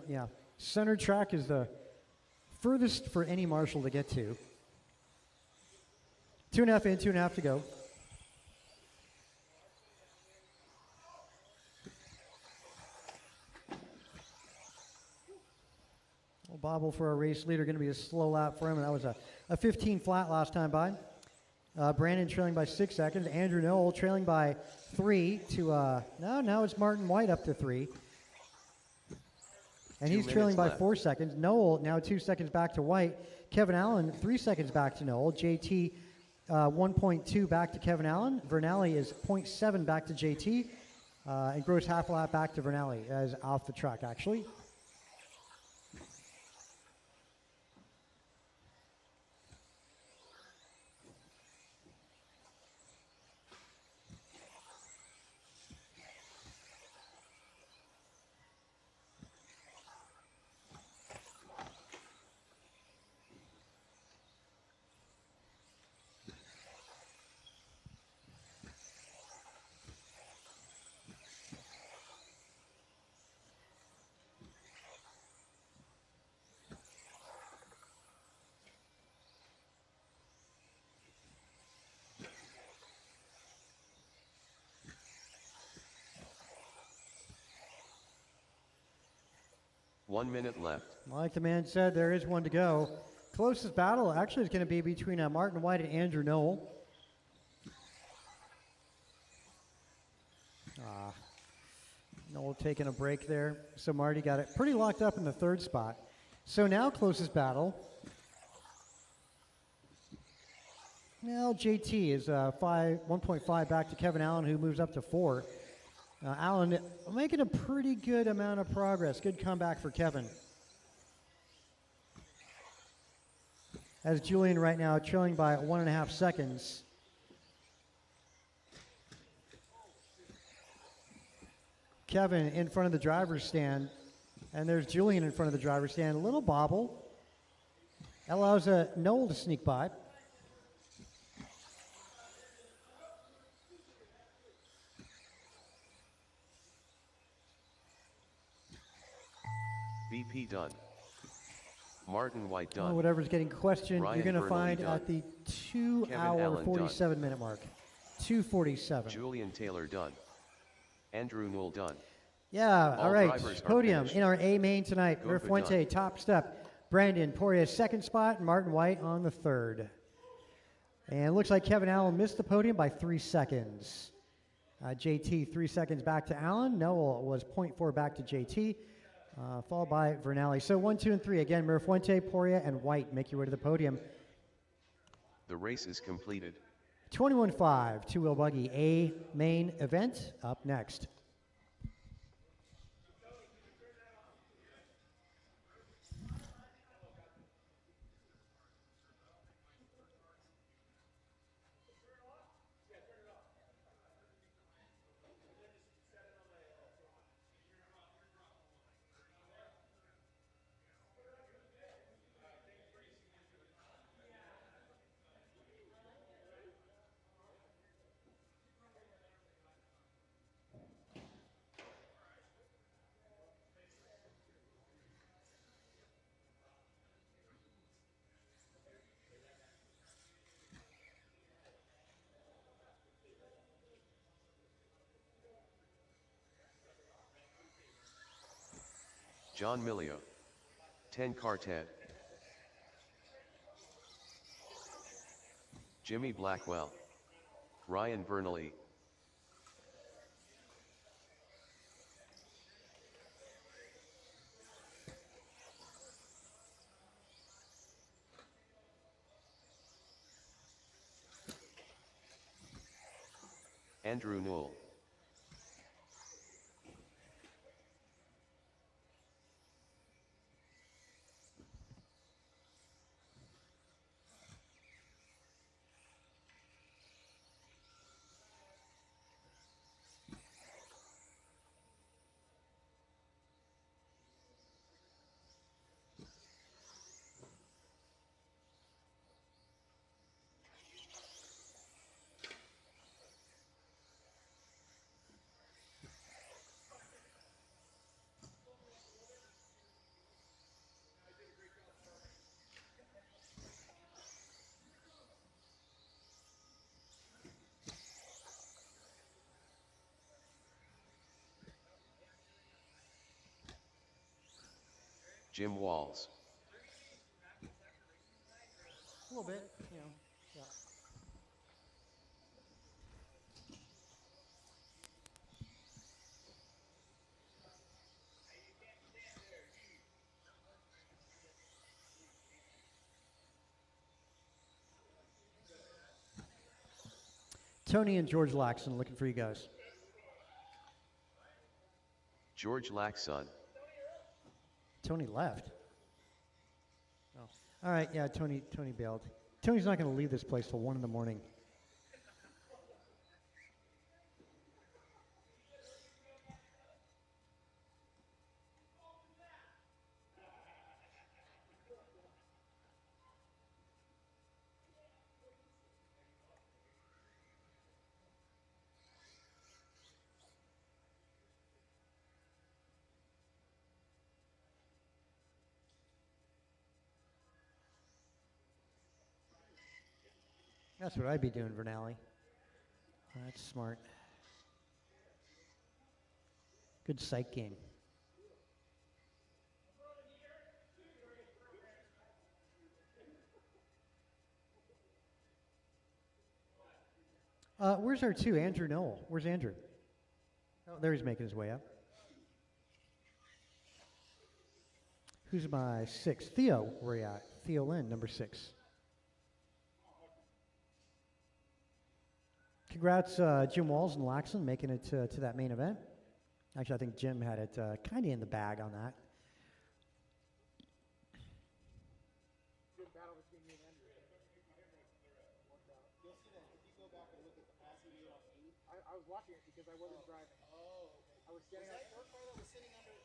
Yeah. Center track is the furthest for any marshal to get to. 2.5 in, 2.5 to go. Well, bobble for our race leader, going to be a slow lap for him, and that was a 15 flat last time by. Brandon trailing by 6 seconds. Andrew Knoll trailing by 3 to, now it's Martin White up to 3. And 2 he's trailing by minutes left. 4 seconds. Knoll now 2 seconds back to White. Kevin Allen 3 seconds back to Knoll. JT 1.2 back to Kevin Allen. Vernali is 0.7 back to JT. And Gross half lap back to Vernali as off the track actually. One minute left. Like the man said, there is one to go. Closest battle actually is going to be between Martin White and Andrew Knoll. Knoll taking a break there. So Marty got it pretty locked up in the 3rd spot. So now closest battle. Now JT is 1.5 back to Kevin Allen, who moves up to 4. Allen making a pretty good amount of progress. Good comeback for Kevin. As Julian right now trailing by 1.5 seconds. Kevin in front of the driver's stand. And there's Julian in front of the driver's stand. A little bobble. Allows Knoll to sneak by. BP done. Martin White done. Whatever's getting questioned, Ryan you're going to Bernal find done. at the 2 Kevin hour Allen 47 minute mark. 2:47. Julian Taylor done. Andrew Knoll done. Yeah, All all right. drivers are Podium finished. in our A main tonight. Go Murph for Fuente, top step. Brandon Poirier, 2nd spot. And Martin White on the 3rd. And it looks like Kevin Allen missed the podium by 3 seconds. JT 3 seconds back to Allen. Noel was 0.4 back to JT. Followed by Vernali. So 1, 2, and 3. Again, Murph Fuente, Poirier, and White make your way to the podium. The race is completed. 21.5, two-wheel buggy, A main event up next. John Milio. 10 Cartet. Jimmy Blackwell. Ryan Vernali. Andrew Knoll. Jim Walls. A little bit, yeah. Tony and George Laxon looking for you guys. George Laxon. Tony left. Oh. All right, yeah, Tony bailed. Tony's not going to leave this place till 1 in the morning. That's what I'd be doing, Vernali. That's smart. Good sight game. Where's our 2? Andrew Knoll. Where's Andrew? Oh, there he's making his way up. Who's my 6? Theo, where you at? Theo Lynn, number 6. Congrats, Jim Walls and Laxon, making it to that main event. Actually, I think Jim had it kind of in the bag on that. Good battle between me and Andrew. I was watching it because I wasn't driving. Oh, okay. I was standing. Was that your car that was sitting under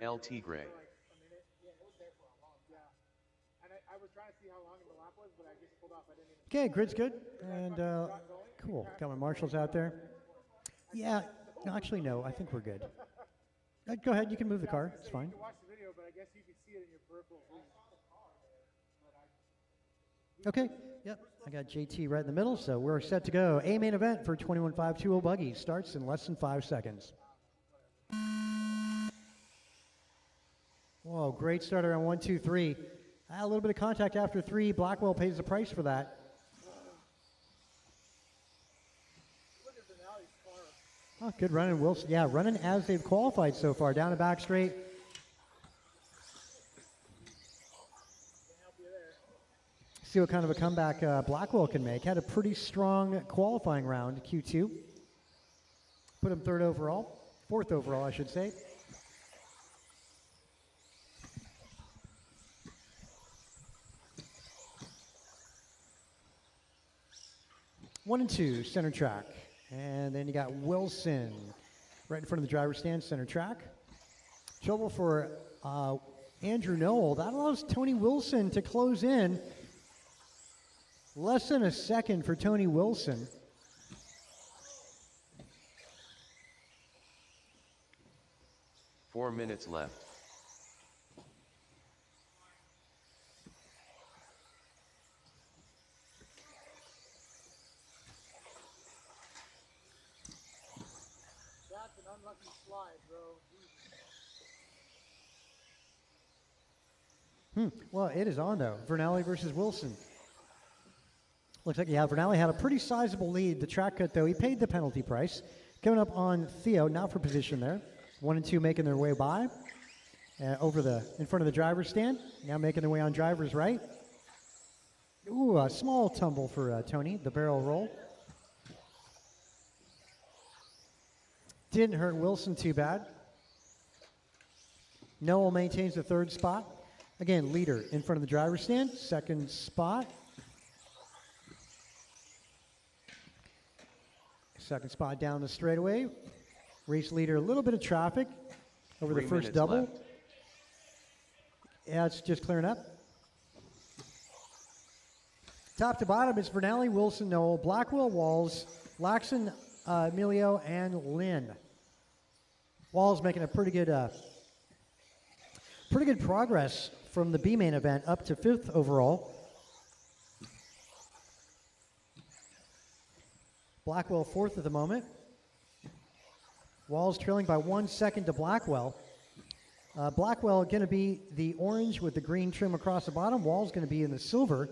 LT Gray. for like a minute? Yeah, it was there for a long time. Yeah. And I was trying to see how long the lap was, but I just pulled off. I didn't even. Okay, grid's good. And cool. Got my marshals out there. Yeah. No, actually, no. I think we're good. Go ahead. You can move the car. It's fine. You can watch the video, but I guess you can see it in your peripheral vision. Okay. Yep. I got JT right in the middle, so we're set to go. A main event for 21.520 buggy starts in less than 5 seconds. Whoa, great starter on 1, 2, 3. A little bit of contact after 3. Blackwell pays the price for that. Look at Vernali's car. Oh, good running, Wilson. Yeah, running as they've qualified so far. Down and back straight. See what kind of a comeback Blackwell can make. Had a pretty strong qualifying round, Q2. Put him 3rd overall. 4th overall, I should say. One and 2, center track. And then you got Wilson right in front of the driver's stand, center track. Trouble for Andrew Knoll. That allows Tony Wilson to close in. Less than a second for Tony Wilson. Four minutes left. That's an unlucky slide, bro. Well, it is on, though. Vernali versus Wilson. Looks like, yeah, Vernali had a pretty sizable lead. The track cut, though, he paid the penalty price. Coming up on Theo, now for position there. 1 and 2 making their way by. In front of the driver's stand. Now making their way on driver's right. Ooh, a small tumble for Tony, the barrel roll. Didn't hurt Wilson too bad. Noel maintains the 3rd spot. Again, leader in front of the driver's stand. 2nd spot. 2nd spot down the straightaway. Race leader, a little bit of traffic over the 3 first minutes double. left. Yeah, it's just clearing up. Top to bottom, it's Vernali, Wilson, Noel, Blackwell, Walls, Laxon, Emilio, and Lynn. Walls making a pretty good progress from the B main event up to 5th overall. Blackwell 4th at the moment. Walls trailing by 1 second to Blackwell. Blackwell going to be the orange with the green trim across the bottom. Wall's going to be in the silver.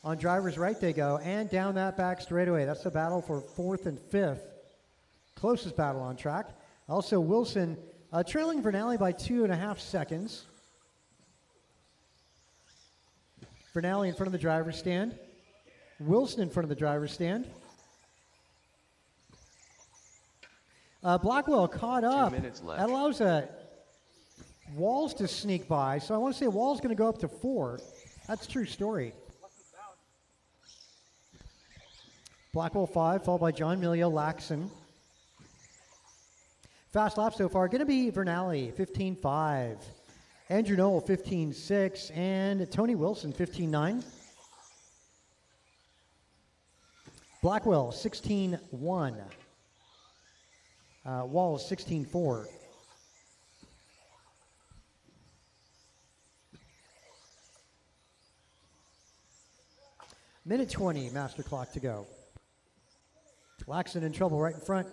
On driver's right they go, and down that back straightaway. That's the battle for 4th and 5th. Closest battle on track. Also Wilson trailing Vernali by 2.5 seconds. Vernali in front of the driver's stand. Wilson in front of the driver's stand. Blackwell caught up. 2 minutes left. That allows Walls to sneak by. So I want to say Walls going to go up to 4. That's a true story. Blackwell 5, followed by John Milio, Laxon. Fast lap so far going to be Vernali, 15.5. Andrew Noel, 15.6. And Tony Wilson, 15.9. Blackwell, 16.1. Walls, 16.4. Minute 20, master clock to go. Laxon in trouble right in front.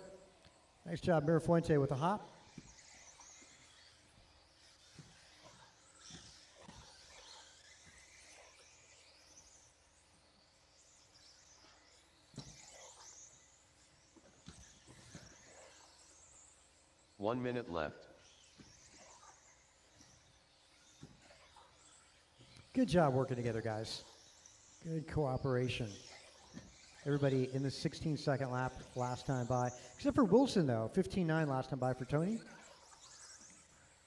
Nice job, Mirafuente with a hop. One minute left. Good job working together, guys. Good cooperation. Everybody in the 16-second lap last time by, except for Wilson, though. 15.9 last time by for Tony.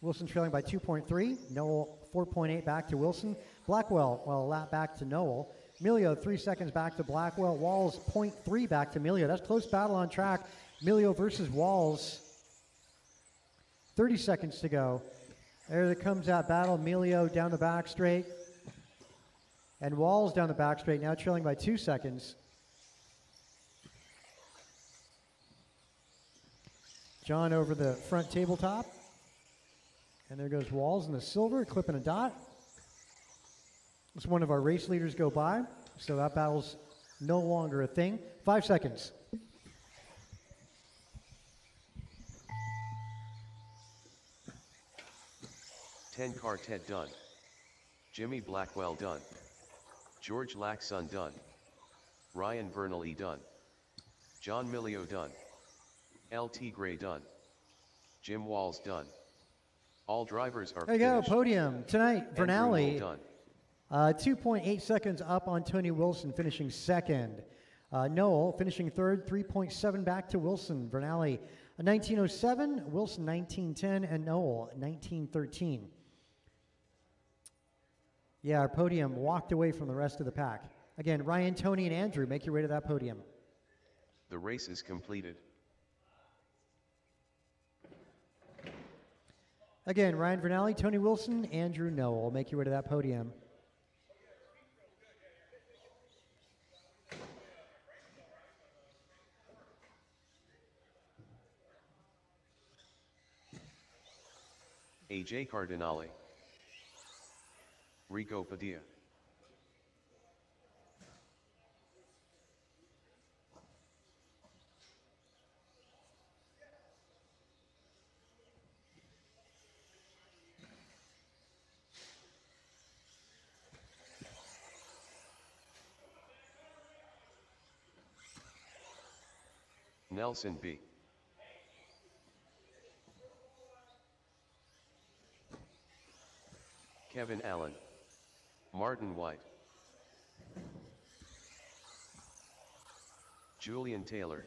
Wilson trailing by 2.3. Noel 4.8 back to Wilson. Blackwell, well, a lap back to Noel. Milio 3 seconds back to Blackwell. Walls 0.3 back to Milio. That's close battle on track. Milio versus Walls. 30 seconds to go. There comes that battle. Milio down the back straight. And Walls down the back straight, now trailing by 2 seconds. John over the front tabletop. And there goes Walls in the silver, clipping a dot. As one of our race leaders go by. So that battle's no longer a thing. 5 seconds. Ten Quartet done. Jimmy Blackwell done. George Laxon done. Ryan Vernali done. John Milio done. LT Gray done. Jim Walls done. All drivers are There you go, finished. podium. Tonight, Andrew Vernali. Noel done. 2.8 seconds up on Tony Wilson, finishing second. Noel finishing third, 3.7 back to Wilson. Vernali, 19.07, Wilson 19.10, and Noel 19.13. Yeah, our podium walked away from the rest of the pack. Again, Ryan, Tony, and Andrew, make your way to that podium. The race is completed. Again, Ryan Vernali, Tony Wilson, Andrew Noel, make your way to that podium. AJ Cardinale. Rico Padilla. Nelson B. Kevin Allen. Martin White. Julian Taylor.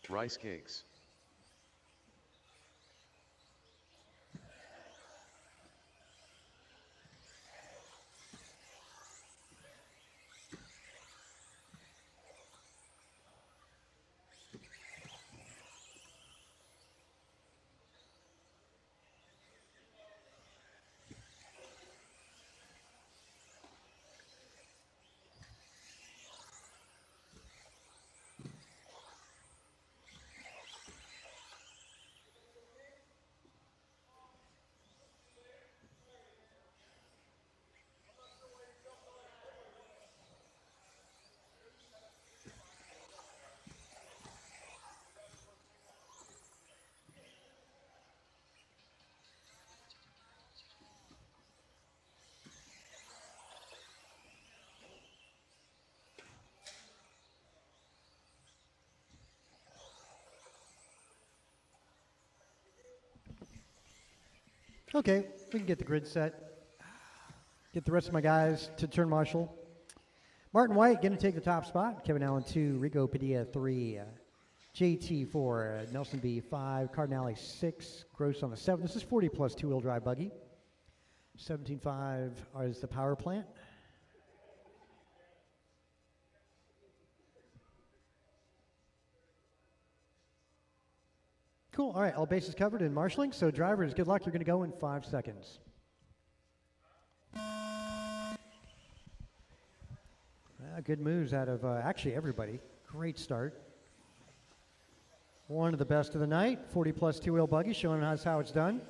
Rice Cakes. Okay, we can get the grid set. Get the rest of my guys to turn marshal. Martin White going to take the top spot. Kevin Allen 2, Rico Padilla 3, JT 4, Nelson B 5, Cardinale 6, Gross on the 7. This is 40 plus two-wheel drive buggy. 17.5 is the power plant. Cool. All right, all bases covered in marshaling. So drivers, good luck. You're going to go in 5 seconds. Good moves out of actually everybody. Great start. One of the best of the night. 40 plus two-wheel buggy showing us how it's done.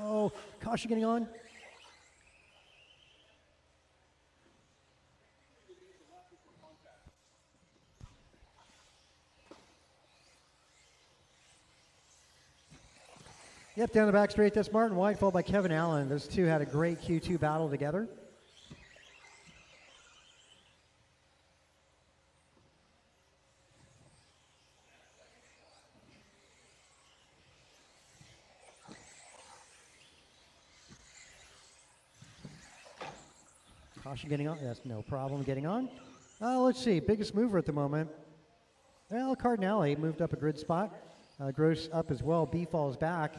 Oh, caution getting on. Yep, down the back straight, that's Martin White, followed by Kevin Allen. Those two had a great Q2 battle together. Caution getting on, that's no problem getting on. Let's see, biggest mover at the moment. Well, Cardinale moved up a grid spot. Gross up as well, B falls back.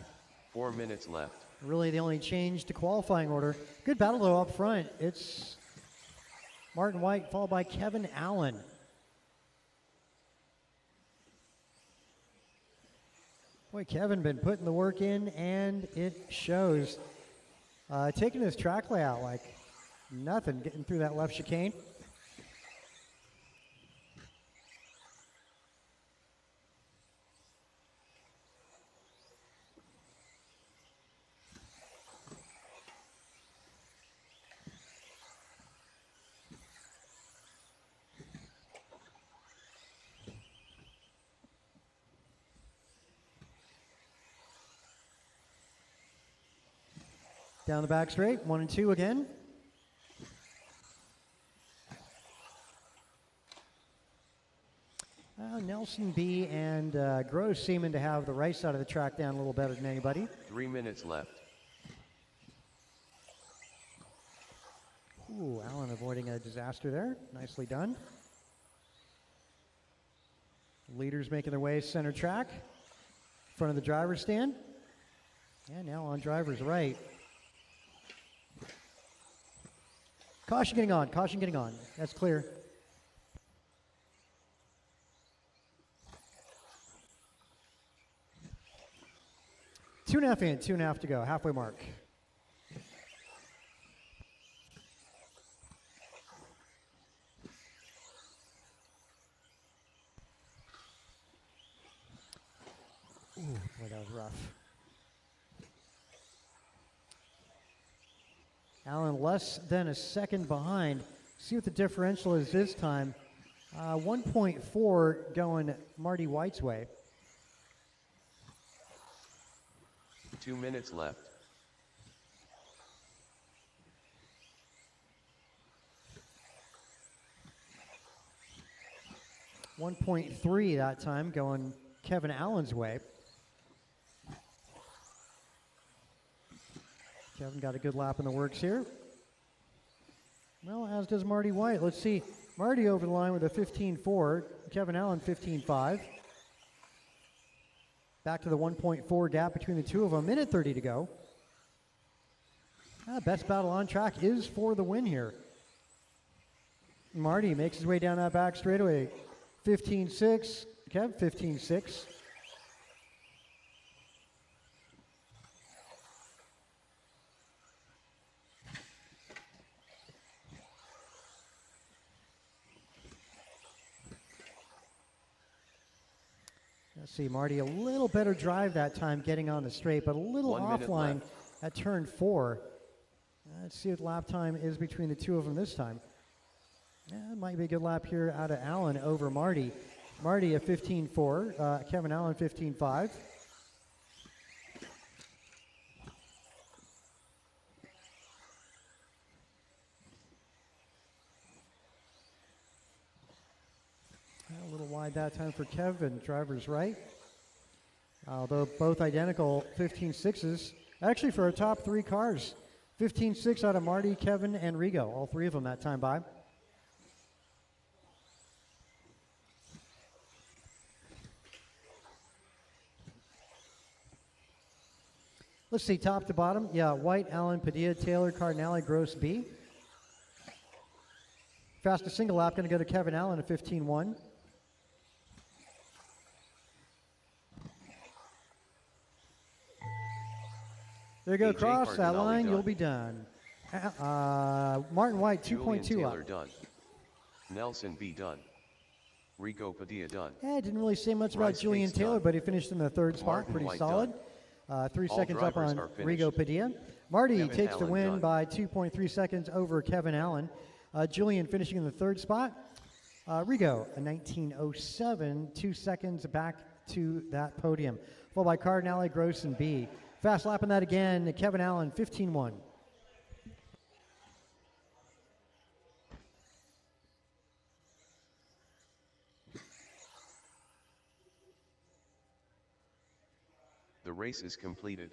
4 minutes left. Really the only change to qualifying order. Good battle though up front. It's Martin White followed by Kevin Allen. Boy, Kevin been putting the work in and it shows. Taking his track layout like nothing, getting through that left chicane. Down the back straight, 1 and 2 again. Nelson B and Gross seeming to have the right side of the track down a little better than anybody. 3 minutes left. Ooh, Allen avoiding a disaster there. Nicely done. Leaders making their way center track. Front of the driver's stand. And now on driver's right. Caution getting on, caution getting on. That's clear. Two and a half in, 2.5 to go, halfway mark. Ooh, boy, that was rough. Allen less than a second behind. See what the differential is this time. 1.4 going Marty White's way. 2 minutes left. .3 that time going Kevin Allen's way. Kevin got a good lap in the works here. Well, as does Marty White. Let's see. Marty over the line with a 15.4. Kevin Allen 15.5. Back to the 1.4 gap between the two of them. Minute 30 to go. Best battle on track is for the win here. Marty makes his way down that back straightaway. 15.6. Kev 15.6. Let's see, Marty, a little better drive that time getting on the straight, but a little 1 minute offline left. at turn 4. Let's see what lap time is between the two of them this time. It might be a good lap here out of Allen over Marty. Marty a 15.4, Kevin Allen 15.5. A little wide that time for Kevin, driver's right. Although both identical 15.6s. Actually, for our top three cars, 15.6 out of Marty, Kevin, and Rigo. All three of them that time by. Let's see, top to bottom. Yeah, White, Allen, Padilla, Taylor, Cardinale, Gross, B. Fastest single lap going to go to Kevin Allen at 15.1. There you go, AJ cross that Cardinale line, done. you'll be done. Martin White, Julian 2.2 Taylor up. done. Nelson B done. Rigo Padilla done. Yeah, didn't really say much about Bryce Julian Bates Taylor, done. but he finished in the third spot, Martin pretty White solid. done. 3 All seconds up drivers on are finished. Rigo Padilla. Marty Kevin takes the Allen win done. by 2.3 seconds over Kevin Allen. Julian finishing in the third spot. Rigo, a 19.07, 2 seconds back to that podium. Followed by Cardinale, Gross, and B. Fast lapping that again, Kevin Allen, 15.1. The race is completed.